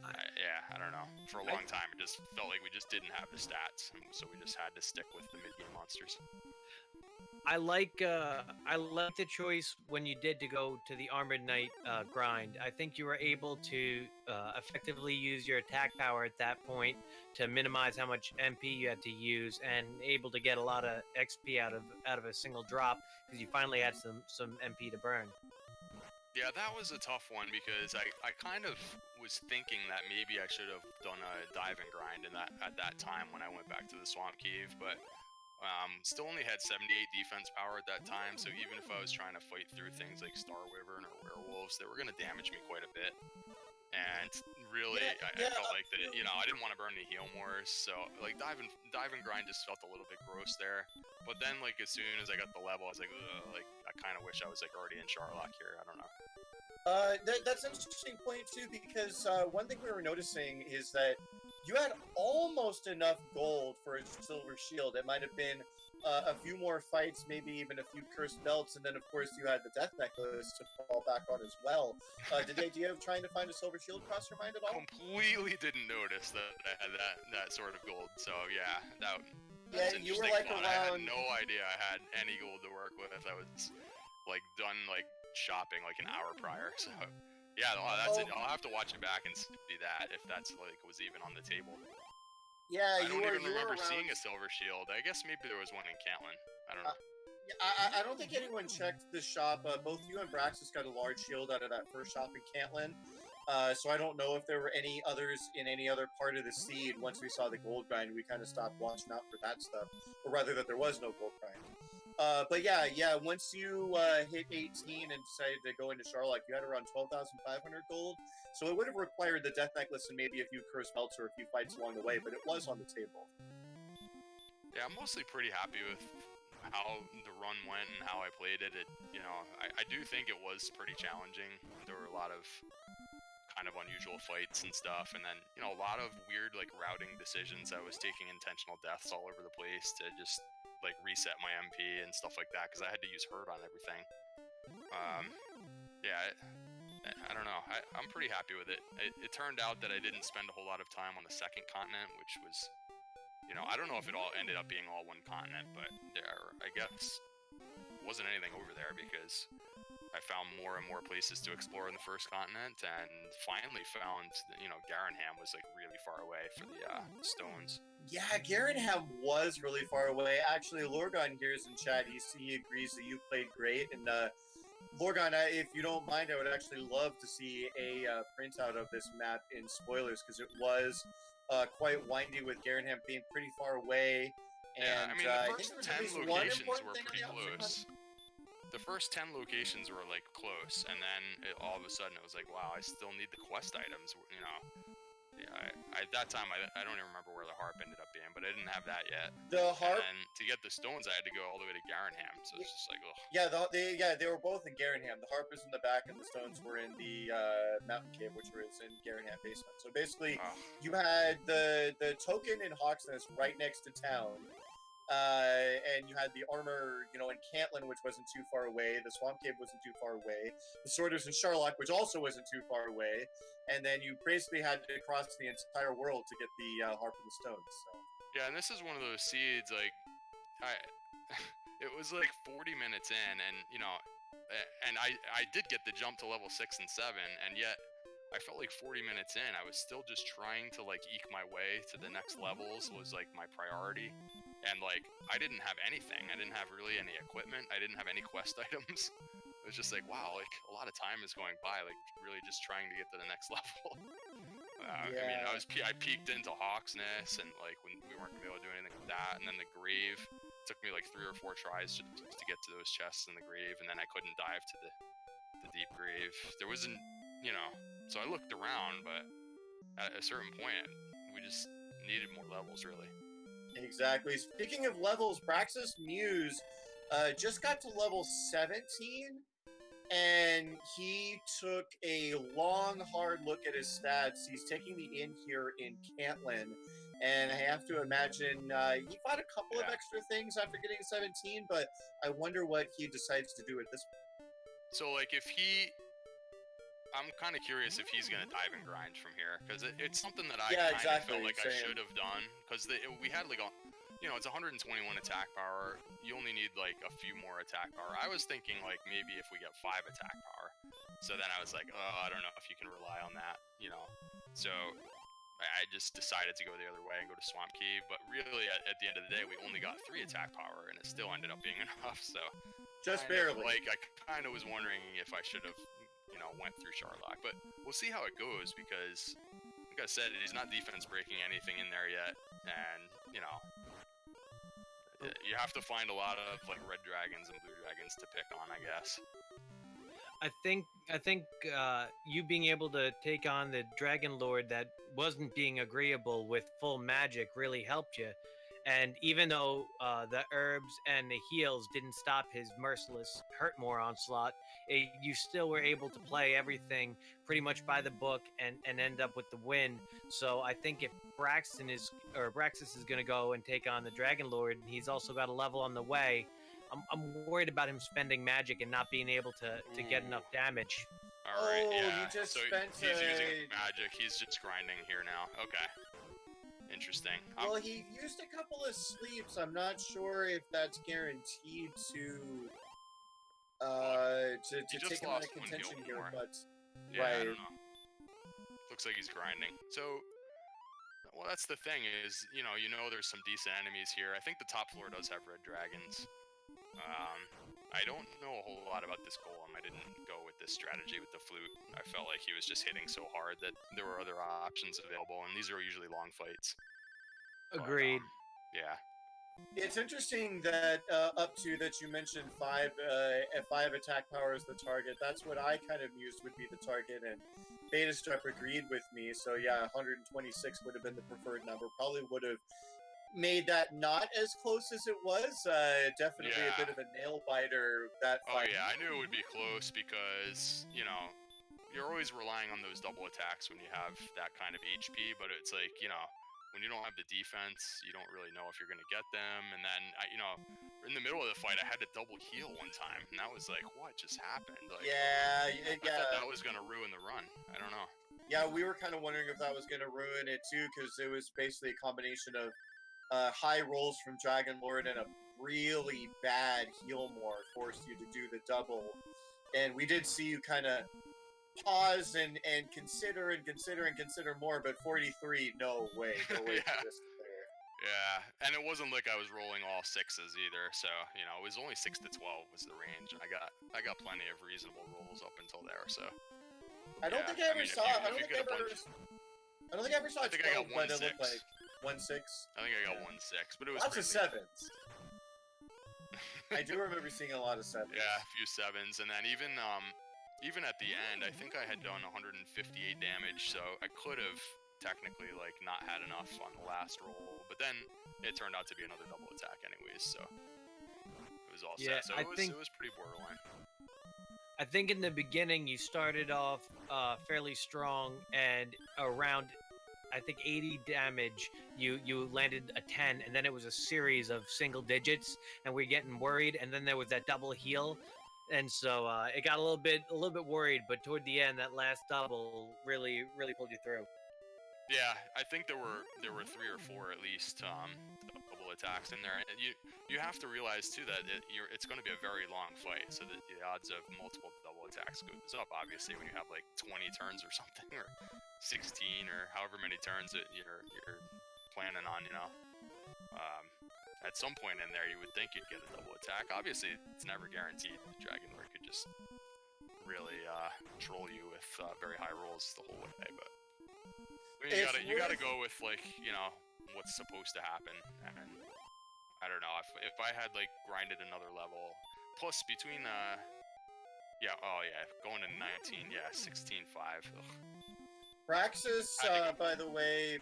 I don't know. For a long time, it just felt like we just didn't have the stats, and so we just had to stick with the mid-game monsters. I like the choice when you did to go to the Armored Knight grind. I think you were able to effectively use your attack power at that point to minimize how much MP you had to use, and able to get a lot of XP out of a single drop because you finally had some MP to burn. Yeah, that was a tough one because I kind of was thinking that maybe I should have done a dive and grind at that time when I went back to the Swamp Cave, but still only had 78 defense power at that time, so even if I was trying to fight through things like Star Wyvern or Werewolves, they were going to damage me quite a bit. And really, I felt like that, I didn't want to burn any heal mores, so like dive and grind just felt a little bit gross there. But then, like, as soon as I got the level, I was like, ugh, like, I kind of wish I was like already in Charlock here. I don't know. That's an interesting point too, because one thing we were noticing is that you had almost enough gold for a silver shield. It might have been a few more fights, maybe even a few cursed belts, and then of course you had the death necklace to fall back on as well. Did the idea of trying to find a silver shield cross your mind at all? Completely didn't notice that I had that sort of gold. So yeah, yeah, you were like around. I had no idea I had any gold to work with. I was like done like shopping like an hour prior. So yeah, I'll have to watch it back and see that if that's like was even on the table. Yeah, I don't even remember seeing a silver shield. I guess maybe there was one in Cantlin. I don't know. I don't think anyone checked the shop. Both you and Braxis got a large shield out of that first shop in Cantlin. So I don't know if there were any others in any other part of the seed. Once we saw the gold grind, we kind of stopped watching out for that stuff. Or rather, that there was no gold grind. But yeah, once you hit 18 and decided to go into Charlock, you had around 12,500 gold. So it would have required the Death Necklace and maybe a few Cursed Belts or a few fights along the way, but it was on the table. Yeah, I'm mostly pretty happy with how the run went and how I played it. I do think it was pretty challenging. There were a lot of kind of unusual fights and stuff, and then, a lot of weird, like, routing decisions. I was taking intentional deaths all over the place to just like reset my MP and stuff like that because I had to use Hurt on everything. I don't know. I'm pretty happy with it. It turned out that I didn't spend a whole lot of time on the second continent, which was, I don't know if it all ended up being all one continent, but I guess wasn't anything over there because I found more and more places to explore in the first continent, and finally found, Garenham was like really far away for the stones. Yeah, Garenham was really far away. Actually, Lorgon here is in chat. He agrees that you played great, and Lorgon, if you don't mind, I would actually love to see a printout of this map in spoilers, because it was quite windy with Garanham being pretty far away. And Yeah, I mean, the first 10 one locations important were thing on pretty the option close. The first 10 locations were, like, close, and then all of a sudden it was like, wow, I still need the quest items, you know. Yeah, at that time, I don't even remember where the harp ended up being, but I didn't have that yet. The harp? And then to get the stones, I had to go all the way to Garanham, so it's just like, ugh. Yeah, they were both in Garanham. The harp is in the back, and the stones were in the mountain cave, which was in Garanham basement. So basically, you had the token in Hawksness right next to town. And you had the armor, in Cantlin, which wasn't too far away. The Swamp Cave wasn't too far away. The Sword was in Sharlock, which also wasn't too far away. And then you basically had to cross the entire world to get the Harp and the Stones. So. Yeah, and this is one of those seeds, like, it was like 40 minutes in, and, and I did get the jump to level 6 and 7, and yet I felt like 40 minutes in, I was still just trying to, like, eke my way to the next levels was, like, my priority. And, like, I didn't have anything. I didn't have really any equipment. I didn't have any quest items. It was just like, wow, like, a lot of time is going by, like, really just trying to get to the next level. I mean, I peeked into Hawksness, and, like, when we weren't going to be able to do anything with that, and then the Grave took me, like, 3 or 4 tries just to get to those chests in the Grave, and then I couldn't dive to the Deep Grave. There wasn't, so I looked around, but at a certain point, we just needed more levels, really. Exactly. Speaking of levels, Praxis Muse just got to level 17, and he took a long, hard look at his stats. He's taking the inn here in Cantlin, and I have to imagine he fought a couple of extra things after getting 17, but I wonder what he decides to do at this point. So, like, I'm kind of curious if he's going to dive and grind from here, because it's something that I kind of felt like I should have done, because we had, like, it's 121 attack power. You only need, like, a few more attack power. I was thinking, like, maybe if we get 5 attack power. So then I was like, oh, I don't know if you can rely on that, So I just decided to go the other way and go to Swamp Cave, but really, at the end of the day, we only got 3 attack power, and it still ended up being enough, so... Just barely. Like, I kind of was wondering if I should have... went through Sharlock, but we'll see how it goes, because like I said, he's not defense breaking anything in there yet, and you have to find a lot of, like, red dragons and blue dragons to pick on, I guess. I think you being able to take on the Dragon Lord that wasn't being agreeable with full magic really helped you. And even though the herbs and the heals didn't stop his merciless Hurtmore onslaught, you still were able to play everything pretty much by the book and end up with the win. So I think if Braxis is going to go and take on the Dragon Lord, and he's also got a level on the way, I'm worried about him spending magic and not being able to get enough damage. All right, yeah. He just so he's using magic. He's just grinding here now. Okay. Interesting. Well, he used a couple of sleeps. I'm not sure if that's guaranteed to take him out of contention here, but yeah, I don't know. Looks like he's grinding. So, well, that's the thing is, there's some decent enemies here. I think the top floor does have red dragons. I don't know a whole lot about this golem. I didn't go with this strategy with the flute. I felt like he was just hitting so hard that there were other options available, and these are usually long fights. Agreed. But, yeah. It's interesting that up2 that you mentioned 5 attack power is the target. That's what I kind of used would be the target, and Beta Strep agreed with me. So yeah, 126 would have been the preferred number. Probably would have made that not as close as it was. Definitely a bit of a nail biter that fight. Oh yeah, I knew it would be close because, you're always relying on those double attacks when you have that kind of HP, but it's like, when you don't have the defense, you don't really know if you're going to get them. And then, in the middle of the fight, I had to double heal one time, and that was like, what just happened? Like, I thought that was going to ruin the run. I don't know. Yeah, we were kind of wondering if that was going to ruin it too, because it was basically a combination of high rolls from Dragon Lord and a really bad heal more forced you to do the double. And we did see you kind of pause and consider more, but 43, no way, no way. Yeah. Just there. Yeah, and it wasn't like I was rolling all 6s either, so you know, it was only 6 to 12 was the range. I got plenty of reasonable rolls up until there, so. I don't think I ever saw. I don't think I ever saw. I think I got 12, but it 1-6. looked like 1-6. I think I got 1-6, but it was Lots of pretty late. 7s. I do remember seeing a lot of 7s. Yeah, a few 7s, and then even at the end, I think I had done 158 damage, so I could have technically like not had enough on the last roll, but then it turned out to be another double attack anyways, so it was all set. So it was pretty borderline. I think in the beginning you started off fairly strong, and around I think 80 damage you landed a 10, and then it was a series of single digits, and we're getting worried, and then there was that double heal, and so it got a little bit worried, but toward the end that last double really pulled you through. Yeah, I think there were 3 or 4 at least double attacks in there, and you have to realize too that it's going to be a very long fight, so that the odds of multiple double attacks goes up obviously when you have like 20 turns or something, or 16 or however many turns that you're planning on, you know. At some point in there, you would think you'd get a double attack. Obviously, it's never guaranteed. The Dragon Lord could just really troll you with very high rolls the whole way, but. I mean, you gotta go with like, you know, what's supposed to happen, and I don't know if I had like grinded another level, plus between going to 19, 16-5. Praxis, by the way,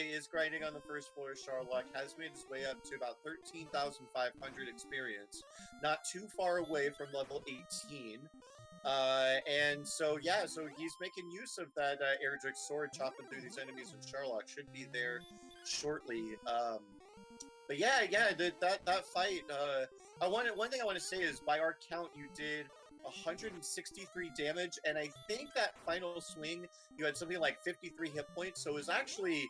is grinding on the first floor of Charlock, has made his way up to about 13,500 experience, not too far away from level 18. And so, yeah, so he's making use of that Erdrick sword, chopping through these enemies in Charlock. Should be there shortly. But yeah, that fight. One thing I want to say is, by our count, you did 163 damage, and I think that final swing, you had something like 53 hit points. So it was actually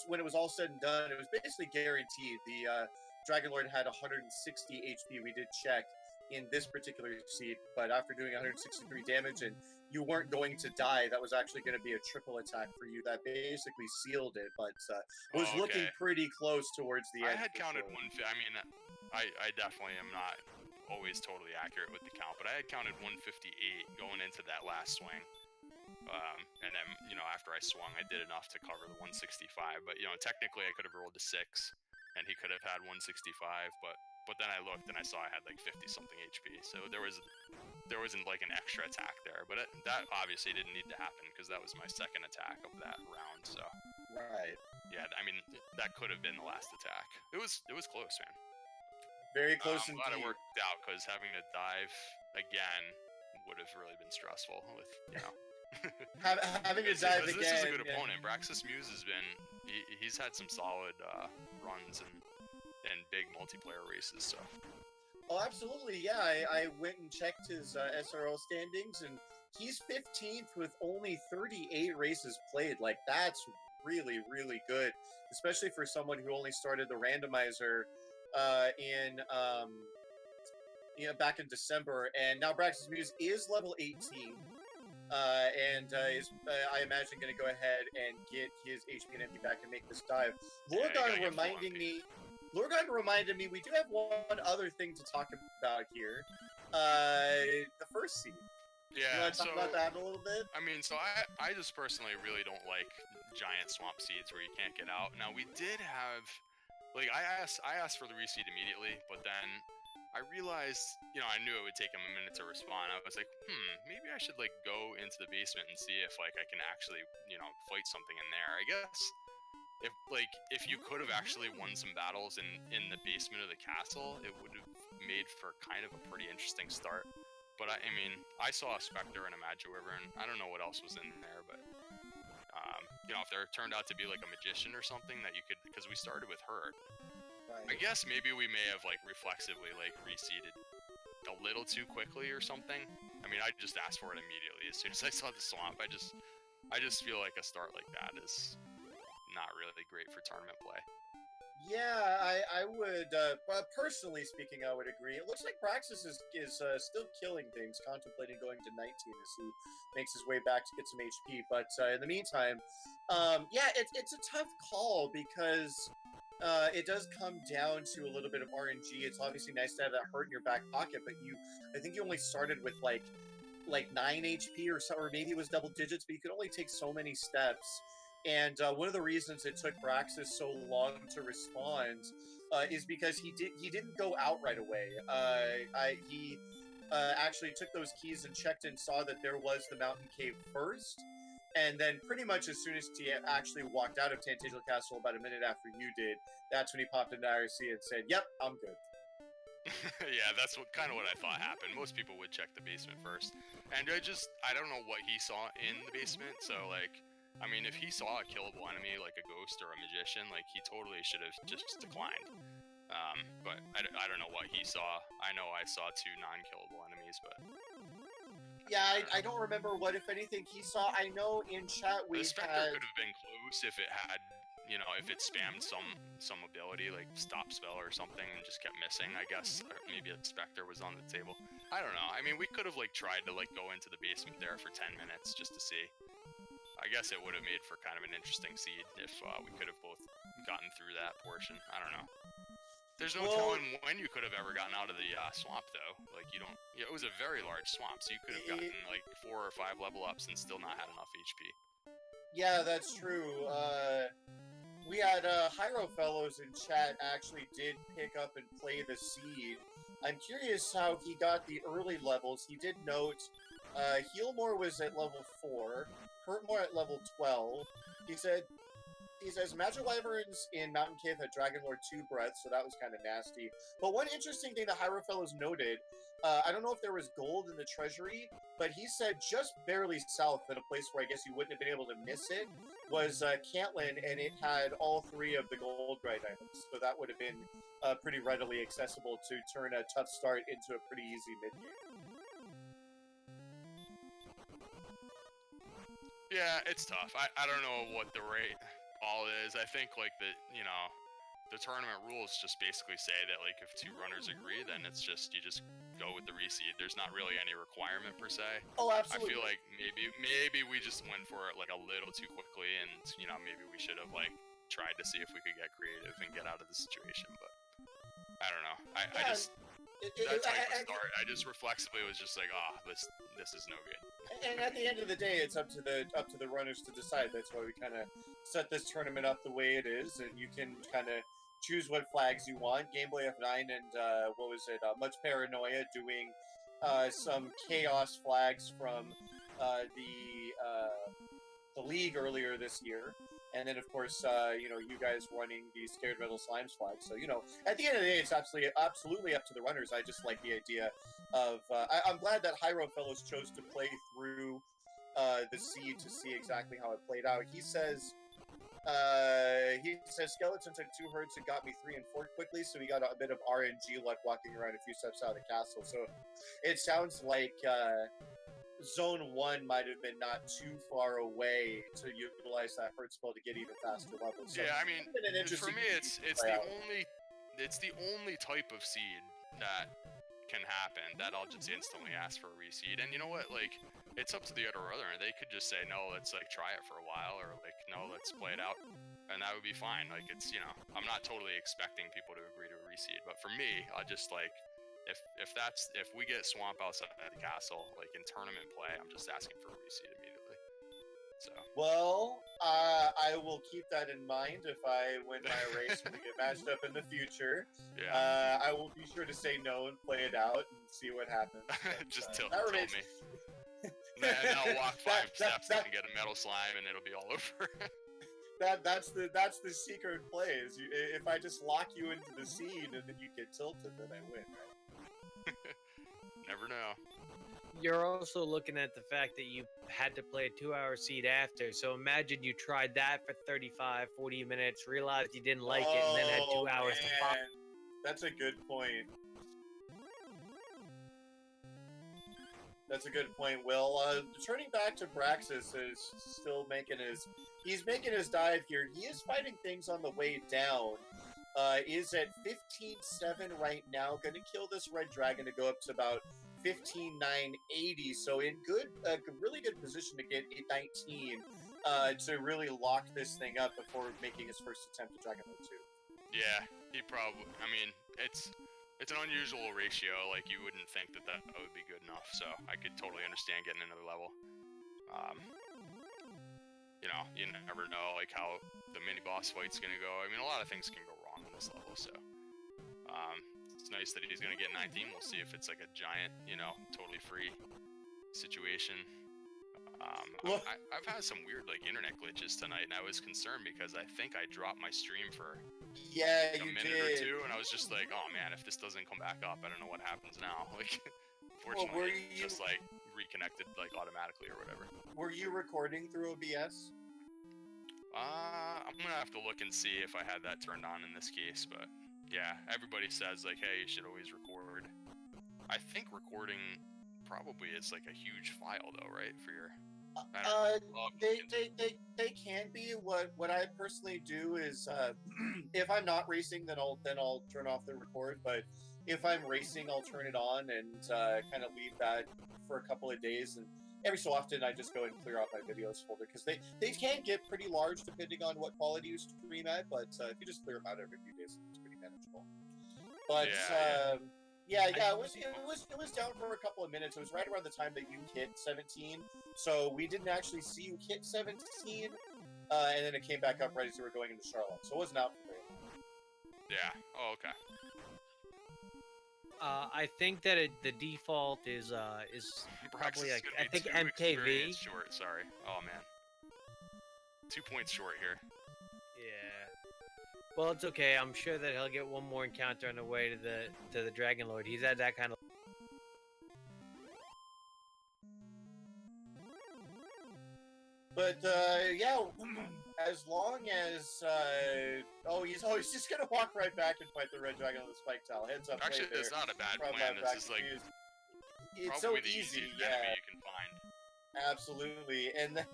when it was all said and done, it was basically guaranteed. The Dragon Lord had 160 HP. We did check in this particular seed, but after doing 163 damage and you weren't going to die, that was actually going to be a triple attack for you. That basically sealed it, but it was looking pretty close towards the end. I had counted 150. I mean, I definitely am not always totally accurate with the count, but I had counted 158 going into that last swing. And then, you know, after I swung, I did enough to cover the 165, but, you know, technically I could have rolled a 6 and he could have had 165, but then I looked and I saw I had like 50-something HP, so there wasn't like an extra attack there. But that obviously didn't need to happen because that was my second attack of that round. So right, yeah, I mean that could have been the last attack. It was close, man. Very close indeed. I'm glad it worked out because having to dive again would have really been stressful. With you know. having to dive again. This is a good opponent. Braxis Muse has been. He's had some solid runs and big multiplayer races, so. Oh, absolutely, yeah. I went and checked his SRL standings, and he's 15th with only 38 races played. Like, that's really, really good, especially for someone who only started the randomizer back in December, and now Braxis Muse is level 18. And is, I imagine, going to go ahead and get his HP and MP back and make this dive. Lorgar reminded me we do have one other thing to talk about here. The first seed. Yeah, you want to talk about that a little bit? I mean, so I just personally really don't like giant swamp seeds where you can't get out. Now, we did have, like, I asked for the reseed immediately, but then I realized, you know, I knew it would take him a minute to respond. I was like, maybe I should, like, go into the basement and see if, like, I can actually, you know, fight something in there. I guess if you could have actually won some battles in the basement of the castle, it would have made for kind of a pretty interesting start. But I mean, I saw a Spectre and a Magic Wyvern. I don't know what else was in there, but you know, if there turned out to be like a magician or something that you could, because we started with her. Right. I guess maybe we may have like reflexively like reseeded a little too quickly or something. I mean, I just asked for it immediately as soon as I saw the swamp. I just feel like a start like that is not really great for tournament play. Yeah, I would, personally speaking, I would agree. It looks like Praxis is still killing things, contemplating going to 19 as he makes his way back to get some HP. But in the meantime, yeah, it's a tough call because it does come down to a little bit of RNG. It's obviously nice to have that hurt in your back pocket, but I think you only started with like 9 HP or so, or maybe it was double digits, but you could only take so many steps. And one of the reasons it took Braxis so long to respond is because he didn't go out right away. He actually took those keys and checked and saw that there was the mountain cave first. And then pretty much as soon as he actually walked out of Tantagello Castle, about a minute after you did, that's when he popped into IRC and said, "Yep, I'm good." Yeah, that's kind of what I thought happened. Most people would check the basement first, and I don't know what he saw in the basement. So like, I mean, if he saw a killable enemy like a ghost or a magician, like he totally should have just declined. But I don't know what he saw. I know I saw 2 non-killable enemies, but yeah, I don't remember what, if anything, he saw. I know in chat we the Spectre had... could have been close if it had, you know, if it spammed some ability like stop spell or something and just kept missing. I guess or maybe a Spectre was on the table. I don't know. I mean, we could have like tried to like go into the basement there for 10 minutes just to see. I guess it would have made for kind of an interesting seed if we could have both gotten through that portion. I don't know. There's no telling when you could have ever gotten out of the swamp, though. Like, you don't... Yeah, it was a very large swamp, so you could have gotten, like, 4 or 5 level ups and still not had enough HP. Yeah, that's true. We had Hyro Fellows in chat actually did pick up and play the seed. I'm curious how he got the early levels. He did note Healmore was at level 4, Hurtmore at level 12. He says, Magic Wyverns in Mountain Cave had Dragon Lord 2 breaths, so that was kind of nasty. But one interesting thing that Hyro Fellows noted, I don't know if there was gold in the treasury, but he said just barely south at a place where I guess you wouldn't have been able to miss it, was Cantlin, and it had all 3 of the gold grind items. So that would have been pretty readily accessible to turn a tough start into a pretty easy mid-game. Yeah, it's tough. I don't know what the rate all is. I think like the tournament rules just basically say that like if 2 runners agree, then it's just you just go with the reseed. There's not really any requirement per se. Oh, absolutely. I feel like maybe we just went for it like a little too quickly, and you know maybe we should have like tried to see if we could get creative and get out of the situation. But I don't know. I just that type of start, I just reflexively was just like, this is no good. And at the end of the day, it's up to the runners to decide. That's why we kind of set this tournament up the way it is, and you can kind of choose what flags you want. Gameboy F9 and what was it? Much Paranoia doing some chaos flags from the league earlier this year. And then, of course, you know, you guys running the Scared Metal Slimes flag. So, you know, at the end of the day, it's absolutely up to the runners. I just like the idea of... I'm glad that Hyro Fellows chose to play through the seed to see exactly how it played out. He says Skeleton took 2 hurts and got me 3 and 4 quickly, so he got a bit of RNG luck walking around a few steps out of the castle. So it sounds like... Zone 1 might have been not too far away to utilize that hurt spell to get even faster levels. So yeah, I mean, for me, it's the only type of seed that can happen that I'll just instantly ask for a reseed. And you know what? Like, it's up to the other runner. They could just say, no, let's like try it for a while, or like, no, let's play it out, and that would be fine. Like, it's, you know, I'm not totally expecting people to agree to a reseed, but for me, I'll just like. If we get swamp outside the castle, like in tournament play, I'm just asking for a reseed immediately. So. Well, I will keep that in mind if I win my race when we get matched up in the future. Yeah. I will be sure to say no and play it out and see what happens. Just tell me. Then I'll walk 5 steps and get a metal slime, and it'll be all over. That's the secret play. Is if I just lock you into the scene and then you get tilted, then I win. Right? Never know. You're also looking at the fact that you had to play a 2-hour seed after, so imagine you tried that for 35, 40 minutes, realized you didn't like it, and then had 2 hours to follow. That's a good point. That's a good point, Will. Turning back to Braxis is still making his... He's making his dive here. He is fighting things on the way down. is at 15-7 right now. Going to kill this red dragon to go up to about 15,980. So in really good position to get 19 to really lock this thing up before making his first attempt at Dragon Lord 2. Yeah, he probably. I mean, it's an unusual ratio. Like you wouldn't think that would be good enough. So I could totally understand getting another level. You know, you never know like how the mini boss fight's gonna go. I mean, a lot of things can go wrong on this level. So it's nice that he's gonna get 19. We'll see if it's like a giant, you know, totally free situation. I've had some weird like internet glitches tonight, and I was concerned because I think I dropped my stream for a minute or two, and I was just like, oh man, if this doesn't come back up, I don't know what happens now. Like, fortunately, it just like reconnected like automatically or whatever. Were you recording through OBS? I'm gonna have to look and see if I had that turned on in this case, but yeah, everybody says like, hey, you should always record. I think recording probably is like a huge file though, right? For your they can be. What I personally do is if I'm not racing, then I'll turn off the record. But if I'm racing, I'll turn it on and kind of leave that for a couple of days. And every so often, I just go and clear out my videos folder because they can get pretty large depending on what quality you stream at. But if you just clear them out every few days, it's pretty manageable. But yeah, it was down for a couple of minutes. It was right around the time that you hit 17, so we didn't actually see you hit 17, and then it came back up right as you were going into Charlotte, so it wasn't out for very long. Yeah. Oh, okay. I think that the default is probably like, I think MKV. Short. Sorry. Oh man. 2 points short here. Yeah. Well, it's okay. I'm sure that he'll get one more encounter on the way to the Dragon Lord. He's at that kind of. But yeah, as long as he's just gonna walk right back and fight the red dragon on the spike towel. Heads up. Actually, it's not a bad plan. This is like it's probably so the easy. easiest Yeah, enemy you can find. Absolutely, and then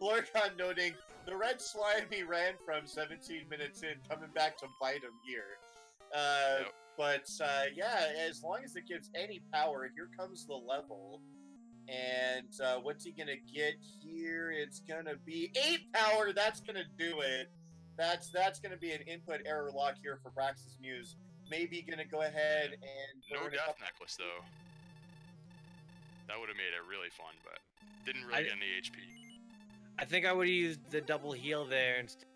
Lorcon noting the red slimy ran from 17 minutes in, coming back to bite him here. Yep. But yeah, as long as it gives any power, here comes the level. And what's he gonna get here? It's gonna be 8 power. That's gonna do it. That's gonna be an input error lock here for Brax's Muse. Maybe gonna go ahead and no death necklace though. That would have made it really fun, but didn't really get any HP. I think I would have used the double heal there instead.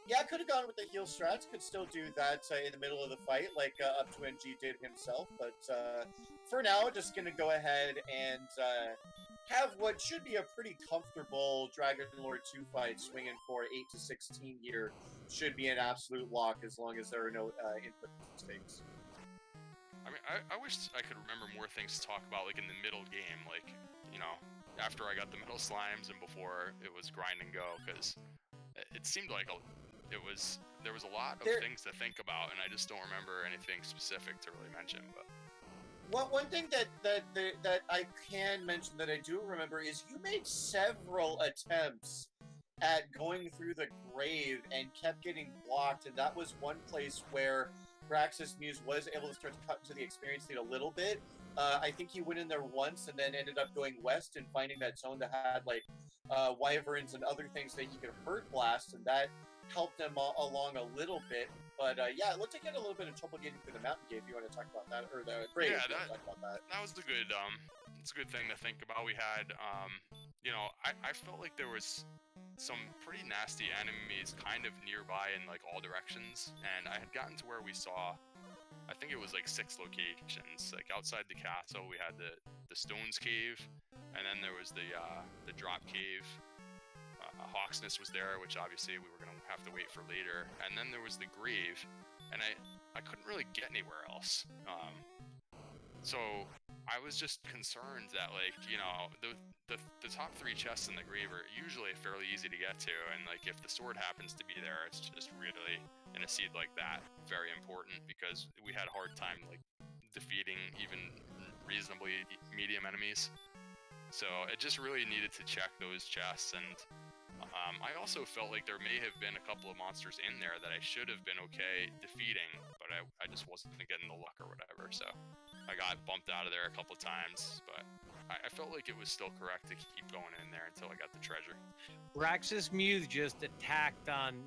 Yeah, I could have gone with the heal strats. Could still do that in the middle of the fight, like up2ng did himself. But for now, just gonna go ahead and have what should be a pretty comfortable Dragon Lord 2 fight, swinging for 8 to 16 here. Should be an absolute lock as long as there are no input mistakes. I mean, I wish I could remember more things to talk about, like in the middle game, like, you know, after I got the middle slimes and before it was grind and go, because it seemed like there was a lot of things to think about, and I just don't remember anything specific to really mention. But one thing that I can mention that I do remember is you made several attempts at going through the grave and kept getting blocked, and that was one place where Brax's Muse was able to start to cut into the experience lead a little bit. I think he went in there once and then ended up going west and finding that zone that had like wyverns and other things that he could hurt blast, and that helped them along a little bit. But yeah, it looked like he had a little bit of trouble getting through the mountain gate. If you want to talk about that, or the grave, talk about that. That was a good it's a good thing to think about. We had you know, I felt like there was some pretty nasty enemies kind of nearby in like all directions, and I had gotten to where we saw, I think it was like 6 locations. Like outside the castle we had the Stones Cave, and then there was the Drop Cave. Hawksness was there, which obviously we were gonna have to wait for later, and then there was the grave, and I couldn't really get anywhere else. So I was just concerned that, like, you know, the top 3 chests in the grave are usually fairly easy to get to, and like if the sword happens to be there, it's just really, in a seed like that, very important, because we had a hard time like defeating even reasonably medium enemies. So it just really needed to check those chests, and I also felt like there may have been a couple of monsters in there that I should have been okay defeating, but I just wasn't getting the luck or whatever, so I got bumped out of there a couple of times, but I felt like it was still correct to keep going in there until I got the treasure. Braxis Muse just attacked on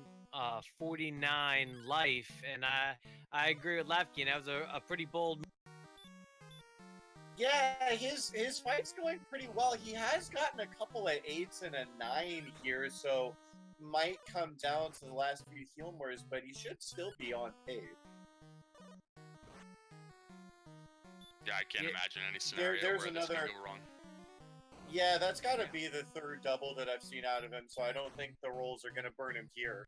49 life, and I agree with Lavkian. That was a pretty bold. Yeah, his fight's going pretty well. He has gotten a couple of 8s and a 9 here, so might come down to the last few heal mores, but he should still be on pace. Yeah, I can't imagine any scenario there's where this another. could go wrong. Yeah, that's got to be the third double that I've seen out of him, so I don't think the rolls are going to burn him here.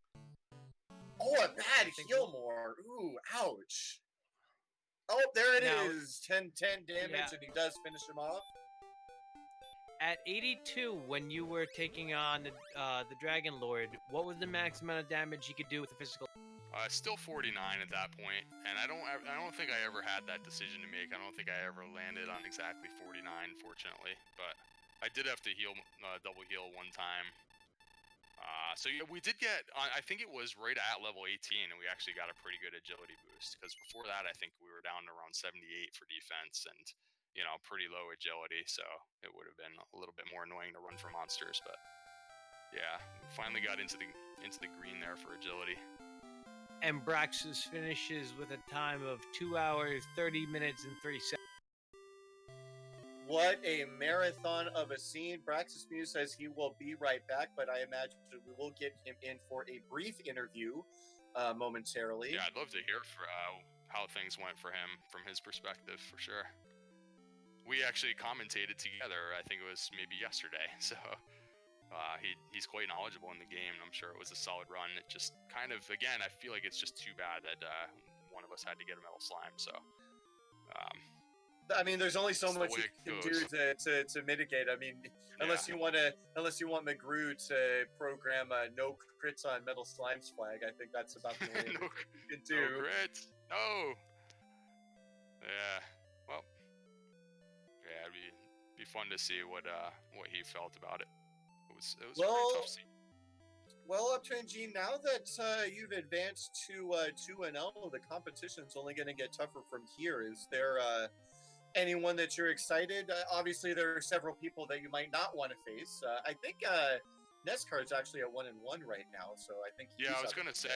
Oh, a bad heal more. Ooh, ouch. Oh, there it is. 10 damage, Yeah. and he does finish him off. At 82, when you were taking on the Dragon Lord, what was the max amount of damage you could do with a physical? Still 49 at that point, and I don't think I ever had that decision to make. I don't think I ever landed on exactly 49, fortunately, but I did have to heal, double heal one time. So yeah, we did get, I think it was right at level 18, and we actually got a pretty good agility boost, because before that I think we were down to around 78 for defense, and you know, pretty low agility, so it would have been a little bit more annoying to run for monsters, but yeah, finally got into the green there for agility. And Braxis finishes with a time of 2 hours, 30 minutes, and 3 seconds. What a marathon of a scene. Braxis Muse says he will be right back, but I imagine we will get him in for a brief interview momentarily. Yeah, I'd love to hear how things went for him from his perspective, for sure. We actually commentated together, I think it was maybe yesterday, so he's quite knowledgeable in the game, and I'm sure it was a solid run. It just kind of, again, I feel like it's just too bad that one of us had to get a metal slime, so... I mean, there's only so much you can do to mitigate. I mean, unless you want McGrew to program no crits on Metal Slime's flag, I think that's about the only thing you can do. No crits. No. Yeah. Well. Yeah, it'd be fun to see what he felt about it. It was a pretty tough scene. Well, up2ng, now that you've advanced to 2-0, the competition's only going to get tougher from here. Is there anyone that you're excited? Obviously, there are several people that you might not want to face. I think Nescar's actually at 1-1 right now, so I think. Yeah, I was gonna say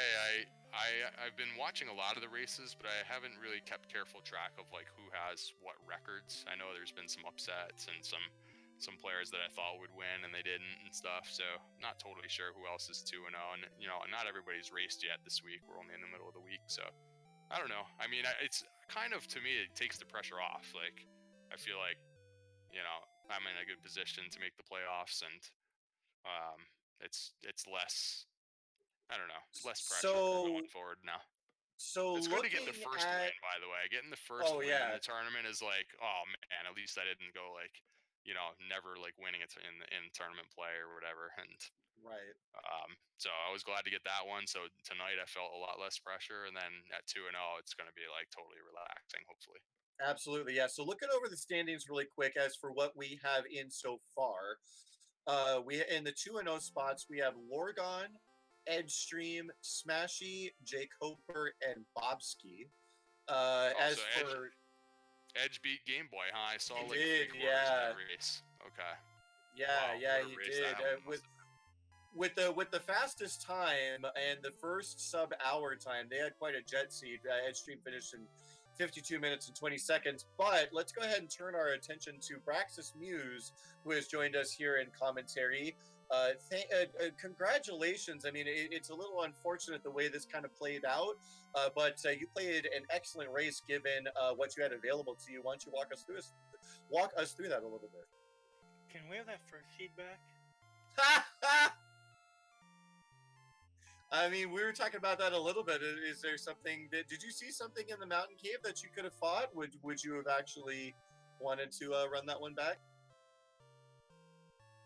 I've been watching a lot of the races, but I haven't really kept careful track of like who has what records. I know there's been some upsets and some players that I thought would win and they didn't and stuff. So not totally sure who else is 2-0, and you know, not everybody's raced yet this week. We're only in the middle of the week, so. I don't know. I mean, it's kind of, to me, it takes the pressure off. Like, I feel like, you know, I'm in a good position to make the playoffs, and it's less, I don't know, it's less pressure going forward now. So it's good to get the first win, by the way. Getting the first win in the tournament is like, oh man, at least I didn't go like, you know, never like winning it in tournament play or whatever, and. Right. So I was glad to get that one. So tonight I felt a lot less pressure, and then at 2-0, it's going to be like totally relaxing, hopefully. Absolutely, yeah. So looking over the standings really quick, as for what we have in so far, we in the 2-0 spots we have Lorgon, Edgestream, Smashy, Jake Hoper, and Bobski. As for Edge beat Game Boy, huh? I saw like did, 3 quarters of that race. Okay. Yeah, wow, he did. With the fastest time and the first sub-hour time, they had quite a jet seat. Edgestream finished in 52 minutes and 20 seconds. But let's go ahead and turn our attention to Braxis Muse, who has joined us here in commentary. Congratulations. I mean, it's a little unfortunate the way this kind of played out, but you played an excellent race given what you had available to you. Why don't you walk us through that a little bit? Can we have that first feedback? I mean, we were talking about that a little bit. Is there something that, did you see something in the mountain cave that you could have fought? Would you have actually wanted to run that one back?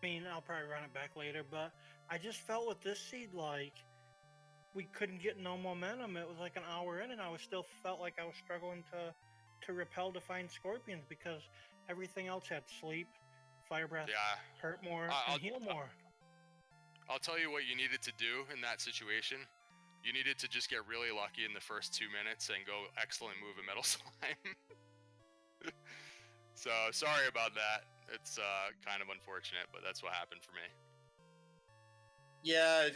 I mean, I'll probably run it back later, but I just felt with this seed like we couldn't get no momentum. It was like an hour in, and I still felt like I was struggling to repel to find scorpions because everything else had sleep, Fire Breath, Yeah. hurt more, I'll- and heal more. I'll tell you what you needed to do in that situation. You needed to just get really lucky in the first 2 minutes and go excellent move a Metal Slime. So, sorry about that. It's kind of unfortunate, but that's what happened for me. Yeah,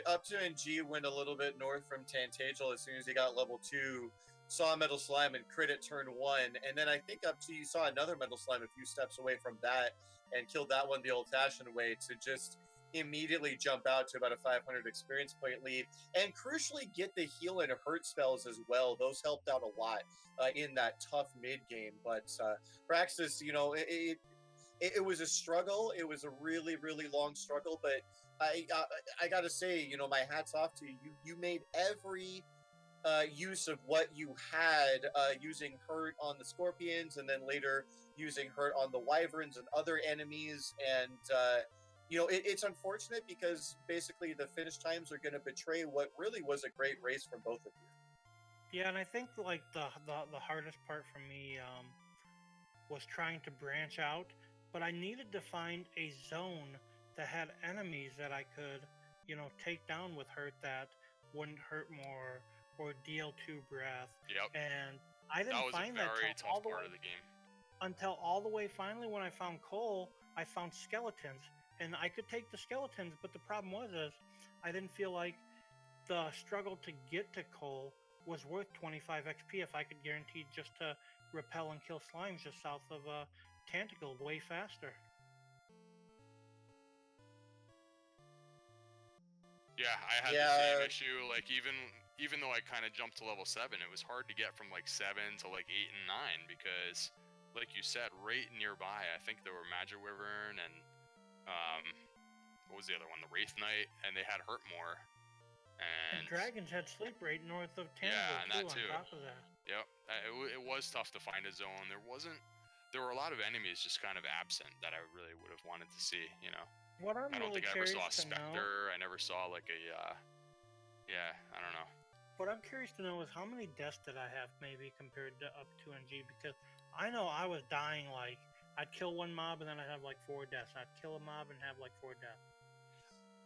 up2ng went a little bit north from Tantagel as soon as he got level 2, saw Metal Slime and crit at turn 1, and then I think up2 saw another Metal Slime a few steps away from that and killed that one the old-fashioned way to just immediately jump out to about a 500 experience point lead, and crucially get the heal and hurt spells as well. Those helped out a lot in that tough mid game. But Praxis, you know, it was a struggle. It was a really, really long struggle, but I gotta say, you know, my hat's off to you. You made every use of what you had, using hurt on the scorpions, and then later using hurt on the wyverns and other enemies. And you know, it's unfortunate because basically the finish times are going to betray what really was a great race from both of you. Yeah, and I think like the hardest part for me was trying to branch out, but I needed to find a zone that had enemies that I could, you know, take down with hurt that wouldn't hurt more or deal 2 breath. Yep. And I didn't find that was a very till all tough the part way, of the game. until all the way finally when I found Cole, I found skeletons. And I could take the skeletons, but the problem was is I didn't feel like the struggle to get to Cole was worth 25 XP if I could guarantee just to repel and kill slimes just south of Tentacle way faster. Yeah, I had the same issue. Like even though I kind of jumped to level 7, it was hard to get from like 7 to like 8 and 9 because, like you said, right nearby, I think there were Magic Wyvern and what was the other one? The Wraith Knight, and they had hurt more. And dragons had sleep right north of Tanago, and that too, too. on top of that. Yep, it was tough to find a zone. There were a lot of enemies just kind of absent that I really would have wanted to see, you know. What I'm I don't really think I ever saw a curious to know, Spectre. I never saw like a, I don't know. what I'm curious to know is how many deaths did I have maybe compared to up2ng, because I know I was dying like, I'd kill one mob and then I'd have like 4 deaths. I'd kill a mob and have like 4 deaths.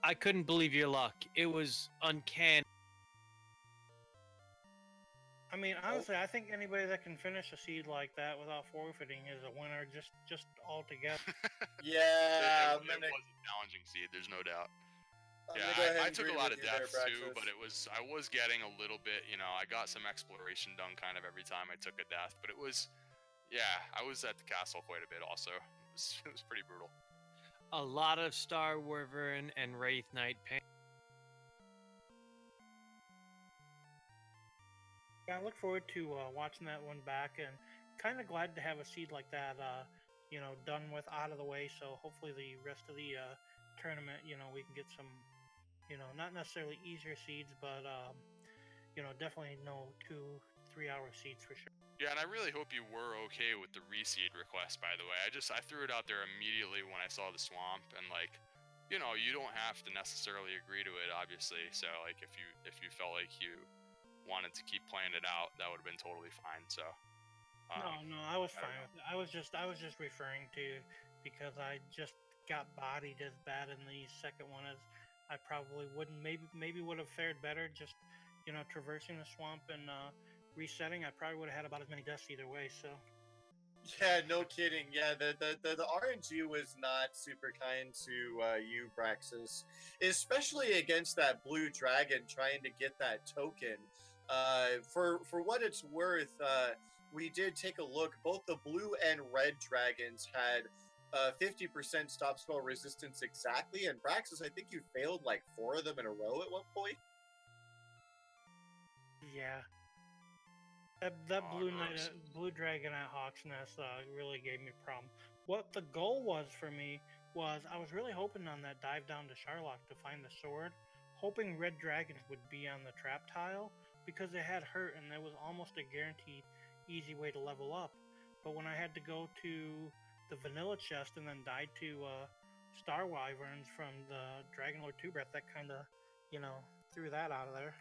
I couldn't believe your luck. It was uncanny. I mean, honestly, I think anybody that can finish a seed like that without forfeiting is a winner, just altogether. Yeah, it was a challenging seed. There's no doubt. I'm Yeah, I took a lot of deaths there, too, but I was getting a little bit. You know, I got some exploration done kind of every time I took a death, but it was, yeah, I was at the castle quite a bit also. It was pretty brutal. A lot of Star Wyvern and Wraith Knight pain. Yeah, I look forward to watching that one back, and kind of glad to have a seed like that, you know, done with, out of the way. So hopefully the rest of the tournament, you know, we can get some, you know, not necessarily easier seeds, but you know, definitely no 2-3 hour seeds for sure. Yeah, and I really hope you were okay with the reseed request, by the way. I threw it out there immediately when I saw the swamp, and like, you know, you don't have to necessarily agree to it, obviously. So like, if you felt like you wanted to keep playing it out, that would have been totally fine. So no, I was fine with it. I was just referring to, because I just got bodied as bad in the second one as I probably wouldn't. Maybe would have fared better just, you know, traversing the swamp and resetting. I probably would have had about as many deaths either way. So yeah, no kidding. Yeah, the RNG was not super kind to you, Braxis, especially against that blue dragon trying to get that token. For what it's worth, we did take a look. Both the blue and red dragons had 50% stop spell resistance exactly, and Braxis, I think you failed like 4 of them in a row at one point. yeah. That blue dragon at Hawk's Nest really gave me a problem. What the goal was for me was I was really hoping on that dive down to Charlock to find the sword, hoping red dragons would be on the trap tile because they had hurt and there was almost a guaranteed easy way to level up. But when I had to go to the vanilla chest and then died to Star Wyverns from the Dragon Lord 2 Breath, that kind of, you know, threw that out of there.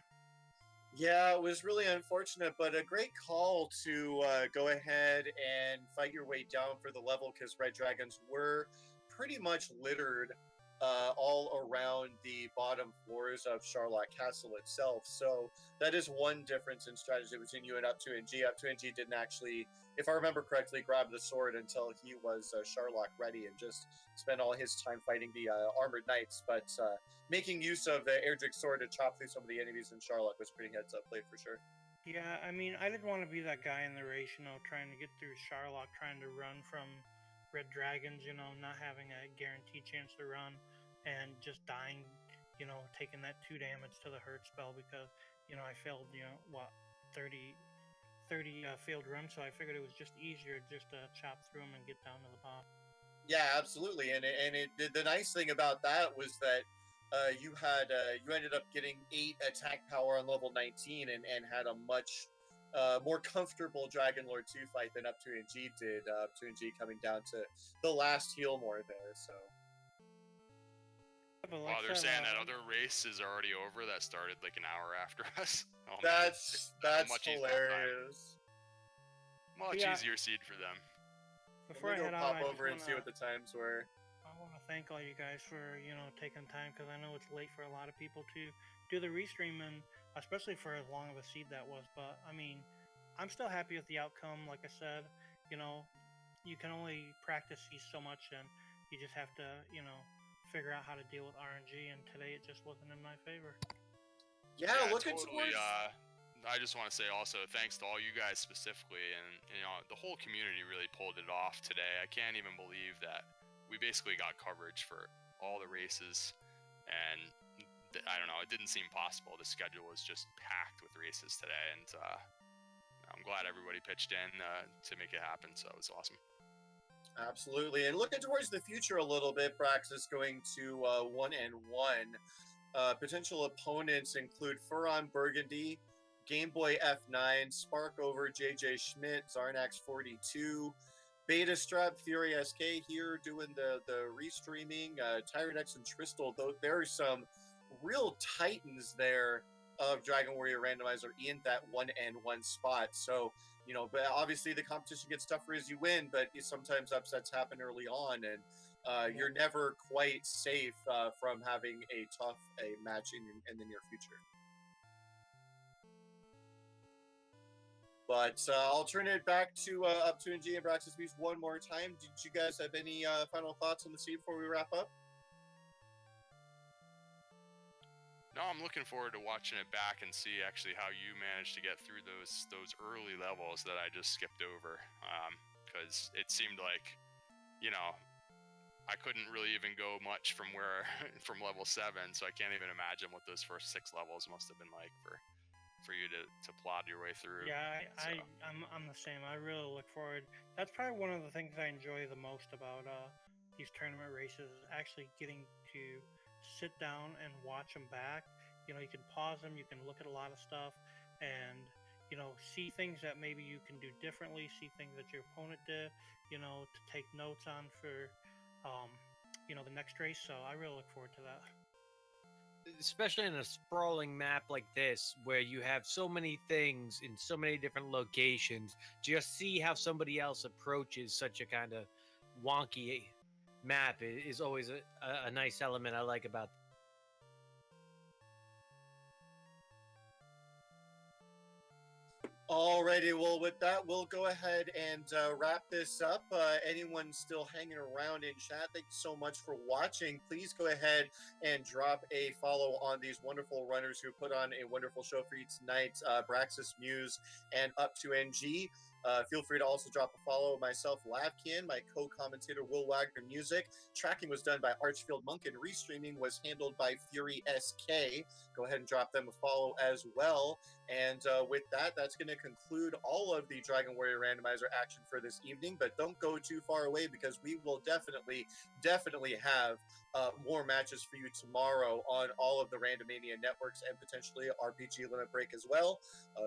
Yeah, it was really unfortunate, but a great call to go ahead and fight your way down for the level, because red dragons were pretty much littered all around the bottom floors of Charlotte Castle itself. So that is one difference in strategy between you and up2ng. up2ng didn't actually, if I remember correctly, grab the sword until he was Charlotte ready and just spent all his time fighting the armored knights. But making use of the Erdrick's sword to chop through some of the enemies in Charlotte was pretty heads up play for sure. Yeah, I mean, I didn't want to be that guy in the race, you know, trying to get through Charlotte, trying to run from red dragons, you know, not having a guaranteed chance to run, and just dying, you know, taking that 2 damage to the hurt spell because, you know, I failed, you know, what, 30 failed runs, so I figured it was just easier just to chop through them and get down to the bottom. Yeah, absolutely. And the nice thing about that was that you ended up getting 8 attack power on level 19 and had a much more comfortable Dragon Lord 2 fight than up2ng did. up2ng coming down to the last heal more there. So. Wow, they're saying that other race is already over. That started like an hour after us. Oh, that's hilarious. Much easier seed for them. Before I head pop on, over and see what the times were. I want to thank all you guys for, you know, taking time, because I know it's late for a lot of people to do the restream, and especially for as long of a seed that was. But I mean, I'm still happy with the outcome. Like I said, you know, you can only practice these so much, and you just have to, you know, figure out how to deal with RNG. And today it just wasn't in my favor. Yeah, looking totally. towards. I just want to say also thanks to all you guys specifically, and you know the whole community really pulled it off today. I can't even believe that we basically got coverage for all the races, and I don't know, it didn't seem possible. The schedule was just packed with races today, and I'm glad everybody pitched in to make it happen. So it was awesome. Absolutely, and looking towards the future a little bit, Braxis going to 1-1. Potential opponents include Furon Burgundy, Game Boy F9, Sparkover, JJ Schmidt, Zarnax 42, Beta Strap, Fury SK here doing the restreaming, Tyradex and Tristal. Though there are some real titans there of Dragon Warrior Randomizer in that 1-1 spot. So, you know, but obviously the competition gets tougher as you win, but sometimes upsets happen early on, and you're never quite safe from having a tough match in the near future. But I'll turn it back to up2ng and Braxis Beast one more time. Did you guys have any final thoughts on the seed before we wrap up? No, I'm looking forward to watching it back and see actually how you managed to get through those early levels that I just skipped over. Because it seemed like, you know, I couldn't really even go much from level 7, so I can't even imagine what those first 6 levels must have been like for you to plod your way through. Yeah, I'm the same. I really look forward. That's probably one of the things I enjoy the most about these tournament races, is actually getting to sit down and watch them back. You know, you can pause them, you can look at a lot of stuff, and you know, see things that maybe you can do differently, see things that your opponent did, you know, to take notes on for you know, the next race. So I really look forward to that. Especially in a sprawling map like this, where you have so many things in so many different locations, just see how somebody else approaches such a kind of wonky map is always a nice element I like about. Alrighty, well, with that, we'll go ahead and wrap this up. Anyone still hanging around in chat, thank you so much for watching. Please go ahead and drop a follow on these wonderful runners who put on a wonderful show for you tonight, Braxis Muse and up2ng. Feel free to also drop a follow myself, lavkian, my co-commentator, WillWagnerMusic. Tracking was done by Archfield Monk, and restreaming was handled by Fury SK. Go ahead and drop them a follow as well. And with that, that's going to conclude all of the Dragon Warrior Randomizer action for this evening. But don't go too far away, because we will definitely have more matches for you tomorrow on all of the Randomania networks, and potentially RPG Limit Break as well.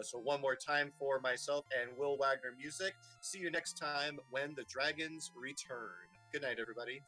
So one more time for myself and WillWagnerMusic. See you next time when the Dragons return. Good night, everybody.